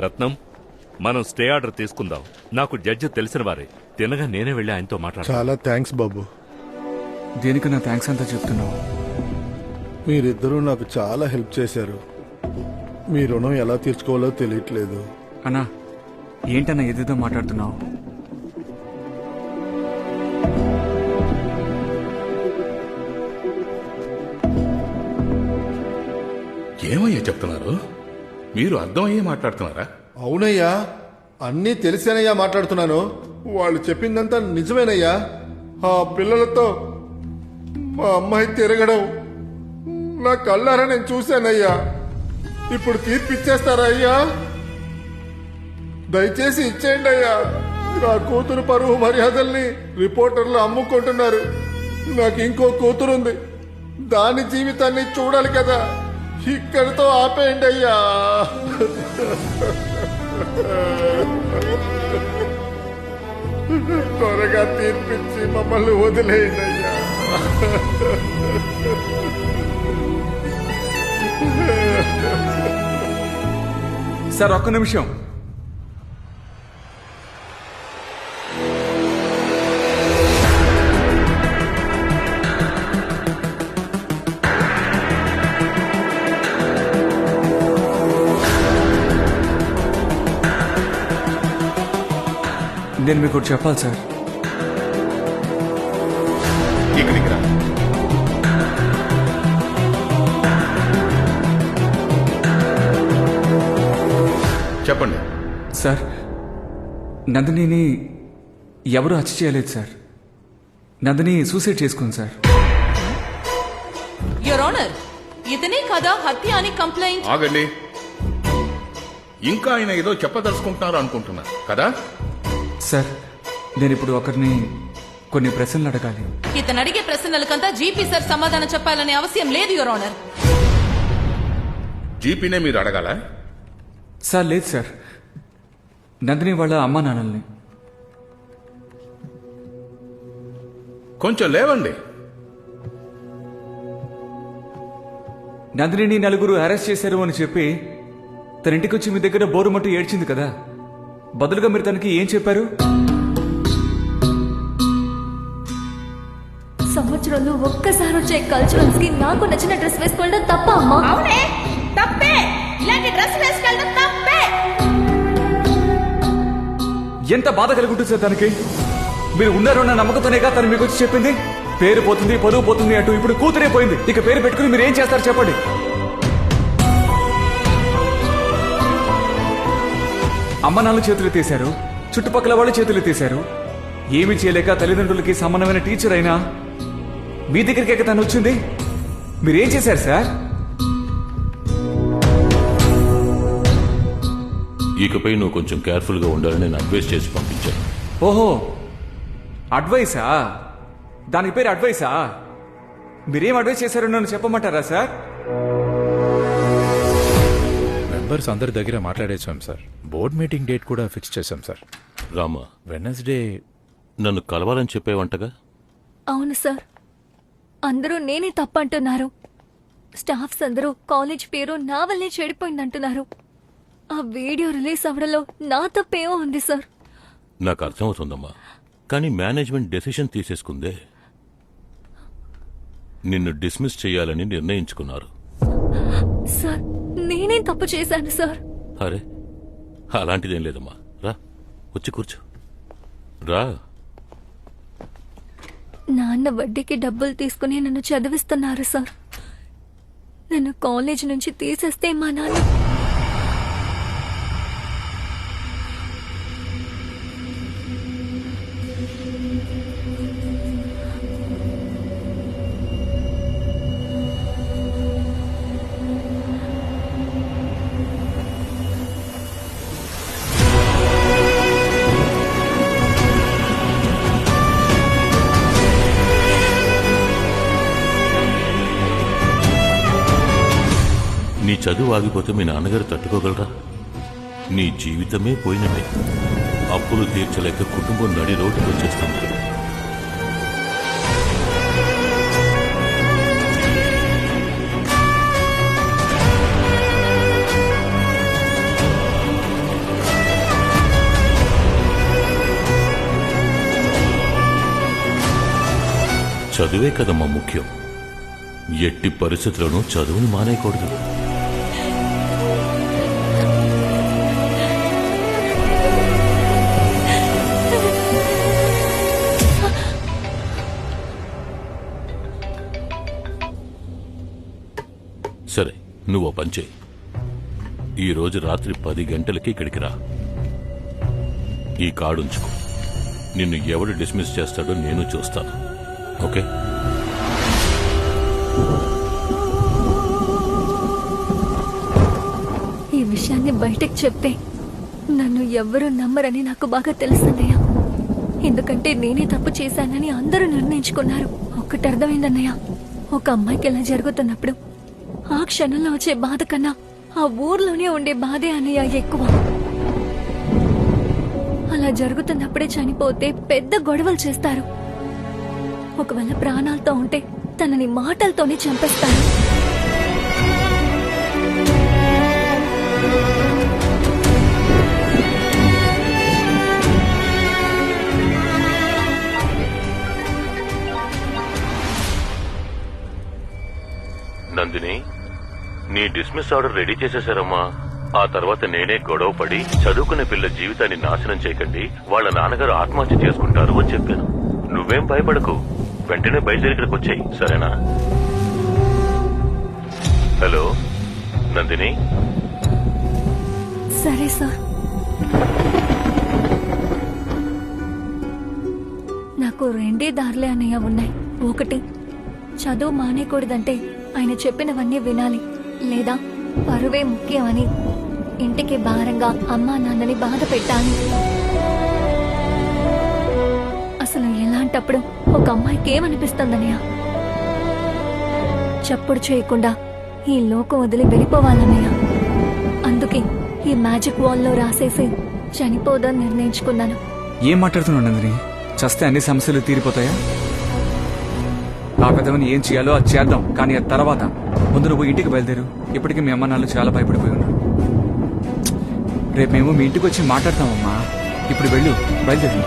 రత్నం, మనం స్టే ఆర్డర్ తీసుకుందాం. నాకు జడ్జి తెలిసిన వారే. తినగా నేనే వెళ్ళి ఆయనతో మాట్లాడాను. చాలా థ్యాంక్స్ బాబు. దేనికన్నా థ్యాంక్స్ అంతా చెప్తున్నావు? మీరిద్దరూ నాకు చాలా హెల్ప్ చేశారు. మీ రుణం ఎలా తీర్చుకోవాలో తెలియట్లేదు. అన్నా ఏంటన్నా ఏదేదో మాట్లాడుతున్నావు? ఏమయ్యా చెప్తున్నారు? మీరు అర్థమయ్యే మాట్లాడుతున్నారా? అవునయ్యా, అన్నీ తెలిసేనయ్యా మాట్లాడుతున్నాను. వాళ్ళు చెప్పిందంతా నిజమేనయ్యా. ఆ పిల్లలతో మా అమ్మాయి తిరగడం నా కళ్ళారా నేను చూశానయ్యా. ఇప్పుడు తీర్పిచ్చేస్తారా అయ్యా? దయచేసి ఇచ్చేయండి అయ్యా. నా కూతురు పరువు మర్యాదల్ని రిపోర్టర్లు అమ్ముకుంటున్నారు. నాకు ఇంకో కూతురుంది. దాని జీవితాన్ని చూడాలి కదా. ఇక్కడితో ఆపేయండి అయ్యా. త్వరగా తీర్పిచ్చి మమ్మల్ని వదిలేయండి అయ్యా. సార్ ఒక్క నిమిషం. నేను మీకు చెప్పాలి సార్. ఇక్కడికి రా. చెప్పండి సార్. నందినిని ఎవరు హత్య చేయలేదు సార్. నందిని సూసైడ్ చేసుకుంది సార్. యువర్ ఆనర్, ఇతనే కదా హత్య అని కంప్లైంట్. ఆగండి. ఇంకా ఆయన ఏదో చెప్పదలుచుకుంటున్నారు అనుకుంటున్నా కదా సార్? నేను ఇప్పుడు ఒకరిని కొన్ని ప్రశ్నలు అడగాలి. ఇతను అడిగే ప్రశ్నలకంతా జీపీ సార్ సమాధానం చెప్పాలనే అవసరం లేదు యువర్ ఆనర్. జీపీనే మీరు అడగాల? సార్ లేదు సార్, నందిని వాళ్ళ అమ్మా నాన్నల్ని. కొంచెం లేవండి. నందినిని నలుగురు అరెస్ట్ చేశారు అని చెప్పి తన ఇంటికి వచ్చి మీ దగ్గర బోరుమంటూ ఏడ్చింది కదా, బదులుగా మీరు తనకి ఏం చెప్పారు? సంవత్సరంలో ఒక్కసారి వచ్చే కల్చరల్స్ కి నాకు నచ్చిన డ్రెస్ వేసుకోవడం తప్ప అమ్మా? అవునే తప్పే, ఇలాంటి డ్రెస్ వేసుకెళ్ళడం తప్పే. ఎంత బాధ కలుగుతుంది సార్ తనకి? మీరు ఉన్నారన్న నమ్మకంతోనేగా తను మీకు వచ్చి చెప్పింది. పేరు పోతుంది, పరువు పోతుంది అంటూ ఇప్పుడు కూతురే పోయింది. ఇక పేరు పెట్టుకుని మీరు ఏం చేస్తారు చెప్పండి? అమ్మ నాన్న చేతులు తీశారు, చుట్టుపక్కల వాళ్ళు చేతులు తీశారు. ఏమీ చేయలేక తల్లిదండ్రులకి సమానమైన టీచర్ అయినా మీ దగ్గరికి తను వచ్చింది. మీరేం చేశారు సార్? ఇకపై నువ్వు కొంచెం కేర్ఫుల్ గా ఉండాలని నేను అడ్వైస్ చేసి పంపించాను. ఓహో, అడ్వైసా? దానికి పేరు అడ్వైసా? మీరేం అడ్వైస్ చేశారో నన్ను చెప్పమంటారా సార్? మెంబర్స్ అందరి దగ్గర మాట్లాడేసాం సార్. బోర్డ్ మీటింగ్ డేట్ కూడా ఫిక్స్ చేశాం సార్. రామా, వెనస్డే నన్ను కలవాలని చెప్పేవంటగా? అవును సార్, అందరూ నేనే తప్పంటున్నారు. స్టాఫ్స్ అందరూ కాలేజ్ పేరు నా వల్లే చెడిపోయిందంటున్నారు. ఆ వీడియో రిలీజ్ అవ్వడంలో నా తప్పేమో ఉంది సార్. నాకు అర్థమవుతుందమ్మా, కానీ మేనేజ్మెంట్ డెసిషన్ తీసేసుకుందే. నిన్ను డిస్మిస్ చేయాలని నిర్ణయించుకున్నారు. సార్, నేనేం తప్పు చేశాను సార్? అరే, అలాంటిదేం లేదమ్మా. రా, వచ్చి కూర్చో. రా. నాన్న వడ్డీకి డబ్బులు తీసుకుని నన్ను చదివిస్తున్నారు సార్. నన్ను కాలేజ్ నుంచి తీసేస్తే మా నాన్న నీ చదువు ఆగిపోతే మీ నాన్నగారు తట్టుకోగలరా? నీ జీవితమే పోయినట్టే. అప్పులు తీర్చలేక కుటుంబం నడి రోడ్డుకు వచ్చేస్తుంది. చదువే కదమ్మా ముఖ్యం. ఎట్టి పరిస్థితుల్లోనూ చదువుని మానేయకూడదు. సరే, నువ్వు పని చేయి. ఈరోజు రాత్రి 10 గంటలకి ఇక్కడికి రా. ఈ కార్డు ఉంచుకో. నిన్ను ఎవడు డిస్మిస్ చేస్తాడో నేను చూస్తాను. ఓకే? ఈ విషయాన్ని బయటకు చెప్తే నన్ను ఎవ్వరూ నమ్మరని నాకు బాగా తెలుసన్నయ్య. ఎందుకంటే నేనే తప్పు చేశానని అందరూ నిర్ణయించుకున్నారు. ఒక్కటి అర్థమైందన్నయ్య, ఒక అమ్మాయికి ఇలా జరుగుతున్నప్పుడు ఆ క్షణంలో వచ్చే బాధ కన్నా ఆ ఊర్లోనే ఉండే బాధే అన్నయ్య ఎక్కువ. అలా జరుగుతున్నప్పుడే చనిపోతే పెద్ద గొడవలు చేస్తారు. ఒకవేళ ప్రాణాలతో ఉంటే తనని మాటలతోనే చంపేస్తారు. నందిని, నీ డిస్మిస్ ఆర్డర్ రెడీ చేసేశారమ్మా. ఆ తర్వాత నేనే గొడవ పడి చదువుకునే పిల్ల జీవితాన్ని నాశనం చేయకండి, వాళ్ళ నాన్నగారు ఆత్మహత్య చేసుకుంటారు అని చెప్పాను. నువ్వేం భయపడకు, వెంటనే బయలుదేరి ఇక్కడికి వచ్చాయి, సరేనా? హలో నందిని. సరే సార్. నాకు రెండే దారులే అన్నయ్య ఉన్నాయి. ఒకటి, చదువు మానేయకూడదంటే ఆయన చెప్పినవన్నీ వినాలి, లేదా పరువే ముఖ్యమని ఇంటికి భారంగా అమ్మా నాన్నని బాధ పెట్టాలి. అసలు ఎలాంటప్పుడు ఒక అమ్మాయికి ఏమనిపిస్తుందన్నయ్య? చప్పుడు చేయకుండా ఈ లోకం వదిలి వెళ్ళిపోవాలన్నయ్య. అందుకే ఈ మ్యాజిక్ వాల్లో రాసేసి చనిపోదని నిర్ణయించుకున్నాను. ఏం మాట్లాడుతున్నావు నందిని? చస్తే అన్ని సమస్యలు తీరిపోతాయా? ఆ పెద్దవని ఏం చేయాలో అది చేద్దాం, కానీ ఆ తర్వాత ముందు నువ్వు ఇంటికి బయలుదేరు. ఇప్పటికీ మీ అమ్మ నాన్న చాలా భయపడిపోయి ఉన్నారు. రేపు మేము మీ ఇంటికి వచ్చి మాట్లాడతామమ్మా. ఇప్పుడు వెళ్ళు, బయలుదేరు.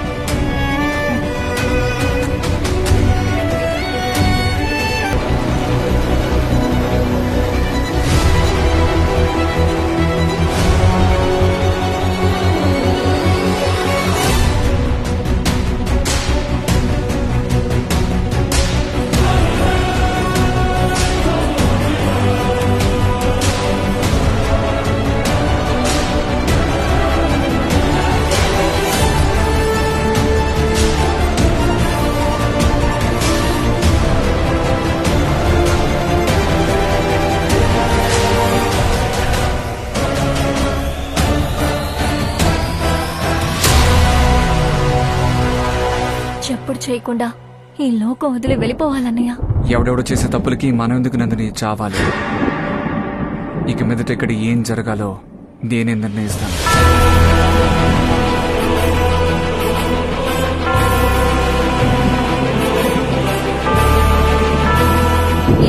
చెప్పుడు చేయకుండా ఈ లోకం వదిలి వెళ్ళిపోవాలన్నయ్య. ఎవడెవడో చేసే తప్పులకి మనం ఎందుకు నందిని చావాలి? ఇక మీదట ఇక్కడ ఏం జరగాలో నేనే నిర్ణయిస్తాను.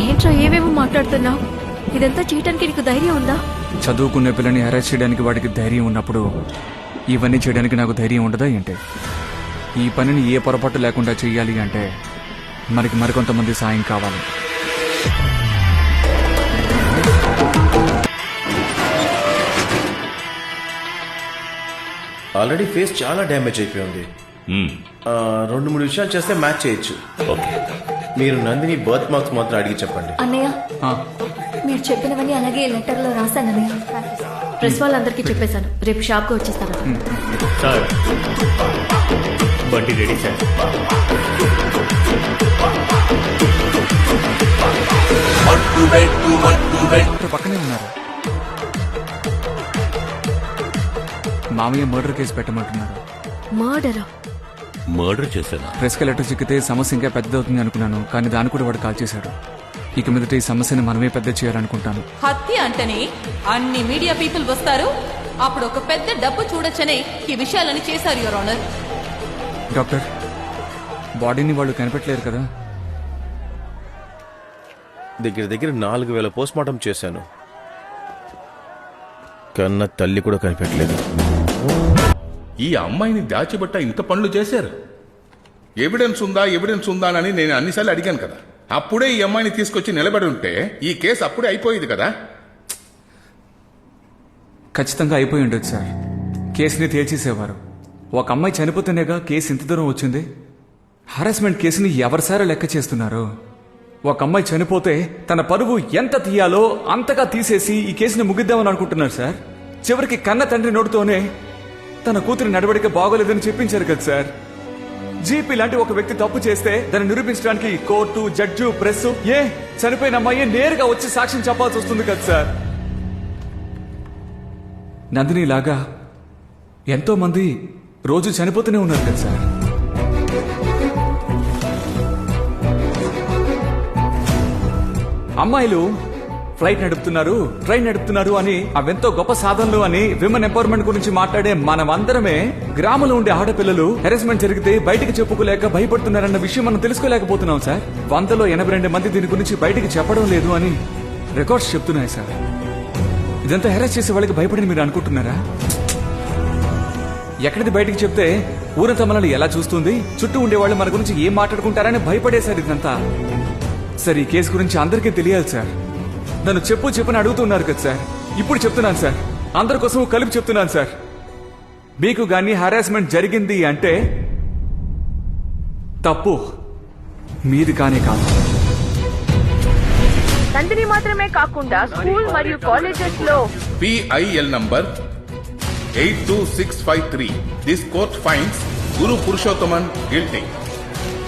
ఏంట్రా ఏవేమో మాట్లాడుతున్నావు? ఇదంతా చేయటానికి నీకు ధైర్యం ఉందా? చదువుకునే పిల్లని హెరాస్ చేయడానికి వాడికి ధైర్యం ఉన్నప్పుడు ఇవన్నీ చేయడానికి నాకు ధైర్యం ఉండదా ఏంటి? ఈ పనిని ఏ పొరపాటు లేకుండా చెయ్యాలి అంటే మనకి మరికొంతమంది సాయం కావాలి. ఆల్రెడీ ఫేస్ చాలా డ్యామేజ్ అయిపోయింది. 2-3 విషయాలు చేస్తే మ్యాచ్ చేయొచ్చు. మీరు నందిని బర్త్ మార్క్స్ మాత్రం అడిగి చెప్పండి. అన్నయ్య, మీరు చెప్పినవన్నీ అలాగే లెటర్ లో రాశానన్నయ్య. ప్రెస్ వాళ్ళందరికీ చెప్పేశాను. రేపు షాప్ కు వచ్చేస్తాను. సార్ బండి రెడీ సార్. పక్కనే ఉన్నారు. మామయ్య మర్డర్ కేసు పెట్టమంటున్నారు. మర్డరా? మర్డర్ చేశానా? ప్రెస్ కి లెటర్ చిక్కితే సమస్య ఇంకా పెద్దదవుతుంది అనుకున్నాను, కానీ దాన్ని కూడా వాడు కాల్ చేశాడు. ఇక మీదట ఈ సమస్యని మనమే పెద్ద చేయాలనుకుంటాను. హత్య అంటేనే అన్ని మీడియా పీపుల్ వస్తారు. అప్పుడు ఒక పెద్ద డబ్బు చూడొచ్చనే ఈ విషయాలని చేశారు యువర్ ఆనర్. డాక్టర్, బాడీని వాళ్ళు కనిపెట్టలేరు కదా? దగ్గర 4000 పోస్ట్ మార్టం చేశాను, కన్న తల్లి కూడా కనిపెట్టలేదు. ఈ అమ్మాయిని దాచిబట్ట ఇంత పనులు చేశారు. ఎవిడెన్స్ ఉందా అని నేను అన్నిసార్లు అడిగాను కదా. అప్పుడే ఈ అమ్మాయిని తీసుకొచ్చి నిలబడి ఉంటే ఈ కేసు అప్పుడే అయిపోయేది కదా. ఖచ్చితంగా అయిపోయి ఉండొచ్చు సార్. కేసుని తేల్చేసేవారు. ఒక అమ్మాయి చనిపోతేనేగా కేసు ఇంత దూరం వచ్చింది. హరాస్మెంట్ కేసుని ఎవరిసారి లెక్క చేస్తున్నారు? ఒక అమ్మాయి చనిపోతే తన పరువు ఎంత తీయాలో అంతగా తీసేసి ఈ కేసుని ముగిద్దామని అనుకుంటున్నారు సార్. చివరికి కన్న తండ్రి నోటితోనే తన కూతురి నడవడిక బాగోలేదని చెప్పించారు కదా సార్. జీపీ లాంటి ఒక వ్యక్తి తప్పు చేస్తే దాన్ని నిరూపించడానికి కోర్టు, జడ్జు, ప్రెస్, చనిపోయిన అమ్మాయి నేరుగా వచ్చి సాక్ష్యం చెప్పాల్సి వస్తుంది కదా సార్. నందిని లాగా ఎంతో మంది రోజు చనిపోతూనే ఉన్నారు కదా సార్. అమ్మాయిలు ఫ్లైట్ నడుపుతున్నారు, ట్రైన్ నడుపుతున్నారు అని అవెంతో గొప్ప సాధనలు అని విమెన్ ఎంపవర్మెంట్ గురించి మాట్లాడే మనమందరమే గ్రామంలో ఉండే ఆడపిల్లలు హెరాస్మెంట్ జరిగితే బయటికి చెప్పుకోలేక భయపడుతున్నారన్న విషయం మనం తెలుసుకోలేకపోతున్నాం సార్. 100లో 82 మంది దీని గురించి బయటికి చెప్పడం లేదు అని రికార్డ్స్ చెప్తున్నాయి సార్. ఇదంతా హెరాస్ చేసే వాళ్ళకి భయపడని మీరు అనుకుంటున్నారా? ఎక్కడిది బయటికి చెప్తే ఊరంతా మనల్ని ఎలా చూస్తుంది, చుట్టూ ఉండేవాళ్ళు మన గురించి ఏం మాట్లాడుకుంటారని భయపడేశారు. ఇదంతా సార్. ఈ కేసు గురించి అందరికీ తెలియాలి సార్. నన్ను చెప్పని అడుగుతున్నారు కదా సార్. ఇప్పుడు చెప్తున్నాను సార్, అందరి కోసం కలిపి చెప్తున్నాను సార్. మీకు గాని హరాస్మెంట్ జరిగింది అంటే తప్పు మీది కానే కాదు. నందిని మాత్రమే కాకుండా స్కూల్ మరియు కాలేజెస్ లో PIL number 82653. This court finds Guru Purushothaman guilty.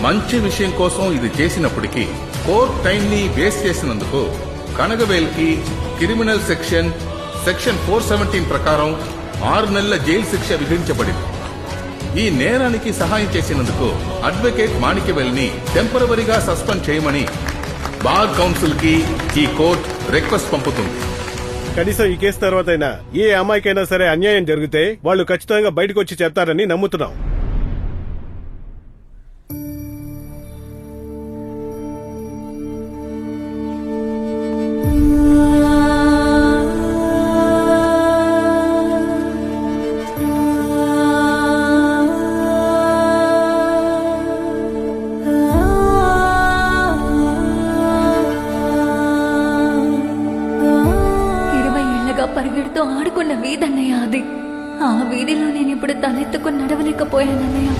మంచి విషయం కోసం ఇది చేసినప్పటికీ కోర్ట్ టైం ని వేస్ట్ చేసినందుకు కనగవేల్కి క్రిమినల్ సెక్షన్ 417 ప్రకారం 6 నెలల జైలు శిక్ష విధించబడింది. ఈ నేరానికి సహాయం చేసినందుకు అడ్వకేట్ మాణిక్యవేల్ ని టెంపరవరీగా సస్పెండ్ చేయమని బార్ కౌన్సిల్ కి ఈ కోర్టు రిక్వెస్ట్ పంపుతుంది. కనీసం ఈ కేసు తర్వాతైనా ఏ అమ్మాయికైనా సరే అన్యాయం జరిగితే వాళ్ళు ఖచ్చితంగా బయటకు వచ్చి చెప్తారని నమ్ముతున్నాం. పరిగెడుతూ ఆడుకున్న వీధన్నయ్య అది. ఆ వీధిలో నేను ఇప్పుడు తలెత్తుకుని నడవలేకపోయానన్నయ్య.